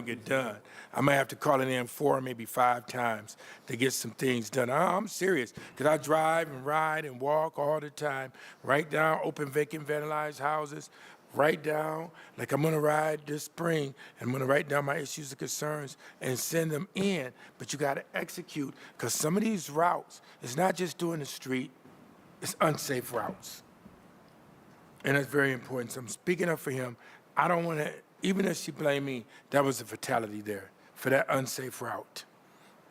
get done. I might have to call it in 4, maybe 5 times to get some things done. I'm serious, because I drive and ride and walk all the time, right down open, vacant, vandalized houses, right down, like I'm gonna ride this spring, and I'm gonna write down my issues and concerns and send them in. But you gotta execute, because some of these routes, it's not just doing the street, it's unsafe routes. And that's very important. So I'm speaking up for him. I don't wanna, even if she blamed me, that was a fatality there for that unsafe route.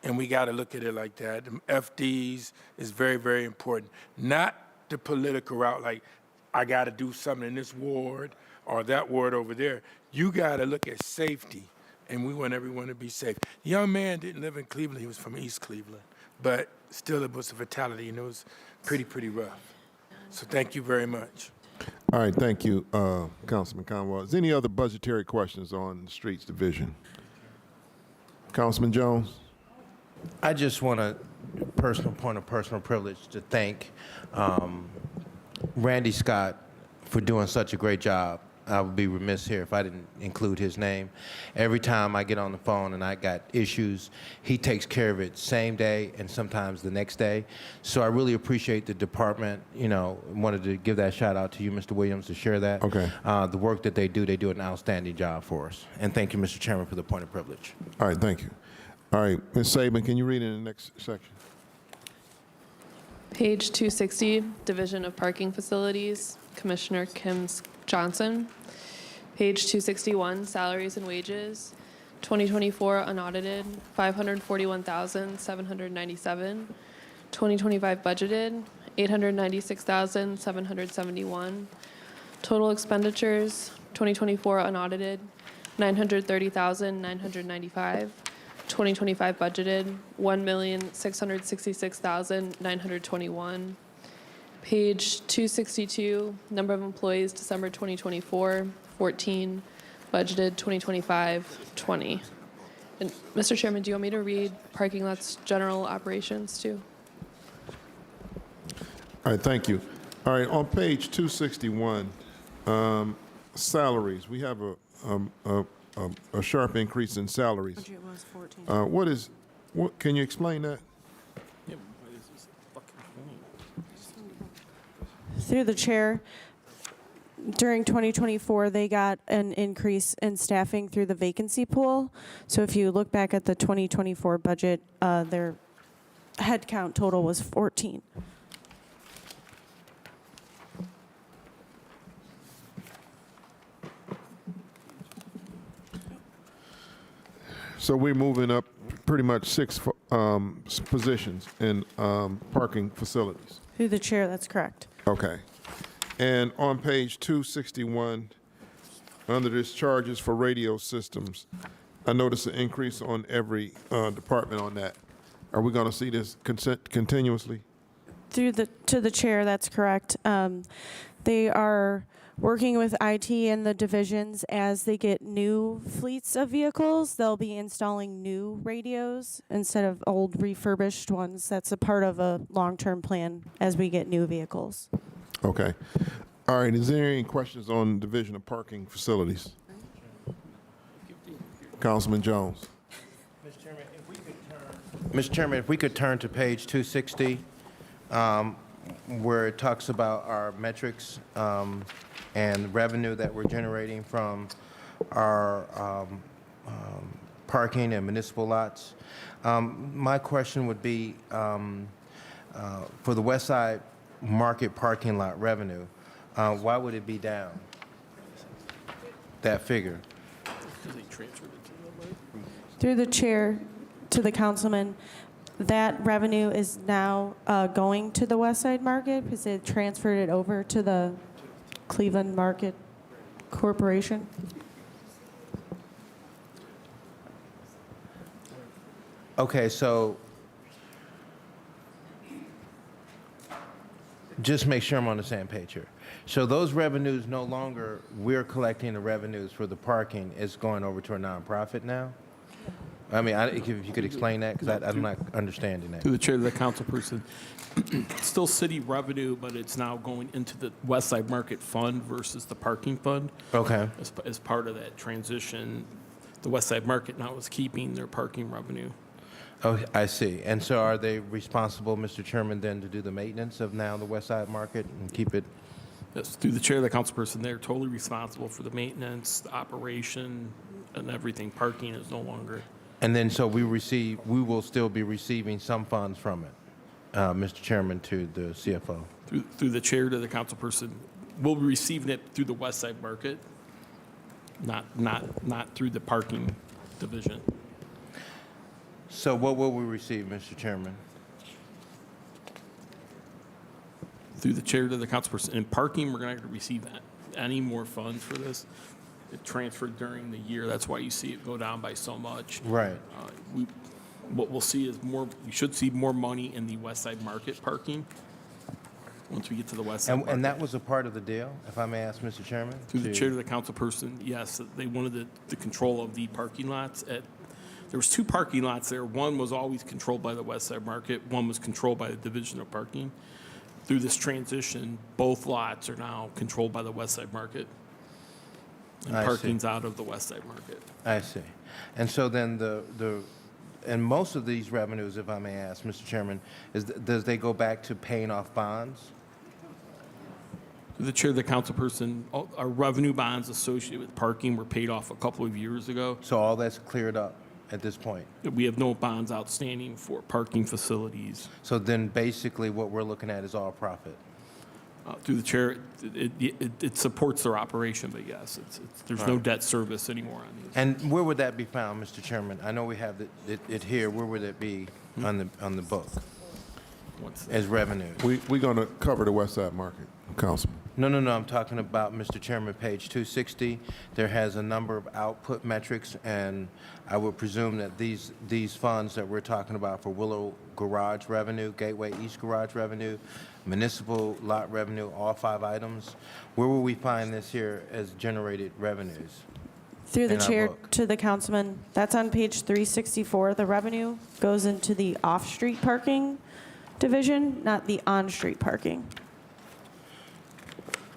And we gotta look at it like that. The FDs is very, very important. Not the political route, like, I got to do something in this ward or that ward over there. You got to look at safety, and we want everyone to be safe. The young man didn't live in Cleveland. He was from East Cleveland. But still, it was a fatality, and it was pretty rough. So thank you very much. All right, thank you, Councilman Conwell. Is any other budgetary questions on the Streets Division? Councilman Jones? I just want a personal point of personal privilege to thank Randy Scott for doing such a great job. I would be remiss here if I didn't include his name. Every time I get on the phone and I got issues, he takes care of it same day and sometimes the next day. So I really appreciate the department. You know, wanted to give that shout out to you, Mr. Williams, to share that. Okay. The work that they do an outstanding job for us. And thank you, Mr. Chairman, for the point of privilege. All right, thank you. All right, Ms. Saban, can you read in the next section? Page 260, Division of Parking Facilities, Commissioner Kim Johnson. Page 261, Salaries and Wages, 2024 unaudited, $541,797. 2025 budgeted, $896,771. Total expenditures, 2024 unaudited, $930,995. 2025 budgeted, $1,666,921. Page 262, number of employees, December 2024, 14, budgeted 2025, 20. And Mr. Chairman, do you want me to read parking lots general operations too? All right, thank you. All right, on page 261, salaries, we have a sharp increase in salaries. Budget was 14. What, can you explain that? Through the chair, during 2024, they got an increase in staffing through the vacancy pool. So if you look back at the 2024 budget, their headcount total was 14. So we're moving up pretty much 6 positions in parking facilities. Through the chair, that's correct. Okay. And on page 261, under this charges for radio systems, I noticed an increase on every department on that. Are we going to see this continuously? To the chair, that's correct. They are working with IT and the divisions as they get new fleets of vehicles. They'll be installing new radios instead of old refurbished ones. That's a part of a long-term plan as we get new vehicles. Okay. All right, is there any questions on Division of Parking Facilities? Councilman Jones. Mr. Chairman, if we could turn to page 260, where it talks about our metrics and revenue that we're generating from our parking and municipal lots. My question would be, for the West Side Market parking lot revenue, why would it be down, that figure? Through the chair to the councilman, that revenue is now going to the West Side Market because they transferred it over to the Cleveland Market Corporation. Okay, so just make sure I'm on the same page here. So those revenues no longer, we're collecting the revenues for the parking, it's going over to a nonprofit now? I mean, if you could explain that, because I'm not understanding that. To the chair of the councilperson, it's still city revenue, but it's now going into the West Side Market Fund versus the parking fund. Okay. As part of that transition, the West Side Market now is keeping their parking revenue. Oh, I see. And so are they responsible, Mr. Chairman, then to do the maintenance of now the West Side Market and keep it? Yes, through the chair of the councilperson, they're totally responsible for the maintenance, the operation, and everything. Parking is no longer. And then so we will still be receiving some funds from it, Mr. Chairman, to the CFO. Through the chair to the councilperson, we'll be receiving it through the West Side Market, not through the parking division. So what will we receive, Mr. Chairman? Through the chair to the councilperson. In parking, we're not going to receive any more funds for this. It transferred during the year. That's why you see it go down by so much. Right. What we'll see is we should see more money in the West Side Market parking once we get to the West Side Market. And that was a part of the deal, if I may ask, Mr. Chairman? Through the chair to the councilperson, yes, they wanted the control of the parking lots. There was 2 parking lots there. One was always controlled by the West Side Market. One was controlled by the Division of Parking. Through this transition, both lots are now controlled by the West Side Market. And parking's out of the West Side Market. I see. And so then and most of these revenues, if I may ask, Mr. Chairman, does they go back to paying off bonds? Through the chair of the councilperson, our revenue bonds associated with parking were paid off a couple of years ago. So all that's cleared up at this point? We have no bonds outstanding for parking facilities. So then basically what we're looking at is all profit? Through the chair, it supports their operation, but yes, there's no debt service anymore on these. And where would that be found, Mr. Chairman? I know we have it here. Where would it be on the book as revenue? We're going to cover the West Side Market, Councilman. No, I'm talking about, Mr. Chairman, page 260. There has a number of output metrics, and I would presume that these funds that we're talking about for Willow Garage revenue, Gateway East Garage revenue, municipal lot revenue, all 5 items, where will we find this here as generated revenues? Through the In our chair book. to the councilman, that's on page 364. The revenue goes into the off-street parking division, not the on-street parking.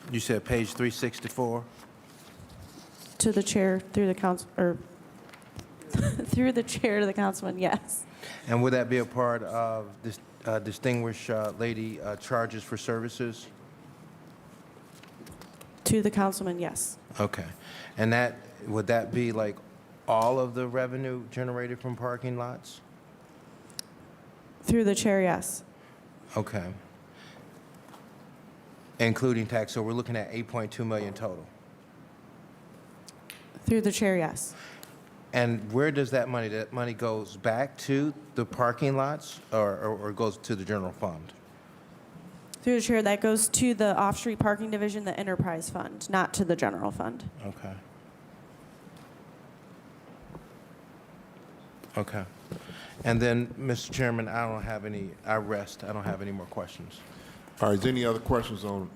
You said page 364? To the chair, through the council, or through the chair to the councilman, yes. And would that be a part of this distinguished lady charges for services? To the councilman, yes. Okay. And would that be like all of the revenue generated from parking lots? Through the chair, yes. Okay. Including tax, so we're looking at 8.2 million total. Through the chair, yes. And where does that money goes back to the parking lots or goes to the general fund? Through the chair, that goes to the off-street parking division, the enterprise fund, not to the general fund. Okay. Okay. And then, Mr. Chairman, I don't have any more questions. All right, is there any other questions on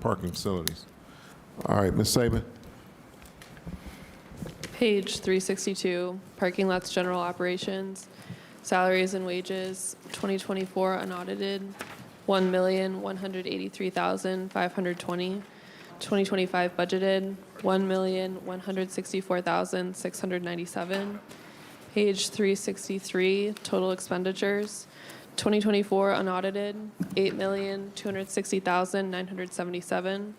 parking facilities? All right, Ms. Saban? Page 362, parking lots, general operations, salaries and wages, 2024 unaudited, $1,183,520. 2025 budgeted, $1,164,697. Page 363, total expenditures, 2024 unaudited, $8,260,977.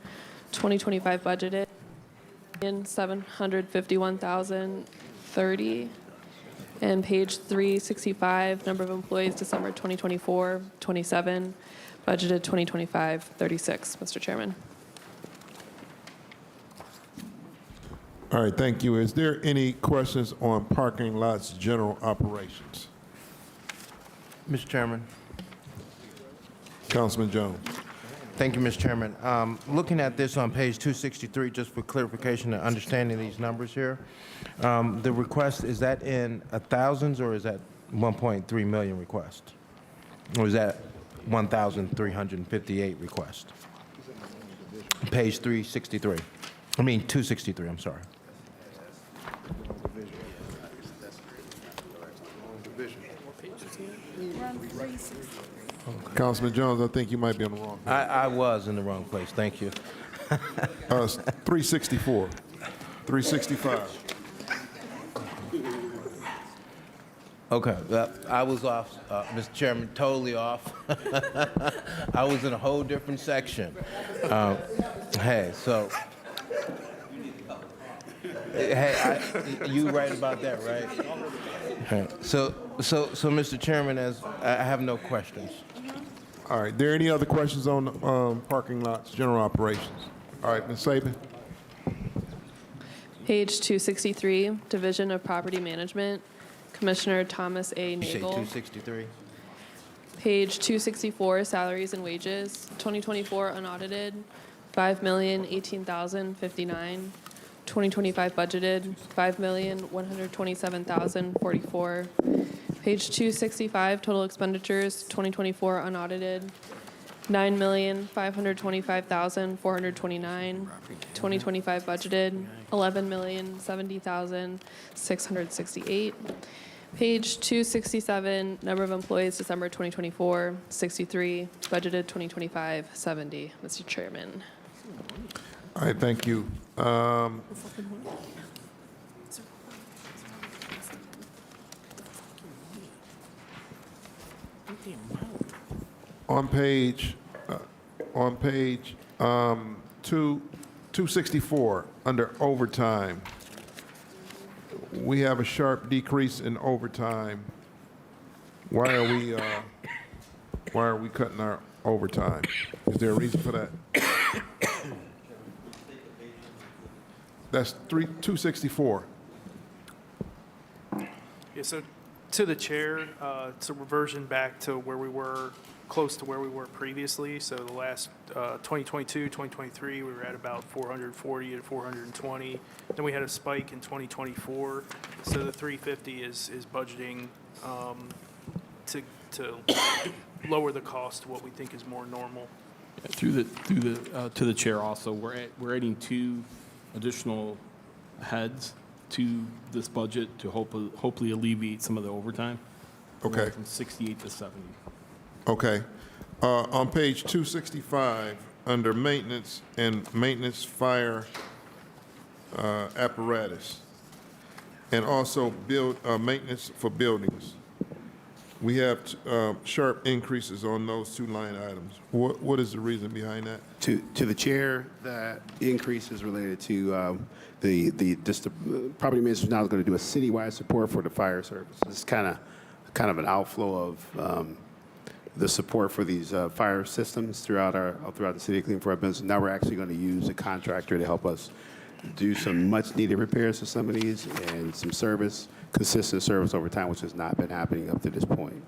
2025 budgeted, $751,030. And page 365, number of employees, December 2024, 27. Budgeted 2025, 36, Mr. Chairman. All right, thank you. Is there any questions on parking lots, general operations? Mr. Chairman. Councilman Jones. Thank you, Mr. Chairman. Looking at this on page 263, just for clarification and understanding these numbers here, the request, is that in thousands or is that 1.3 million request? Or is that 1,358 request? Page 363. I mean, 263, I'm sorry. Councilman Jones, I think you might be on the wrong. I was in the wrong place. Thank you. 364, 365. Okay, I was off, Mr. Chairman, totally off. I was in a whole different section. Hey, you right about that, right? Hey, so, Mr. Chairman, I have no questions. All right, there any other questions on parking lots, general operations? All right, Ms. Saban? Page 263, Division of Property Management, Commissioner Thomas A. You say Nagel. 263? Page 264, Salaries and Wages, 2024 unaudited, $5,018,059. 2025 budgeted, $5,127,044. Page 265, total expenditures, 2024 unaudited, $9,525,429. 2025 budgeted, $11,070,668. Page 267, number of employees, December 2024, 63. Budgeted 2025, 70. Mr. Chairman. All right, thank you. On page 264, under overtime, we have a sharp decrease in overtime. Why are we cutting our overtime? Is there a reason for that? That's 264. Yeah, so to the chair, it's a reversion back to where we were close to where we were previously. So the last 2022, 2023, we were at about 440 to 420. Then we had a spike in 2024. So the 350 is budgeting to lower the cost to what we think is more normal. To the chair also, we're adding 2 additional heads to this budget to hopefully alleviate some of the overtime. Okay. Going from 68 to 70. Okay. On page 265, under maintenance and maintenance fire apparatus, and also maintenance for buildings, we have sharp increases on those 2 line items. What is the reason behind that? To the chair, that increase is related to the property manager now is going to do a citywide support for the fire service. It's kind of an outflow of the support for these fire systems throughout the city of Cleveland for our business. Now we're actually going to use a contractor to help us do some much needed repairs to some of these and some consistent service over time, which has not been happening up to this point.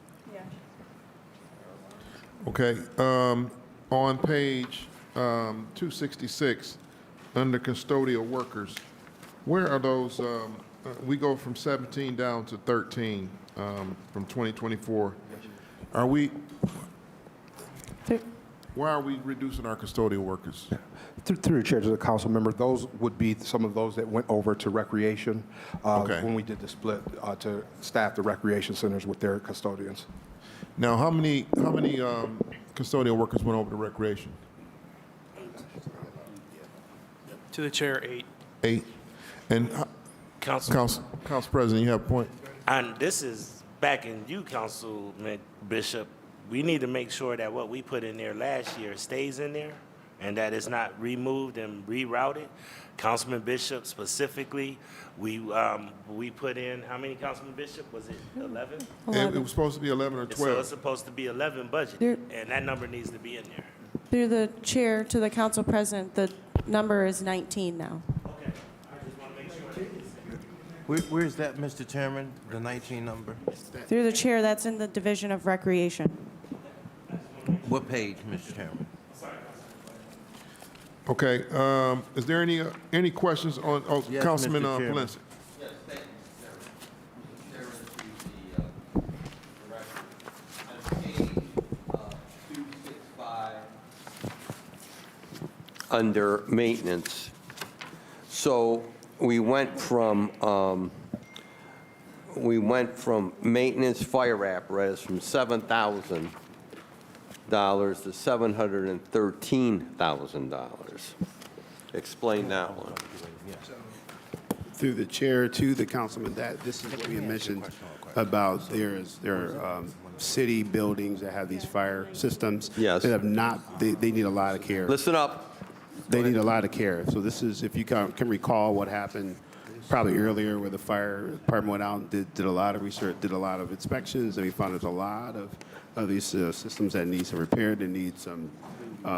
Okay. On page 266, under custodial workers, where are those? We go from 17 down to 13 from 2024. Why are we reducing our custodial workers? Through the chair to the council member, those would be some of those that went over to recreation when we did the split to staff the recreation centers with their custodians. Now, how many custodial workers went over to recreation? To the chair, 8. 8. And Council President, you have a point? And this is back in you, Councilman Bishop. We need to make sure that what we put in there last year stays in there and that it's not removed and rerouted. Councilman Bishop specifically, we put in, how many, Councilman Bishop? Was it 11? It was supposed to be 11 or 12. So it's supposed to be 11 budget, and that number needs to be in there. Through the chair to the council president, the number is 19 now. Okay, I just want to make sure. Where is that, Mr. Chairman, the 19 number? Through the chair, that's in the Division of Recreation. What page, Mr. Chairman? Okay. Is there any questions on Yes, Councilman Mr. Chairman. Palencia? Yes, thank you, Chairman. Mr. Chairman, to the director. On page 265, under maintenance, so we went from maintenance fire apparatus from $7,000 to $713,000. Explain that one. Through the chair to the councilman, that this is what we had mentioned about there are city buildings that have these fire systems. Yes. That have not, they need a lot of care. Listen up. They need a lot of care. So this is, if you can recall what happened probably earlier where the fire department went out and did a lot of research, did a lot of inspections, and we found there's a lot of these systems that need some repair, that need some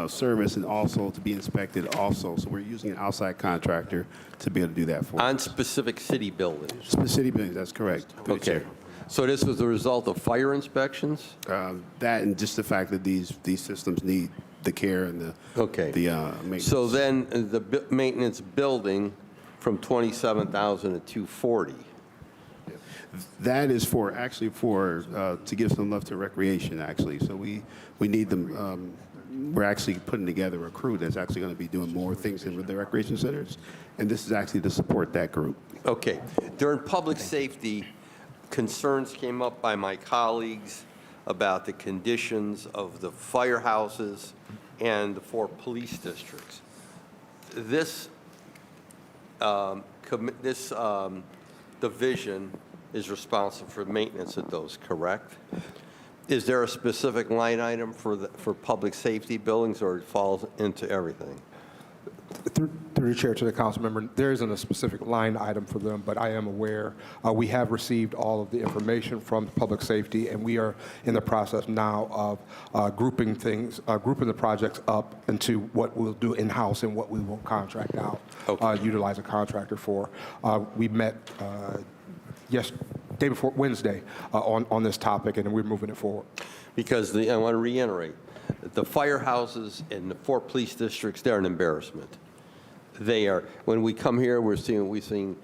service, and also to be inspected also. So we're using an outside contractor to be able to do that for us. On specific city buildings. City buildings, that's correct. Through the Okay. chair. So this was the result of fire inspections? That and just the fact that these systems need the care and the maintenance. So then the maintenance building from 27,000 to 240. That is for to give some love to recreation, actually. So we need them. We're actually putting together a crew that's actually going to be doing more things in the recreation centers, and this is actually to support that group. Okay. During public safety, concerns came up by my colleagues about the conditions of the firehouses and the 4 police districts. This division is responsible for maintenance of those, correct? Is there a specific line item for public safety buildings, or it falls into everything? Through the chair to the council member, there isn't a specific line item for them, but I am aware. We have received all of the information from public safety, and we are in the process now of grouping the projects up into what we'll do in-house and what we will contract out, utilize a contractor for. We met day before Wednesday on this topic, and we're moving it forward. Because I want to reiterate, the firehouses in the 4 police districts, they're an embarrassment. They are, when we come here, we're seeing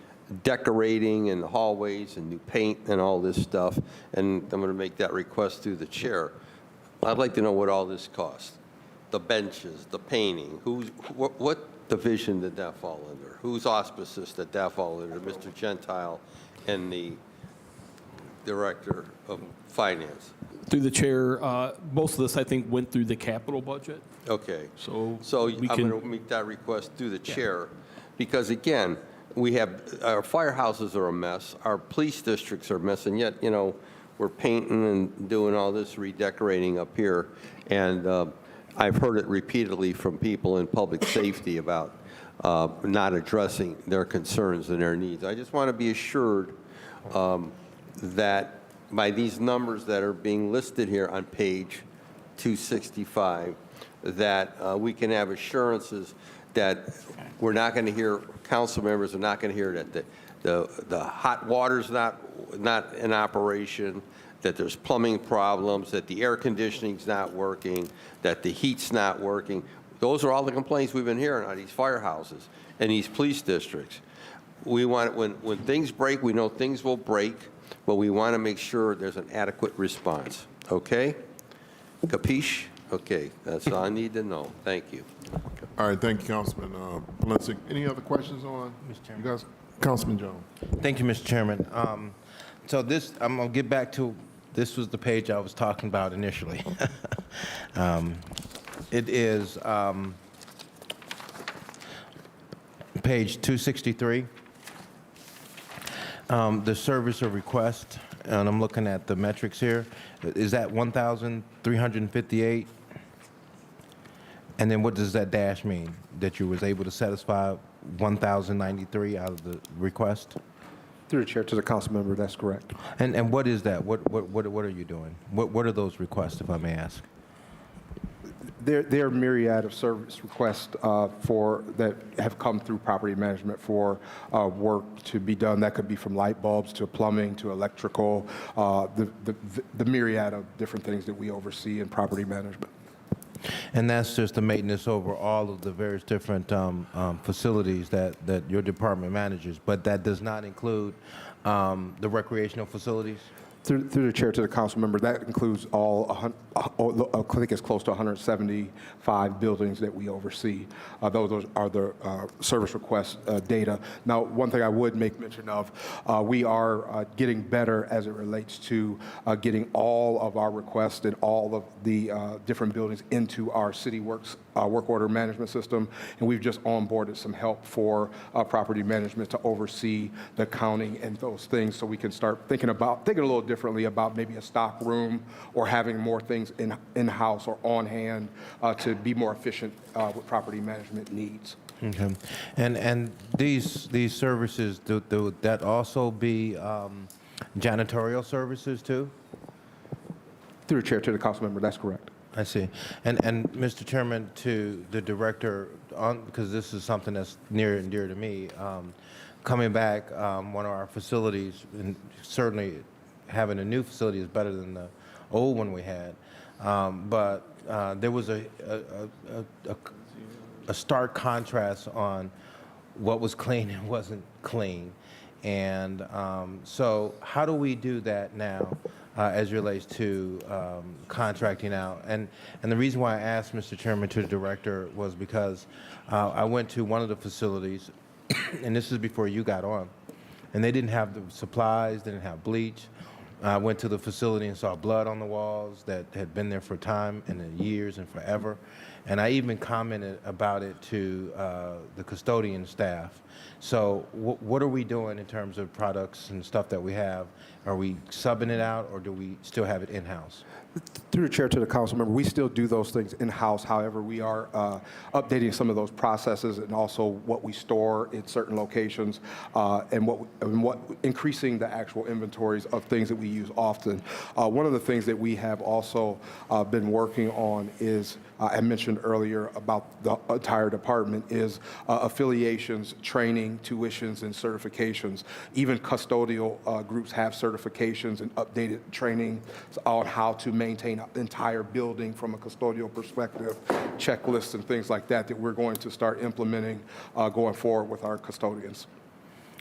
decorating in the hallways and new paint and all this stuff, and I'm going to make that request through the chair. I'd like to know what all this costs. The benches, the painting, what division did that fall under? Whose auspices did that fall under? Mr. Gentile and the Director of Finance. Through the chair, most of this, I think, went through the capital budget. Okay. So I'm going to make that request through the chair, because again, we have, our firehouses are a mess, our police districts are a mess, and yet, we're painting and doing all this redecorating up here, and I've heard it repeatedly from people in public safety about not addressing their concerns and their needs. I just want to be assured that by these numbers that are being listed here on page 265, that we can have assurances that we're not going to hear, council members are not going to hear that the hot water's not in operation, that there's plumbing problems, that the air conditioning's not working, that the heat's not working. Those are all the complaints we've been hearing on these firehouses and these police districts. We want, when things break, we know things will break, but we want to make sure there's an adequate response. Okay? Capiche? Okay, that's all I need to know. Thank you. All right, thank you, Councilman Valencia. Any other questions on you guys? Councilman Jones. Thank you, Mr. Chairman. So this, I'm going to get back to, this was the page I was talking about initially. It is page 263. The service of request, and I'm looking at the metrics here. Is that 1,358? And then what does that dash mean? That you was able to satisfy 1,093 out of the request? Through the chair to the council member, that's correct. And what is that? What are you doing? What are those requests, if I may ask? There are myriad of service requests that have come through property management for work to be done. That could be from light bulbs to plumbing to electrical, the myriad of different things that we oversee in property management. And that's just the maintenance over all of the various different facilities that your department manages, but that does not include the recreational facilities? Through the chair to the council member, that includes all, I think it's close to 175 buildings that we oversee. Those are the service request data. Now, one thing I would make mention of, we are getting better as it relates to getting all of our requests and all of the different buildings into our City Works work order management system, and we've just onboarded some help for property management to oversee the counting and those things, so we can start thinking a little differently about maybe a stock room or having more things in-house or on hand to be more efficient with property management needs. Okay. And these services, do that also be janitorial services too? Through the chair to the council member, that's correct. I see. And Mr. Chairman, to the director, because this is something that's near and dear to me, coming back, one of our facilities, and certainly having a new facility is better than the old one we had, but there was a stark contrast on what was clean and wasn't clean. And so how do we do that now? As it relates to contracting out. And the reason why I asked, Mr. Chairman, to the director was because I went to one of the facilities, and this is before you got on, and they didn't have the supplies, they didn't have bleach. I went to the facility and saw blood on the walls that had been there for time and years and forever. And I even commented about it to the custodian staff. So what are we doing in terms of products and stuff that we have? Are we subbing it out, or do we still have it in-house? Through the chair to the council member, we still do those things in-house. However, we are updating some of those processes and also what we store in certain locations and what increasing the actual inventories of things that we use often. One of the things that we have also been working on is I mentioned earlier about the entire department is affiliations, training, tuitions, and certifications. Even custodial groups have certifications and updated training on how to maintain an entire building from a custodial perspective, checklists and things like that we're going to start implementing going forward with our custodians.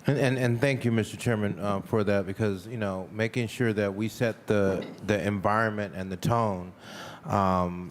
And thank you, Mr. Chairman, for that, because, you know, making sure that we set the environment and the tone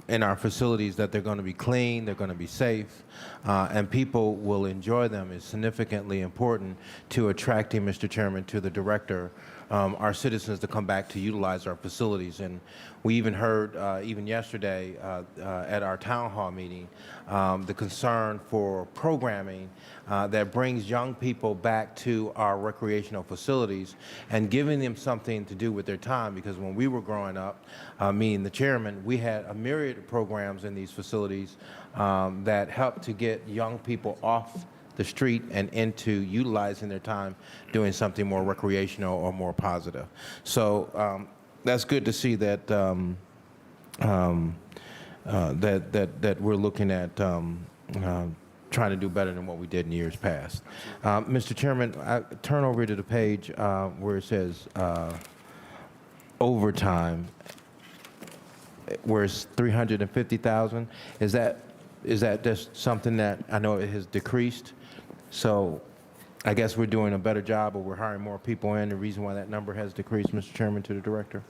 in our facilities, that they're going to be clean, they're going to be safe, and people will enjoy them is significantly important to attracting, Mr. Chairman, to the director, our citizens to come back to utilize our facilities. And we even heard, even yesterday at our town hall meeting, the concern for programming that brings young people back to our recreational facilities and giving them something to do with their time. Because when we were growing up, me and the chairman, we had a myriad of programs in these facilities that helped to get young people off the street and into utilizing their time doing something more recreational or more positive. So that's good to see that that we're looking at trying to do better than what we did in years past. Mr. Chairman, I turn over to the page where it says overtime, where it's $350,000. Is that just something that I know it has decreased? So I guess we're doing a better job, or we're hiring more people in. The reason why that number has decreased, Mr. Chairman, to the director,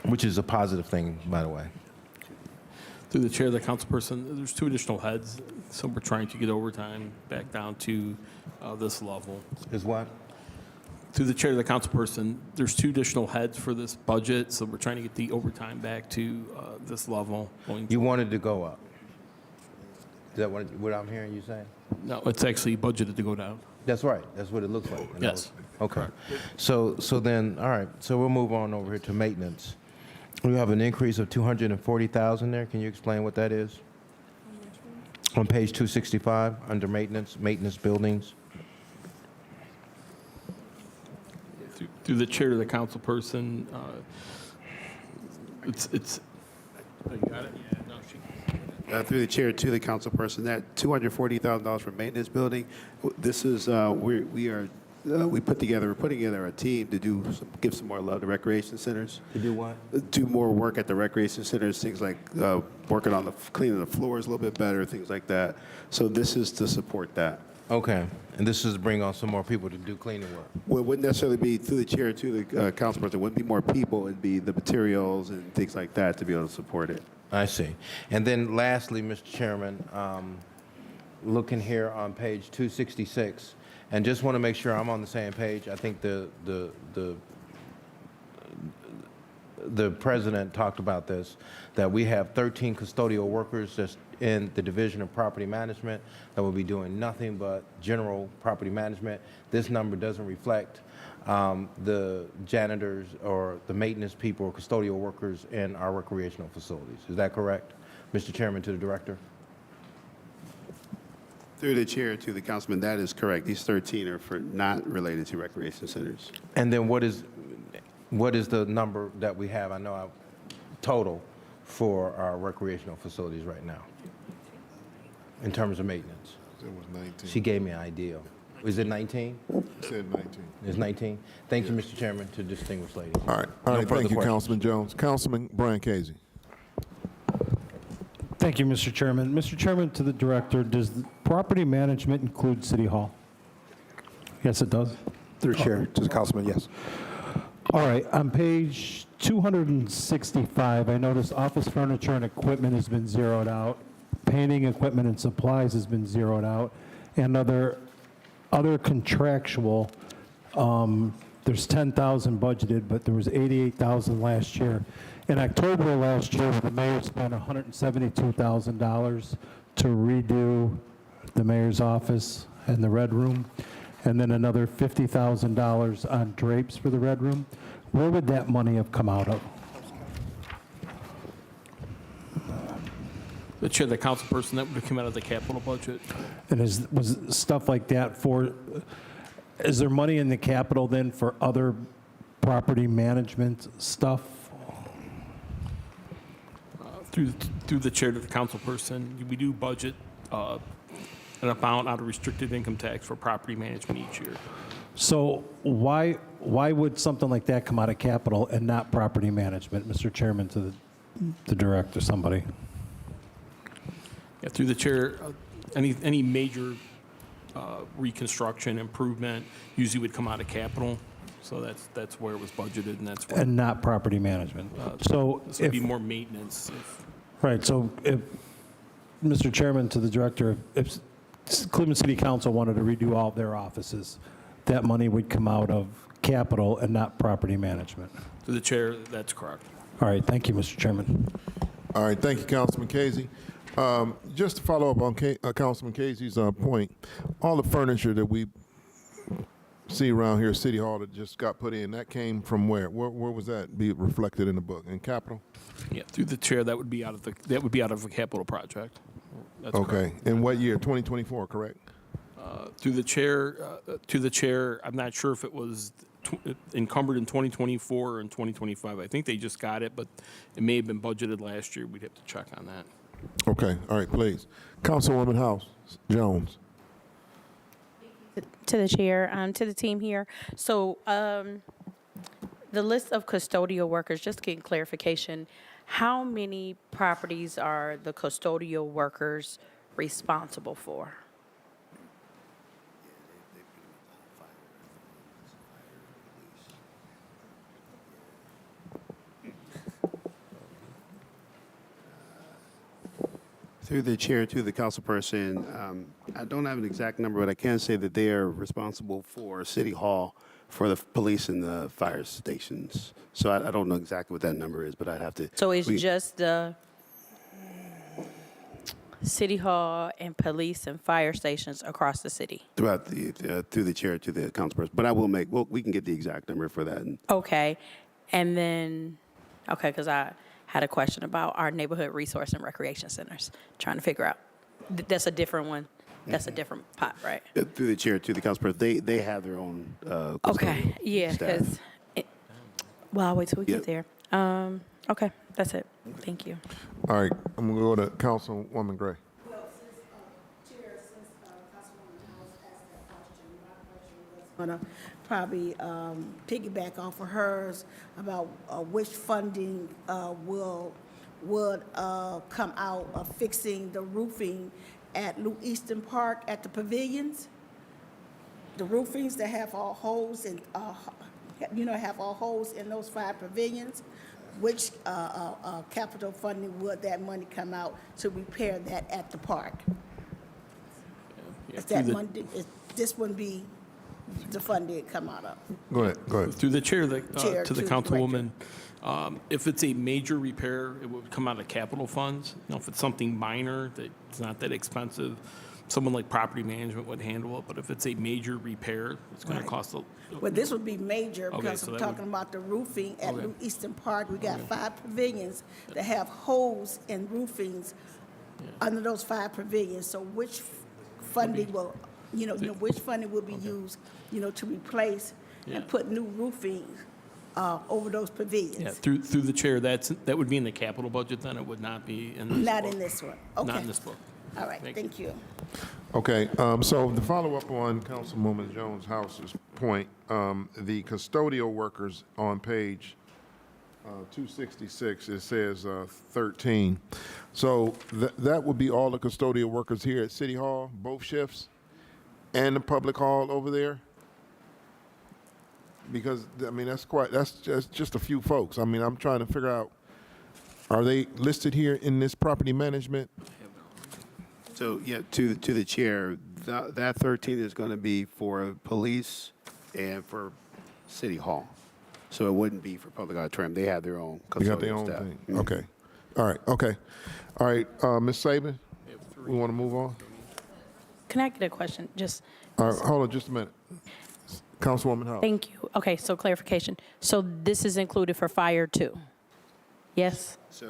which is a positive thing, by the way. Through the chair of the councilperson, there's 2 additional heads, so we're trying to get overtime back down to this level. Is what? Through the chair of the councilperson, there's 2 additional heads for this budget, so we're trying to get the overtime back to this level. You wanted to go up. Is that what I'm hearing you say? No, it's actually budgeted to go down. That's right. That's what it looks like. And Yes. Okay. So then, all right. So we'll move on over here to maintenance. We have an increase of $240,000 there. Can you explain what that is? On page 265, under maintenance buildings. Through the chair of the councilperson, it's. Oh, you got it? Yeah. No, Through the chair to the councilperson, that $240,000 for maintenance building, this is we're putting together a team to give some more love to recreation centers. To do what? Do more work at the recreation centers, things like working on cleaning the floors a little bit better, things like that. So this is to support that. Okay. And this is to bring on some more people to do cleaning work. Well, it wouldn't necessarily be through the chair to the councilperson. It wouldn't be more people. It'd be the materials and things like that to be able to support it. I see. And then lastly, Mr. Chairman, looking here on page 266, and just want to make sure I'm on the same page. I think the president talked about this, that we have 13 custodial workers just in the Division of Property Management that will be doing nothing but general property management. This number doesn't reflect the janitors or the maintenance people or custodial workers in our recreational facilities. Is that correct? Mr. Chairman, to the director. Through the chair to the councilman, that is correct. These 13 are not related to recreation centers. And then what is the number that we have, I know, total for our recreational facilities right now in terms of maintenance? It was 19. She gave me an idea. Is it 19? It said 19. It's 19? Thank you, Mr. Chairman, to distinguished ladies. All right. No Thank further you, questions. Councilman Jones. Councilman Brian Casey. Thank you, Mr. Chairman. Mr. Chairman, to the director, does the property management include City Hall? Yes, it does. Through chair to the councilman, yes. All right, on page 265, I noticed office furniture and equipment has been zeroed out, painting equipment and supplies has been zeroed out, and other contractual, there's 10,000 budgeted, but there was 88,000 last year. In October of last year, the mayor spent $172,000 to redo the mayor's office and the Red Room, and then another $50,000 on drapes for the Red Room. Where would that money have come out of? The chair of the councilperson, that would have come out of the capital budget. And was stuff like that is there money in the capital then for other property management stuff? Through the chair to the councilperson, we do budget an amount out of restricted income tax for property management each year. So why would something like that come out of capital and not property management, Mr. Chairman, to the director, somebody? Yeah, through the chair, any major reconstruction improvement usually would come out of capital. So that's where it was budgeted, and that's where. And not property management. So This would be more maintenance. Right, so if, Mr. Chairman, to the director, if Cleveland City Council wanted to redo all their offices, that money would come out of capital and not property management. To the chair, that's correct. All right, thank you, Mr. Chairman. All right, thank you, Councilman Casey. Just to follow up on Councilman Casey's point, all the furniture that we see around here, City Hall, that just got put in, that came from where? Where was that be reflected in the book? In capital? Yeah, through the chair, that would be out of the capital project. That's Okay. correct. In what year? 2024, correct? To the chair, I'm not sure if it was encumbered in 2024 or in 2025. I think they just got it, but it may have been budgeted last year. We'd have to check on that. Okay, all right, please. Councilwoman House Jones. To the chair, to the team here. So the list of custodial workers, just getting clarification, how many properties are the custodial workers responsible for? Through the chair to the councilperson, I don't have an exact number, but I can say that they are responsible for City Hall, for the police and the fire stations. So I don't know exactly what that number is, but I'd have to. So it's just the City Hall and police and fire stations across the city? Throughout through the chair to the councilperson, but I will make. We can get the exact number for that. Okay. And then, okay, because I had a question about our neighborhood resource and recreation centers, trying to figure out. That's a different one. That's a different pot, right? Through the chair to the councilperson, they have their own. Okay, yeah, staff. because, well, I'll wait till we get there. Okay, that's it. Thank you. All right, I'm going to go to Councilwoman Gray. Going to probably piggyback off of hers about which funding would come out of fixing the roofing at Lou Easton Park at the pavilions. The roofings that have all holes and have all holes in those 5 pavilions. Which capital funding would that money come out to repair that at the park? Is that money? This wouldn't be the fund it come out of. Go ahead. Through the chair, Chair to the to councilwoman, if it's a major repair, it would come out of capital funds. If it's something minor that's not that expensive, someone like property management would handle it. But if it's a major repair, it's going to cost a. Well, this would be major Okay, because so I'm that talking about the roofing at Okay. Lou Easton Park. We got 5 pavilions that have holes in roofings under those 5 pavilions. So which funding will, which funding will be used, to replace and put new roofing over those pavilions? Yeah, through the chair, that would be in the capital budget. Then it would not be in this. Not book. in this one. Okay. Not in this book. All right. Thank you. Okay, so to follow up on Councilwoman Jones House's point, the custodial workers on page 266, it says 13. So that would be all the custodial workers here at City Hall, both shifts, and the public hall over there? Because, that's just a few folks. I'm trying to figure out, are they listed here in this property management? So, yeah, to the chair, that 13 is going to be for police and for City Hall. So it wouldn't be for public auditorium. They have their own custodial They got their own staff. thing. Okay. All right. Okay. All right. Ms. Saban, we want to move on? Can I get a question? Just, All right. Hold on just a minute. Councilwoman House. thank you. Okay, so clarification. So this is included for fire too? Yes? So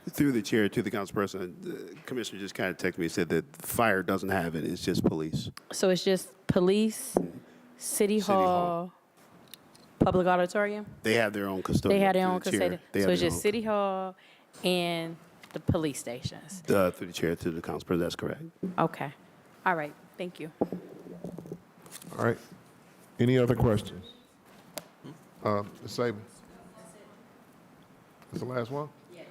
through the chair to the councilperson, the commissioner just kind of texted me and said that fire doesn't have it. It's just police. So it's just police, City Hall, public auditorium? They have their own custodial. They have their own through the chair. custodian. They So have it's their just own- City Hall and the police stations. Through the chair to the council president, that's correct. Okay. All right. Thank you. All right. Any other questions? Ms. Saban? That's the last one? Yes.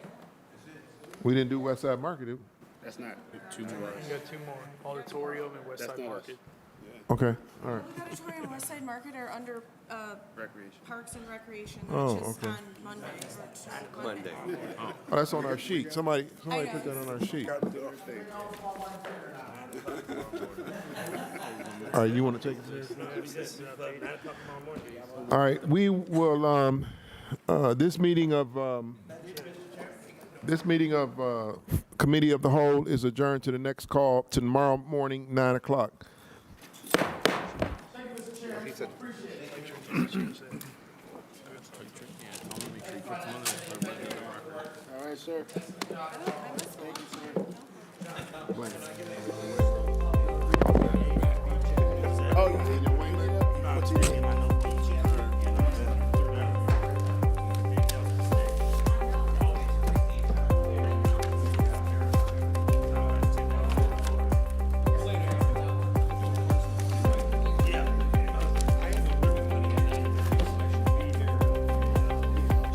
We didn't do West Side Market, did we? That's not two more. You got two more, Auditorium and West Side Market. Okay, all right. Auditorium and West Side Market are under Recreation. Parks and Recreation, Oh, which is okay. on Monday. Monday. Oh, that's on our sheet. Somebody put that on our sheet. All right, you want to take it? All right, we will, this meeting of Committee of the Whole is adjourned to the next call tomorrow morning, 9 o'clock. All right, sir. Oh, you did your wing?